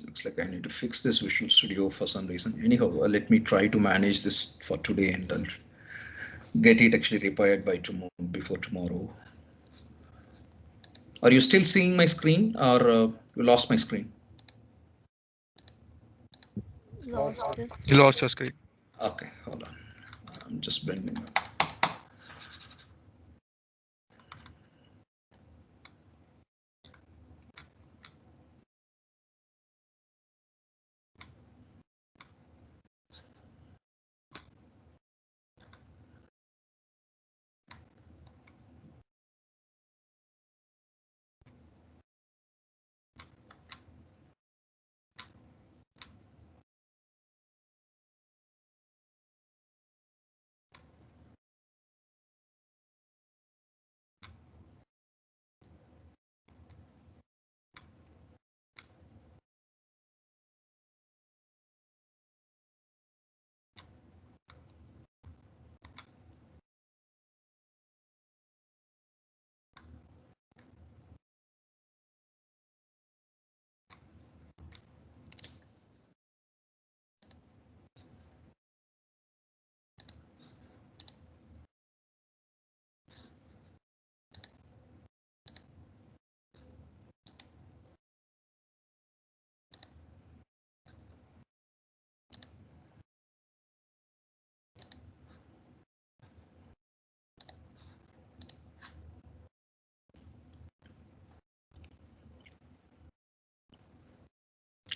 Looks like I need to fix this Visual Studio for some reason. Anyhow, let me try to manage this for today, and I'll get it actually repaired by tomorrow, before tomorrow. Are you still seeing my screen, or you lost my screen? Lost your You screen. lost your screen. Okay, hold on. I'm just blending.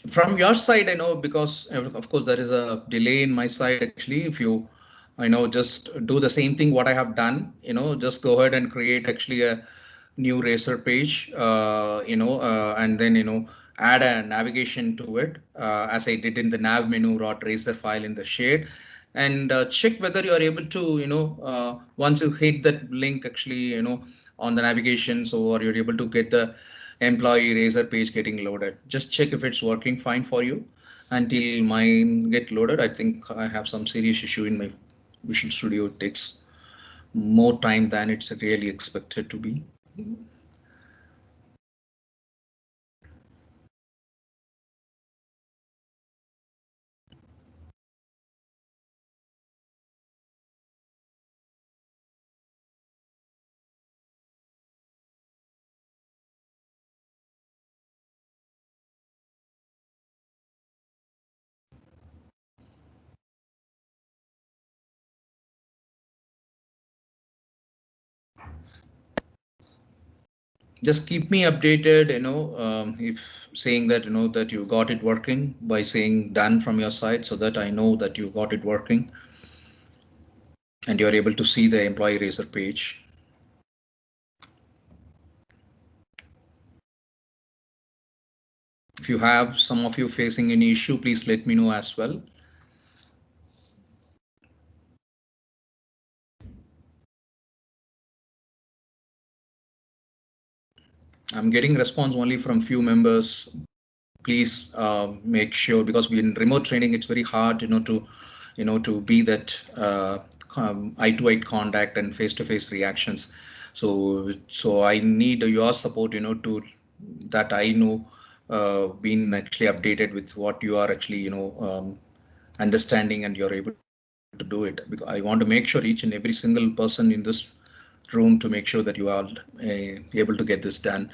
From your side, I know, because of course there is a delay in my side actually. If you, I know, just do the same thing what I have done, just go ahead and create actually a new racer page, and then, add a navigation to it, as I did in the nav menu, or racer file in the shade, and check whether you are able to, once you hit that link actually, on the navigation, so, or you're able to get the employee razor page getting loaded. Just check if it's working fine for you. Until mine get loaded, I think I have some serious issue in my Visual Studio. It takes more time than it's really expected to be. Just keep me updated, if saying that, that you got it working by saying done from your side, so that I know that you got it working and you're able to see the employee eraser page. If you have some of you facing any issue, please let me know as well. I'm getting response only from few members. Please make sure, because we in remote training, it's very hard, to be that eye-to-eye contact and face-to-face reactions. So I need your support, to that I know being actually updated with what you are actually, understanding, and you're able to do it. Because I want to make sure each and every single person in this room to make sure that you are able to get this done.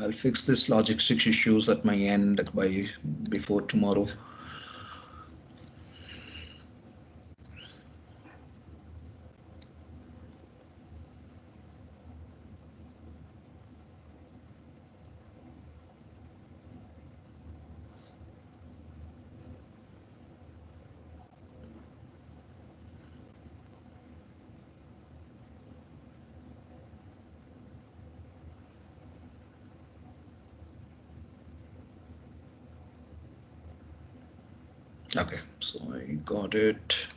I'll fix this logistics issues at my end before tomorrow. Okay, so I got it.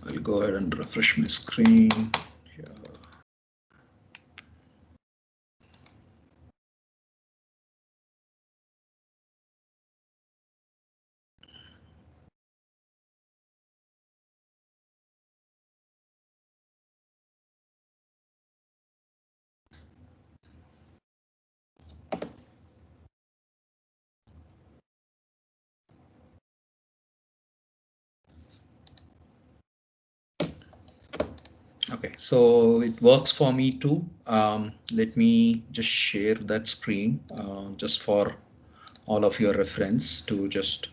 I'll go ahead and refresh my screen here. Okay, so it works for me too. Let me just share that screen just for all of your reference to just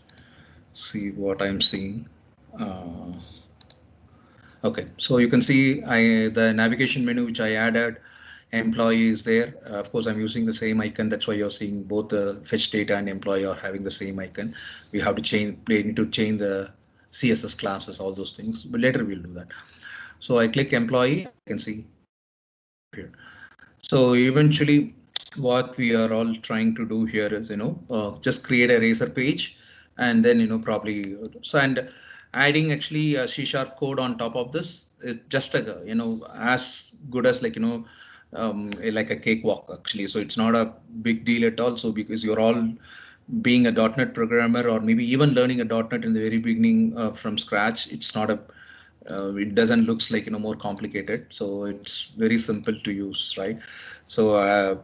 see what I'm seeing. Okay, so you can see the navigation menu which I added, employee is there. Of course, I'm using the same icon. That's why you're seeing both the fetch data and employee are having the same icon. We have to need to change the CSS classes, all those things, but later we'll do that. So I click employee, I can see here. So eventually what we are all trying to do here is, just create a razor page, and then, probably, so, and adding actually a C# code on top of this is just a, as good as like, like a cakewalk actually. So it's not a big deal at all. So because you're all being a .NET programmer, or maybe even learning a .NET in the very beginning from scratch, it's not a it doesn't looks like, more complicated. So it's very simple to use, right? So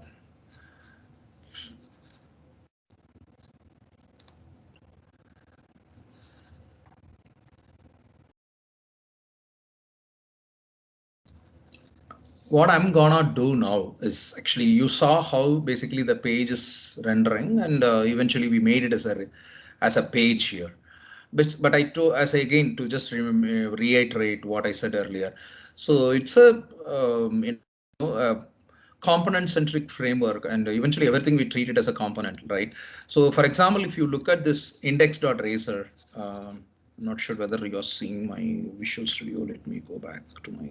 what I'm gonna do now is, actually, you saw how basically the page is rendering, and eventually we made it as a page here. But as I, again, to just reiterate what I said earlier. So it's a component centric framework, and eventually everything we treat it as a component, right? So for example, if you look at this index.razor, I'm not sure whether you're seeing my Visual Studio. Let me go back to my.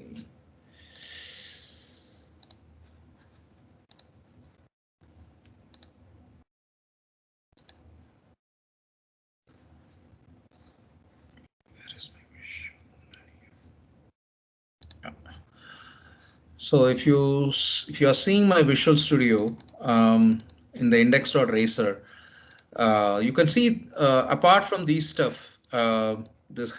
So if you are seeing my Visual Studio, in the index.razor, you can see apart from these stuff, this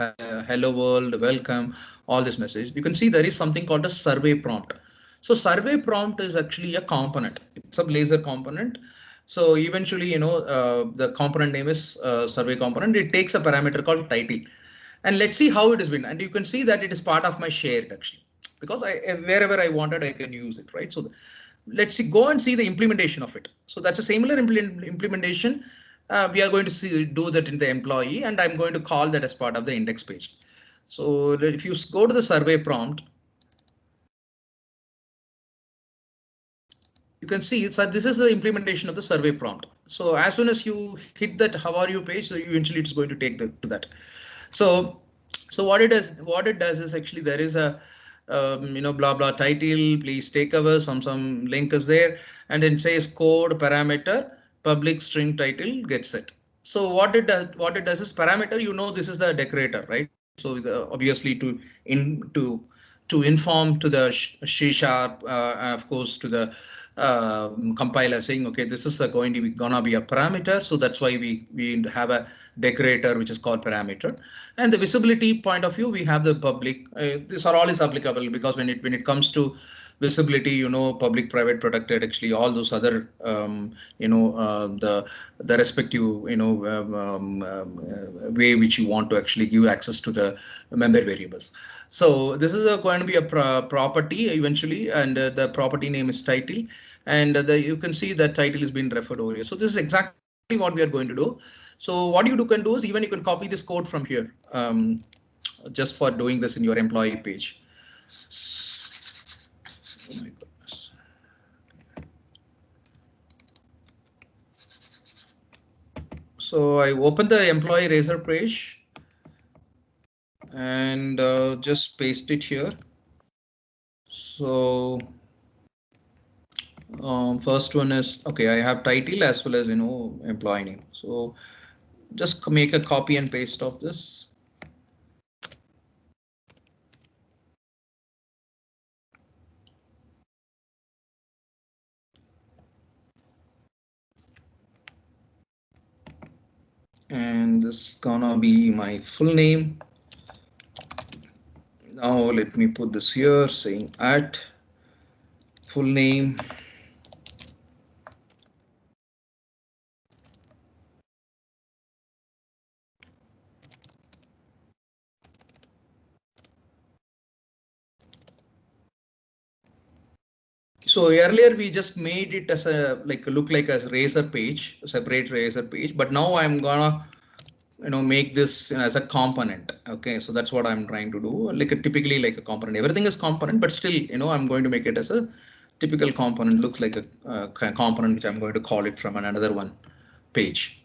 hello world, welcome, all this message, you can see there is something called a survey prompt. So survey prompt is actually a component. It's a Blazor component. So eventually, the component name is survey component. It takes a parameter called title. And let's see how it has been. And you can see that it is part of my shared actually, because wherever I wanted, I can use it, right? So let's see, go and see the implementation of it. So that's a similar implementation. We are going to do that in the employee, and I'm going to call that as part of the index page. So if you go to the survey prompt, you can see that this is the implementation of the survey prompt. So as soon as you hit that how are you page, so eventually it's going to take to that. So what it does is actually there is a blah blah title, please take over, some link is there, and then says code parameter public string title gets set. So what it does is parameter, this is the decorator, right? So obviously to inform to the C#, of course, to the compiler saying, okay, this is going to be gonna be a parameter. So that's why we have a decorator which is called parameter. And the visibility point of view, we have the public. These are all is applicable because when it comes to visibility, public, private, protected, actually all those other the respective way which you want to actually give access to the member variables. So this is going to be a property eventually, and the property name is title, and you can see that title is being referred over here. So this is exactly what we are going to do. So what you can do is even you can copy this code from here, just for doing this in your employee page. Oh my goodness. So I open the employee razor page and just paste it here. So first one is, okay, I have title as well as employee name. So just make a copy and paste of this. And this is gonna be my full name. Now let me put this here saying at full name. So earlier we just made it as a look like a razor page, a separate razor page, but now I'm gonna make this as a component. Okay, so that's what I'm trying to do, typically like a component. Everything is component, but still I'm going to make it as a typical component, looks like a component which I'm going to call it from another one page.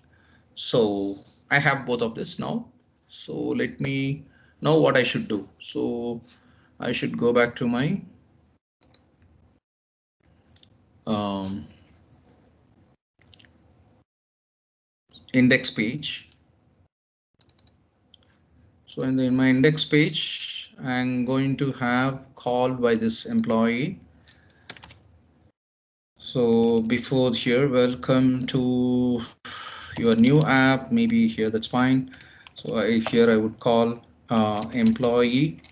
So I have both of this now. So let me know what I should do. So I should go back to my index page. So in my index page, I'm going to have called by this employee. So before here, welcome to your new app, maybe here, that's fine. So here I would call employee,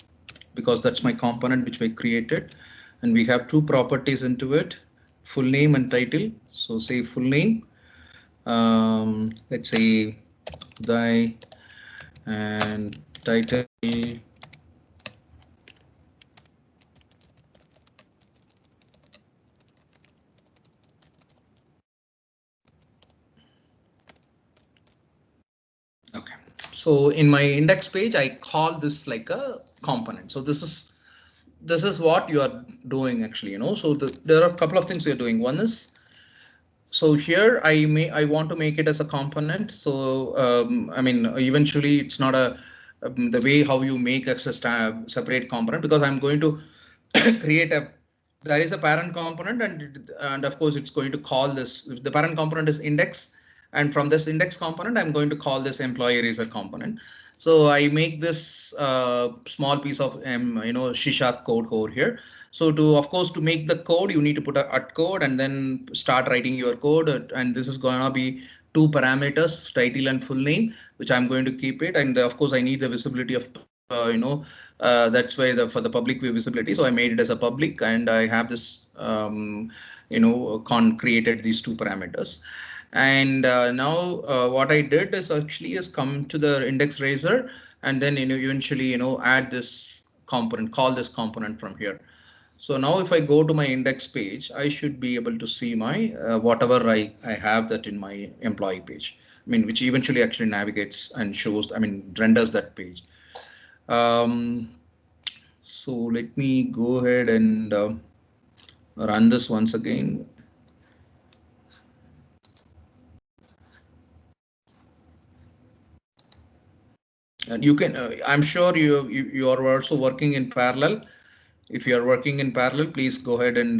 because that's my component which we created. And we have two properties into it, full name and title. So say full name, let's say Uday, and title okay. So in my index page, I call this like a component. So this is what you are doing actually, so there are a couple of things we are doing. One is, so here I want to make it as a component. So I mean, eventually it's not the way how you make a separate component, because I'm going to create there is a parent component, and of course it's going to call this, the parent component is index, and from this index component I'm going to call this employee razor component. So I make this small piece of C# code over here. So to, of course, to make the code, you need to put a at code and then start writing your code. And this is going to be two parameters, title and full name, which I'm going to keep it. And of course, I need the visibility of, that's why for the public view visibility. So I made it as a public, and I have this, created these two parameters. And now what I did is actually is come to the index razor, and then eventually add this component, call this component from here. So now if I go to my index page, I should be able to see my whatever I have that in my employee page. I mean, which eventually actually navigates and shows, I mean, renders that page. So let me go ahead and run this once again. And you can, I'm sure you are also working in parallel. If you are working in parallel, please go ahead and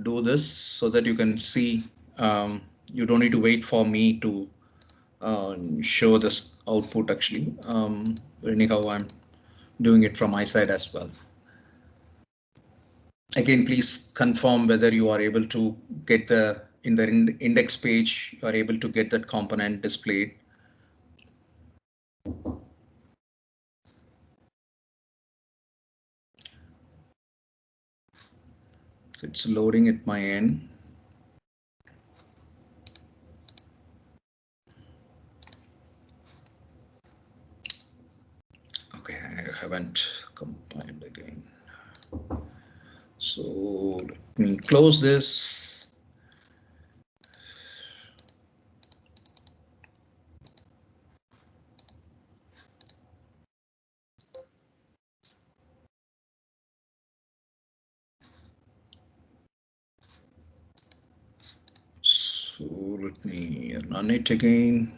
do this so that you can see. You don't need to wait for me to show this output actually. Anyhow, I'm doing it from my side as well. Again, please confirm whether you are able to get the in the index page, you are able to get that component displayed. So it's loading at my end. Okay, I haven't compiled again. So let me close this. So let me run it again.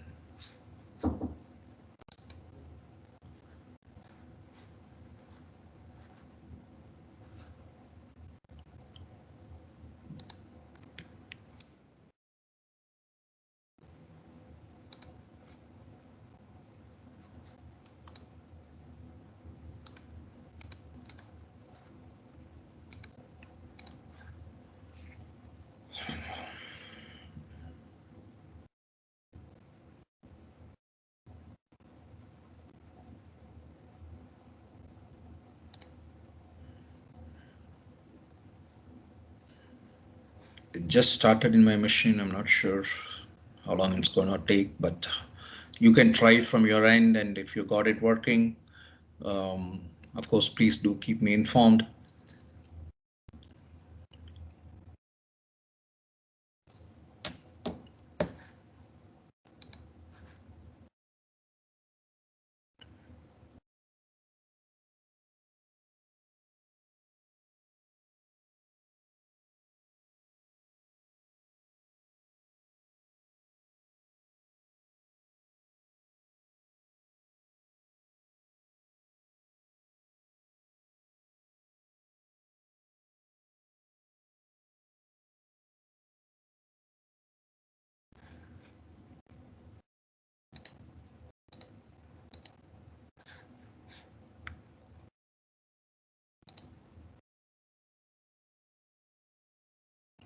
It just started in my machine. I'm not sure how long it's going to take, but you can try it from your end. And if you got it working, of course, please do keep me informed.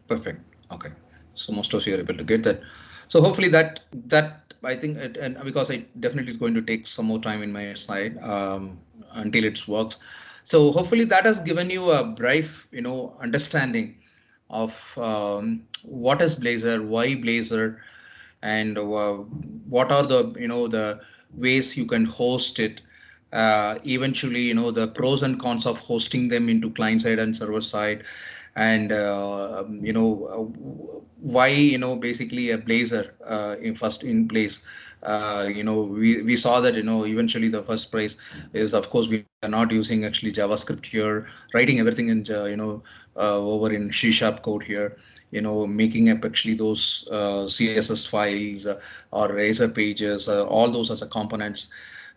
Perfect. Okay. So most of you are able to get that. So hopefully that I think and because I definitely is going to take some more time in my side until it works. So hopefully that has given you a brief, understanding of what is Blazor, why Blazor, and what are the the ways you can host it. Eventually, the pros and cons of hosting them into client side and server side, and why basically a Blazor in first in place. We saw that eventually the first price is, of course, we are not using actually JavaScript here, writing everything in over in C# code here, making up actually those CSS files or razor pages, all those as a components.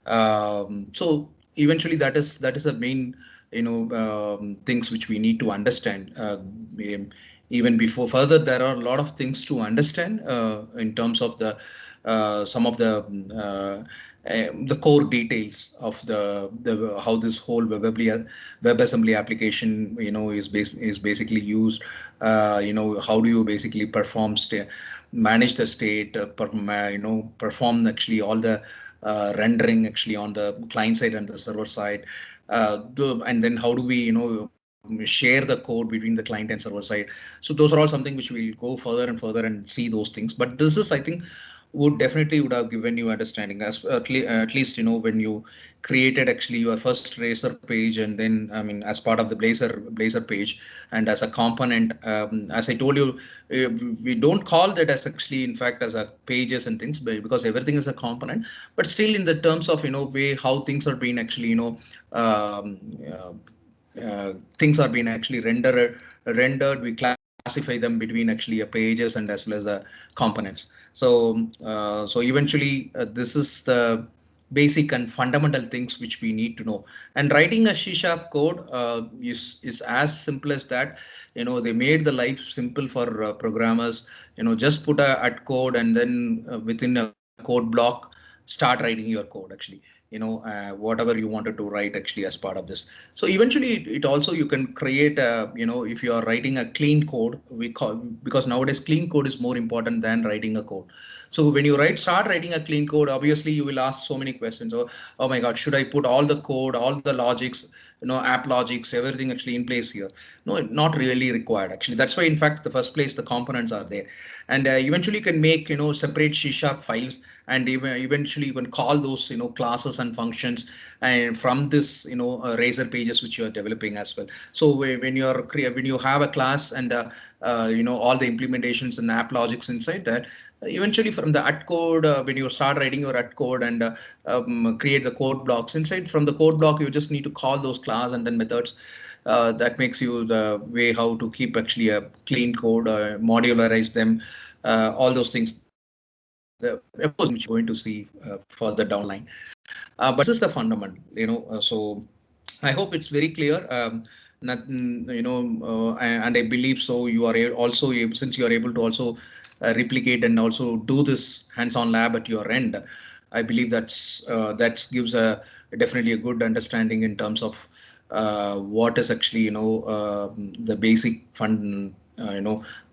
So eventually that is the main things which we need to understand. Even before further, there are a lot of things to understand in terms of the some of the core details of the how this whole WebAssembly application is basically used. How do you basically manage the state, perform actually all the rendering actually on the client side and the server side, and then how do we share the code between the client and server side. So those are all something which we'll go further and further and see those things. But this is, I think, would have given you understanding as at least when you created actually your first Razer page, and then as part of the Blazor page and as a component, as I told you, we don't call that as actually in fact as a pages and things, because everything is a component. But still, in the terms of way how things are being actually um, things are being actually rendered, we classify them between actually a pages and as well as the components. So eventually this is the basic and fundamental things which we need to know. And writing a C# code is as simple as that. They made the life simple for programmers. Just put a at code, and then within a code block, start writing your code actually. Whatever you wanted to write actually as part of this. So eventually it also, you can create a, if you are writing a clean code, because nowadays clean code is more important than writing a code. So when you start writing a clean code, obviously you will ask so many questions. Oh my God, should I put all the code, all the logics, app logics, everything actually in place here? No, not really required actually. That's why in fact the first place the components are there. And eventually you can make separate C# files, and eventually you can call those classes and functions, and from this Razer pages which you are developing as well. So when you have a class and all the implementations and app logics inside that, eventually from the at code, when you start writing your at code and create the code blocks inside, from the code block you just need to call those class and then methods. That makes you the way how to keep actually a clean code, modularize them, all those things. Of course, which you're going to see further down the line. But this is the fundamental, so I hope it's very clear. And I believe so. You are also able, since you are able to also replicate and also do this hands-on lab at your end. I believe that gives a definitely a good understanding in terms of what is actually the basic fund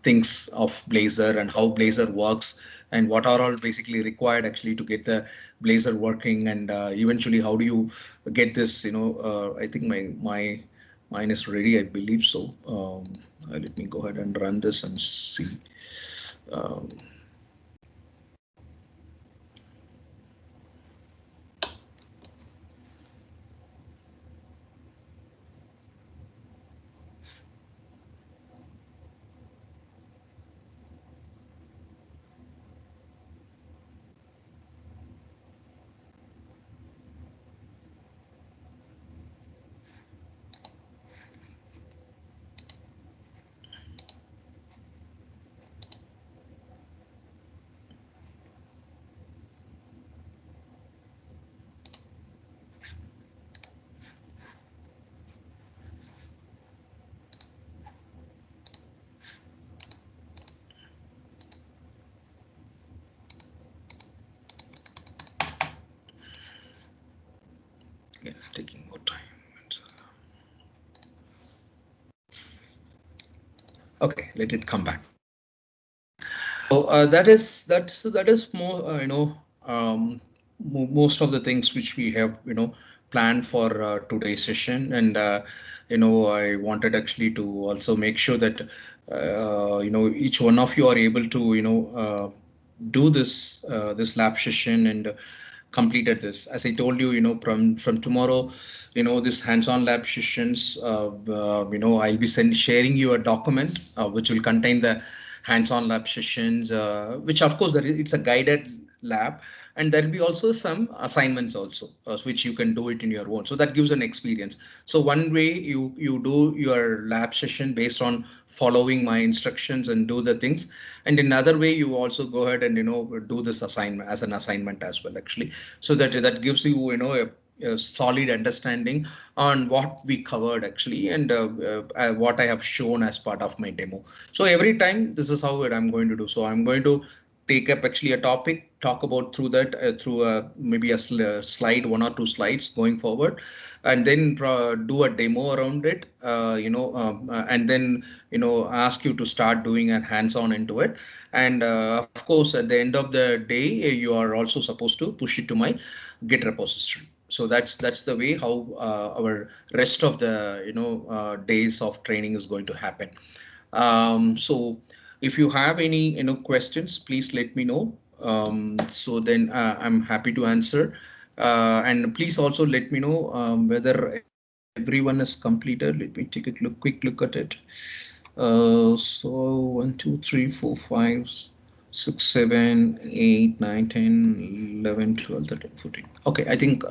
things of Blazor and how Blazor works, and what are all basically required actually to get the Blazor working, and eventually how do you get this. I think mine is ready, I believe so. Let me go ahead and run this and see. um, yeah, taking more time. Okay, let it come back. So that is more most of the things which we have planned for today's session. And I wanted actually to also make sure that each one of you are able to do this lab session and completed this. As I told you, from tomorrow, this hands-on lab sessions, I'll be sharing you a document which will contain the hands-on lab sessions, which of course it's a guided lab, and there'll be also some assignments also, which you can do it in your own. So that gives an experience. So one way you do your lab session based on following my instructions and do the things, and another way you also go ahead and do this assignment as an assignment as well actually. So that gives you solid understanding on what we covered actually, and what I have shown as part of my demo. So every time this is how I'm going to do. So I'm going to take up actually a topic, talk about through that through maybe a slide, 1 or 2 slides going forward, and then do a demo around it, and then ask you to start doing a hands-on into it. And of course, at the end of the day, you are also supposed to push it to my Git repository. So that's the way how our rest of the days of training is going to happen. So if you have any questions, please let me know. So then I'm happy to answer. And please also let me know whether everyone is completed. Let me take a quick look at it. So 1, 2, 3, 4, 5, 6, 7, 8, 9, 10, 11, 12, 13, 14. Okay, I think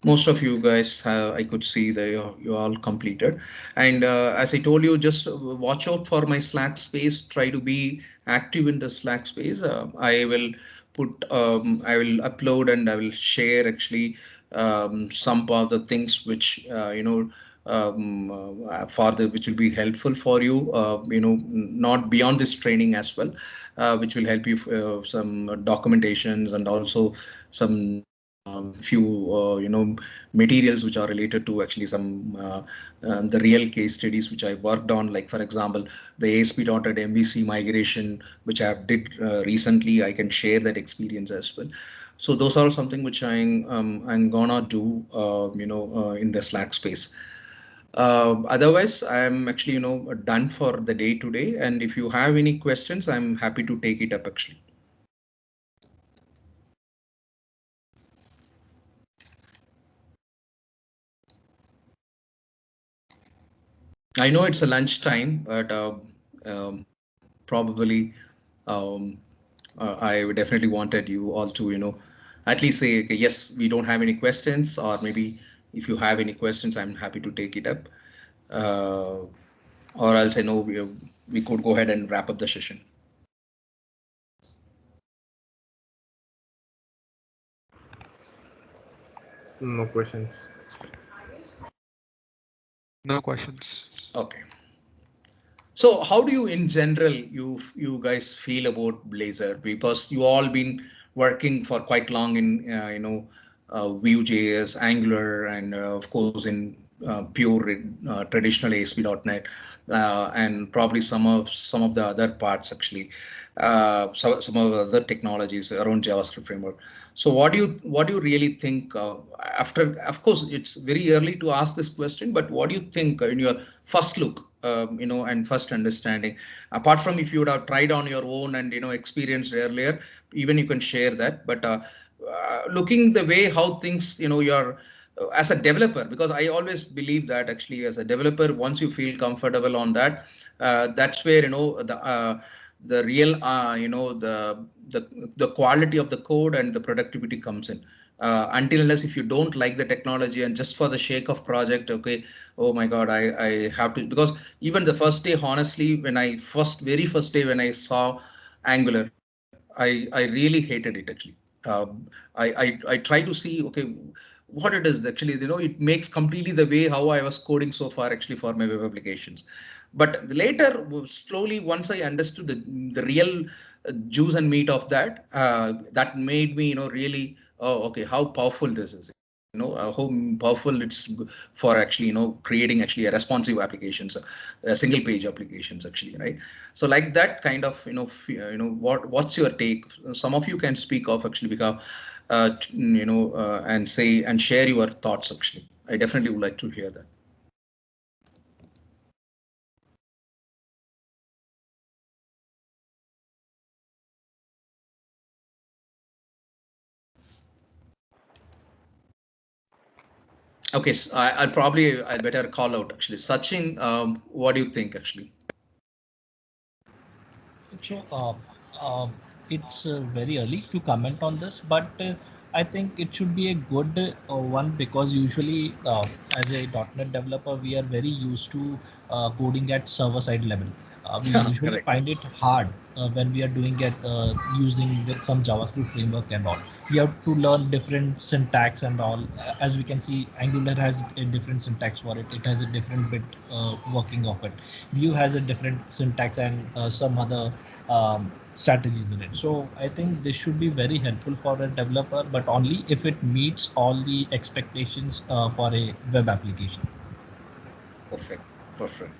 most of you guys have, I could see that you're all completed. And as I told you, just watch out for my Slack space. Try to be active in the Slack space. I will upload and I will share actually some of the things which for the which will be helpful for you, not beyond this training as well, which will help you some documentations, and also some few materials which are related to actually some the real case studies which I worked on, like for example the ASP.NET MVC migration which I have did recently. I can share that experience as well. So those are something which I'm gonna do in the Slack space. Otherwise, I'm actually done for the day today, and if you have any questions, I'm happy to take it up actually. I know it's a lunch time, but probably um, I definitely wanted you all to at least say, okay, yes, we don't have any questions, or maybe if you have any questions, I'm happy to take it up, or I'll say no, we could go ahead and wrap up the session. No questions. No questions. Okay. So how do you, in general, you guys feel about Blazor? Because you all been working for quite long in Vue.js, Angular, and of course in pure traditional ASP.NET, and probably some of the other parts actually, some of the other technologies around JavaScript framework. So what do you really think after? Of course, it's very early to ask this question, but what do you think in your first look? And first understanding, apart from if you would have tried on your own and experienced earlier, even you can share that. But looking the way how things you're as a developer, because I always believe that actually as a developer, once you feel comfortable on that, that's where the real the quality of the code and the productivity comes in. Until unless if you don't like the technology and just for the sake of project, okay, oh my god, I have to, because even the first day, honestly, when I very first day when I saw Angular, I really hated it actually. I try to see, okay, what it is actually, it makes completely the way how I was coding so far actually for my web applications. But later, slowly, once I understood the real juice and meat of that, that made me, really, oh, okay, how powerful this is. How powerful it's for actually, creating actually a responsive applications, single page applications actually, right? So like that kind of, what's your take? Some of you can speak of actually, because, and say and share your thoughts actually. I definitely would like to hear that. Okay, so I'll better call out actually. Sachin, what do you think actually? So it's very early to comment on this, but I think it should be a good one, because usually as a .NET developer, we are very used to coding at server side level. We usually find it hard when we are doing it using with some JavaScript framework and all. We have to learn different syntax and all. As we can see, Angular has a different syntax for it. It has a different bit working of it. Vue has a different syntax and some other strategies in it. So I think this should be very helpful for a developer, but only if it meets all the expectations for a web application. Perfect, perfect.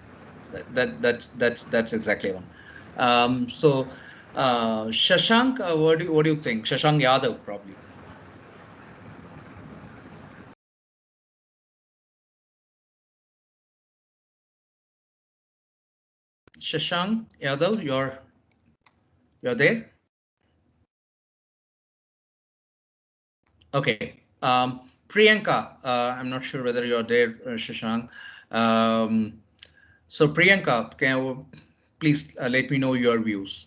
That's exactly one. So Shashank, what do you think? Shashank Yadav, probably. Shashank Yadav, you're there? Okay. Priyanka, I'm not sure whether you're there, Shashank. So Priyanka, can you please let me know your views?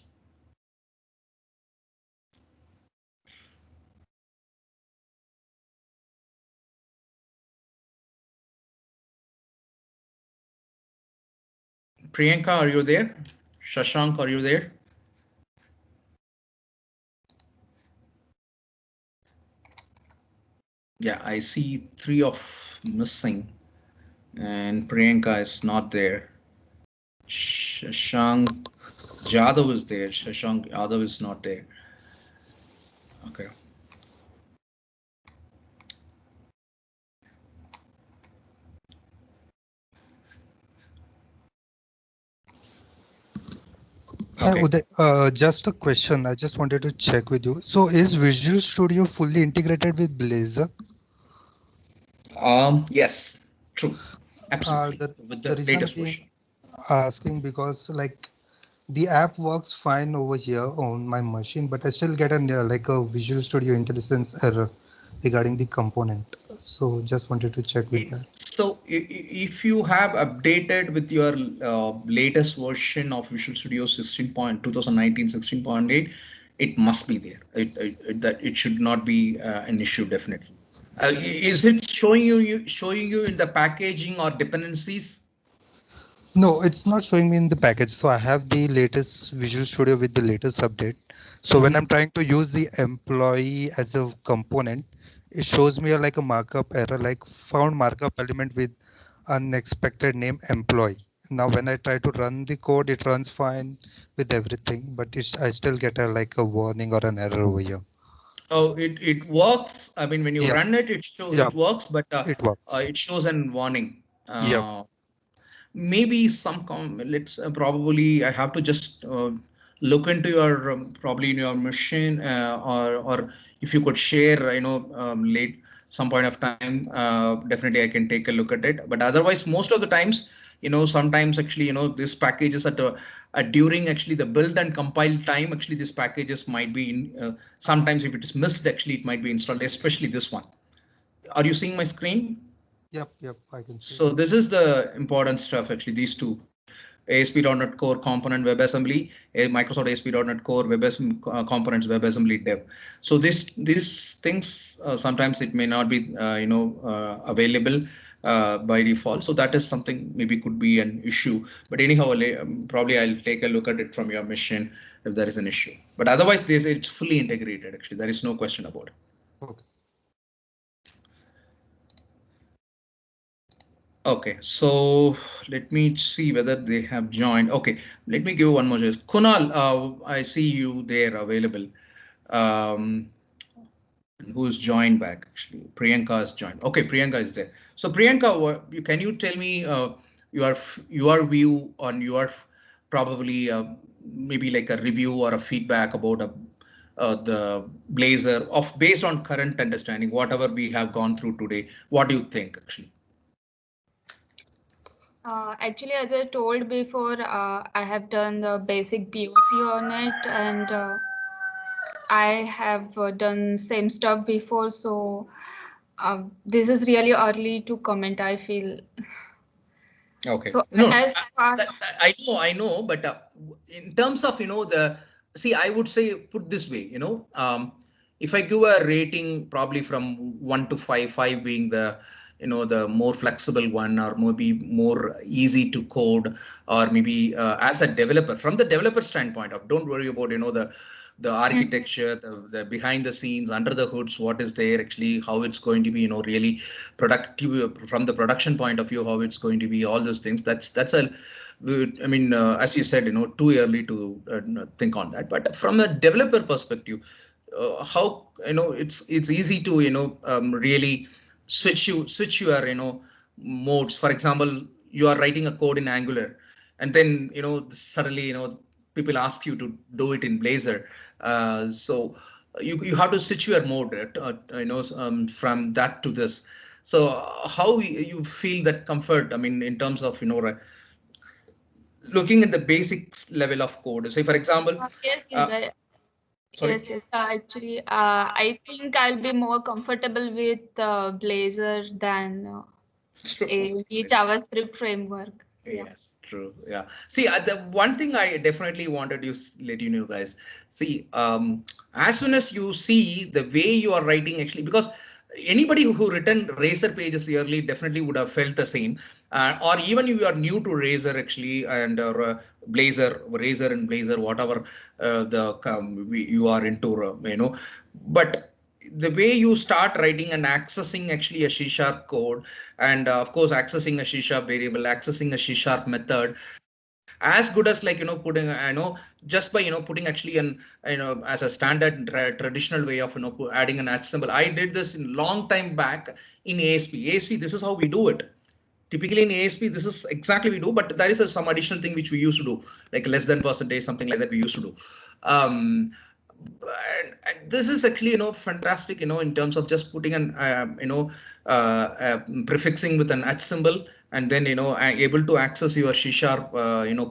Priyanka, are you there? Shashank, are you there? Yeah, I see 3 of missing, and Priyanka is not there. Shashank Jadhav is there. Shashank Yadav is not there. Okay. Okay. Uday, just a question. I just wanted to check with you. So is Visual Studio fully integrated with Blazor? Yes, true. Absolutely. With the reason latest being version. asking because like the app works fine over here on my machine, but I still get like a Visual Studio IntelliSense error regarding the component. So just wanted to check with that. So if you have updated with your latest version of Visual Studio 2019 16.8, it must be there. It should not be an issue, definitely. Is it showing you in the packaging or dependencies? No, it's not showing me in the package. So I have the latest Visual Studio with the latest update. So when I'm trying to use the employee as a component, it shows me like a markup error, like found markup element with unexpected name employee. Now when I try to run the code, it runs fine with everything, but I still get like a warning or an error over here. Oh, it works. I mean, when you run it, it works, but it works. It shows an warning. Yeah. Maybe let's probably I have to just look into your probably in your machine or if you could share, late some point of time, definitely I can take a look at it. But otherwise, most of the times, sometimes actually, this packages during actually the build and compile time, actually this packages might be in, sometimes if it is missed, actually it might be installed, especially this one. Are you seeing my screen? Yep, I can see. So this is the important stuff, actually, these two. ASP.NET Core Component WebAssembly, Microsoft ASP.NET Core Components WebAssembly Dev. So these things sometimes it may not be available by default. So that is something maybe could be an issue. But anyhow, probably I'll take a look at it from your machine if there is an issue. But otherwise, it's fully integrated. Actually, there is no question about it. Okay. Okay, so let me see whether they have joined. Okay, let me give one more choice. Kunal, I see you there available. Who's joined back? Actually, Priyanka has joined. Okay, Priyanka is there. So Priyanka, can you tell me your view on your probably maybe like a review or a feedback about the Blazor based on current understanding, whatever we have gone through today. What do you think actually? Actually, as I told before, I have done the basic POC on it, and I have done same stuff before. So this is really early to comment, I feel. Okay. So No, as far I know, but in terms of I would say put this way, if I give a rating probably from 1 to 5, 5 being the the more flexible one, or maybe more easy to code, or maybe as a developer, from the developer standpoint of, don't worry about the architecture, the behind the scenes, under the hoods, what is there actually, how it's going to be, really productive from the production point of view, how it's going to be, all those things. That's a, I mean, as you said, too early to think on that. But from a developer perspective, how, it's easy to, really switch your, modes. For example, you are writing a code in Angular, and then, suddenly, people ask you to do it in Blazor. So you have to switch your mode, from that to this. So how you feel that comfort? I mean, in terms of, looking at the basics level of code. Say, for example, Yes, sorry. yes. Actually, I think I'll be more comfortable with Blazor than a JavaScript framework. Yes, true. Yeah. See, the one thing I definitely wanted to let you know, guys. See, as soon as you see the way you are writing, actually, because anybody who written Razor pages yearly definitely would have felt the same. Or even if you are new to Razor, actually, and Blazor, Razor and Blazor, whatever you are into, but the way you start writing and accessing actually a C# code, and of course accessing a C# variable, accessing a C# method, as good as, like, putting, just by, putting actually an, as a standard traditional way of, adding an at symbol. I did this in long time back in ASP. This is how we do it. Typically in ASP, this is exactly we do, but there is some additional thing which we used to do, like less than percentage, something like that we used to do. And this is actually, fantastic, in terms of just putting an, prefixing with an at symbol, and then, able to access your C#,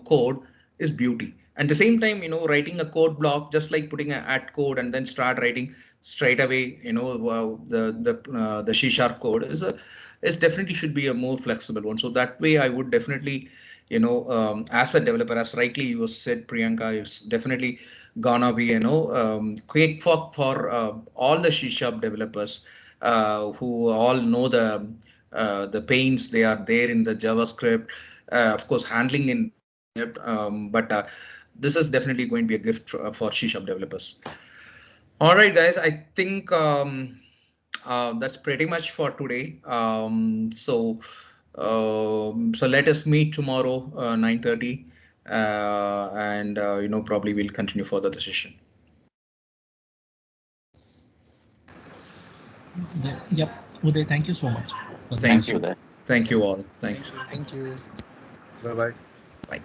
code is beauty. At the same time, writing a code block, just like putting an at code and then start writing straight away, the C# code is definitely should be a more flexible one. So that way I would definitely, as a developer, as rightly you said, Priyanka, is definitely gonna be, quick for all the C# developers who all know the pains they are there in the JavaScript, of course, handling in, but this is definitely going to be a gift for C# developers. All right, guys, I think that's pretty much for today. So let us meet tomorrow, 9:30, and probably we'll continue further the session. Yep, Uday, thank you so much. Thank you. Thank you all. Thanks. Thank you. Bye bye. Bye.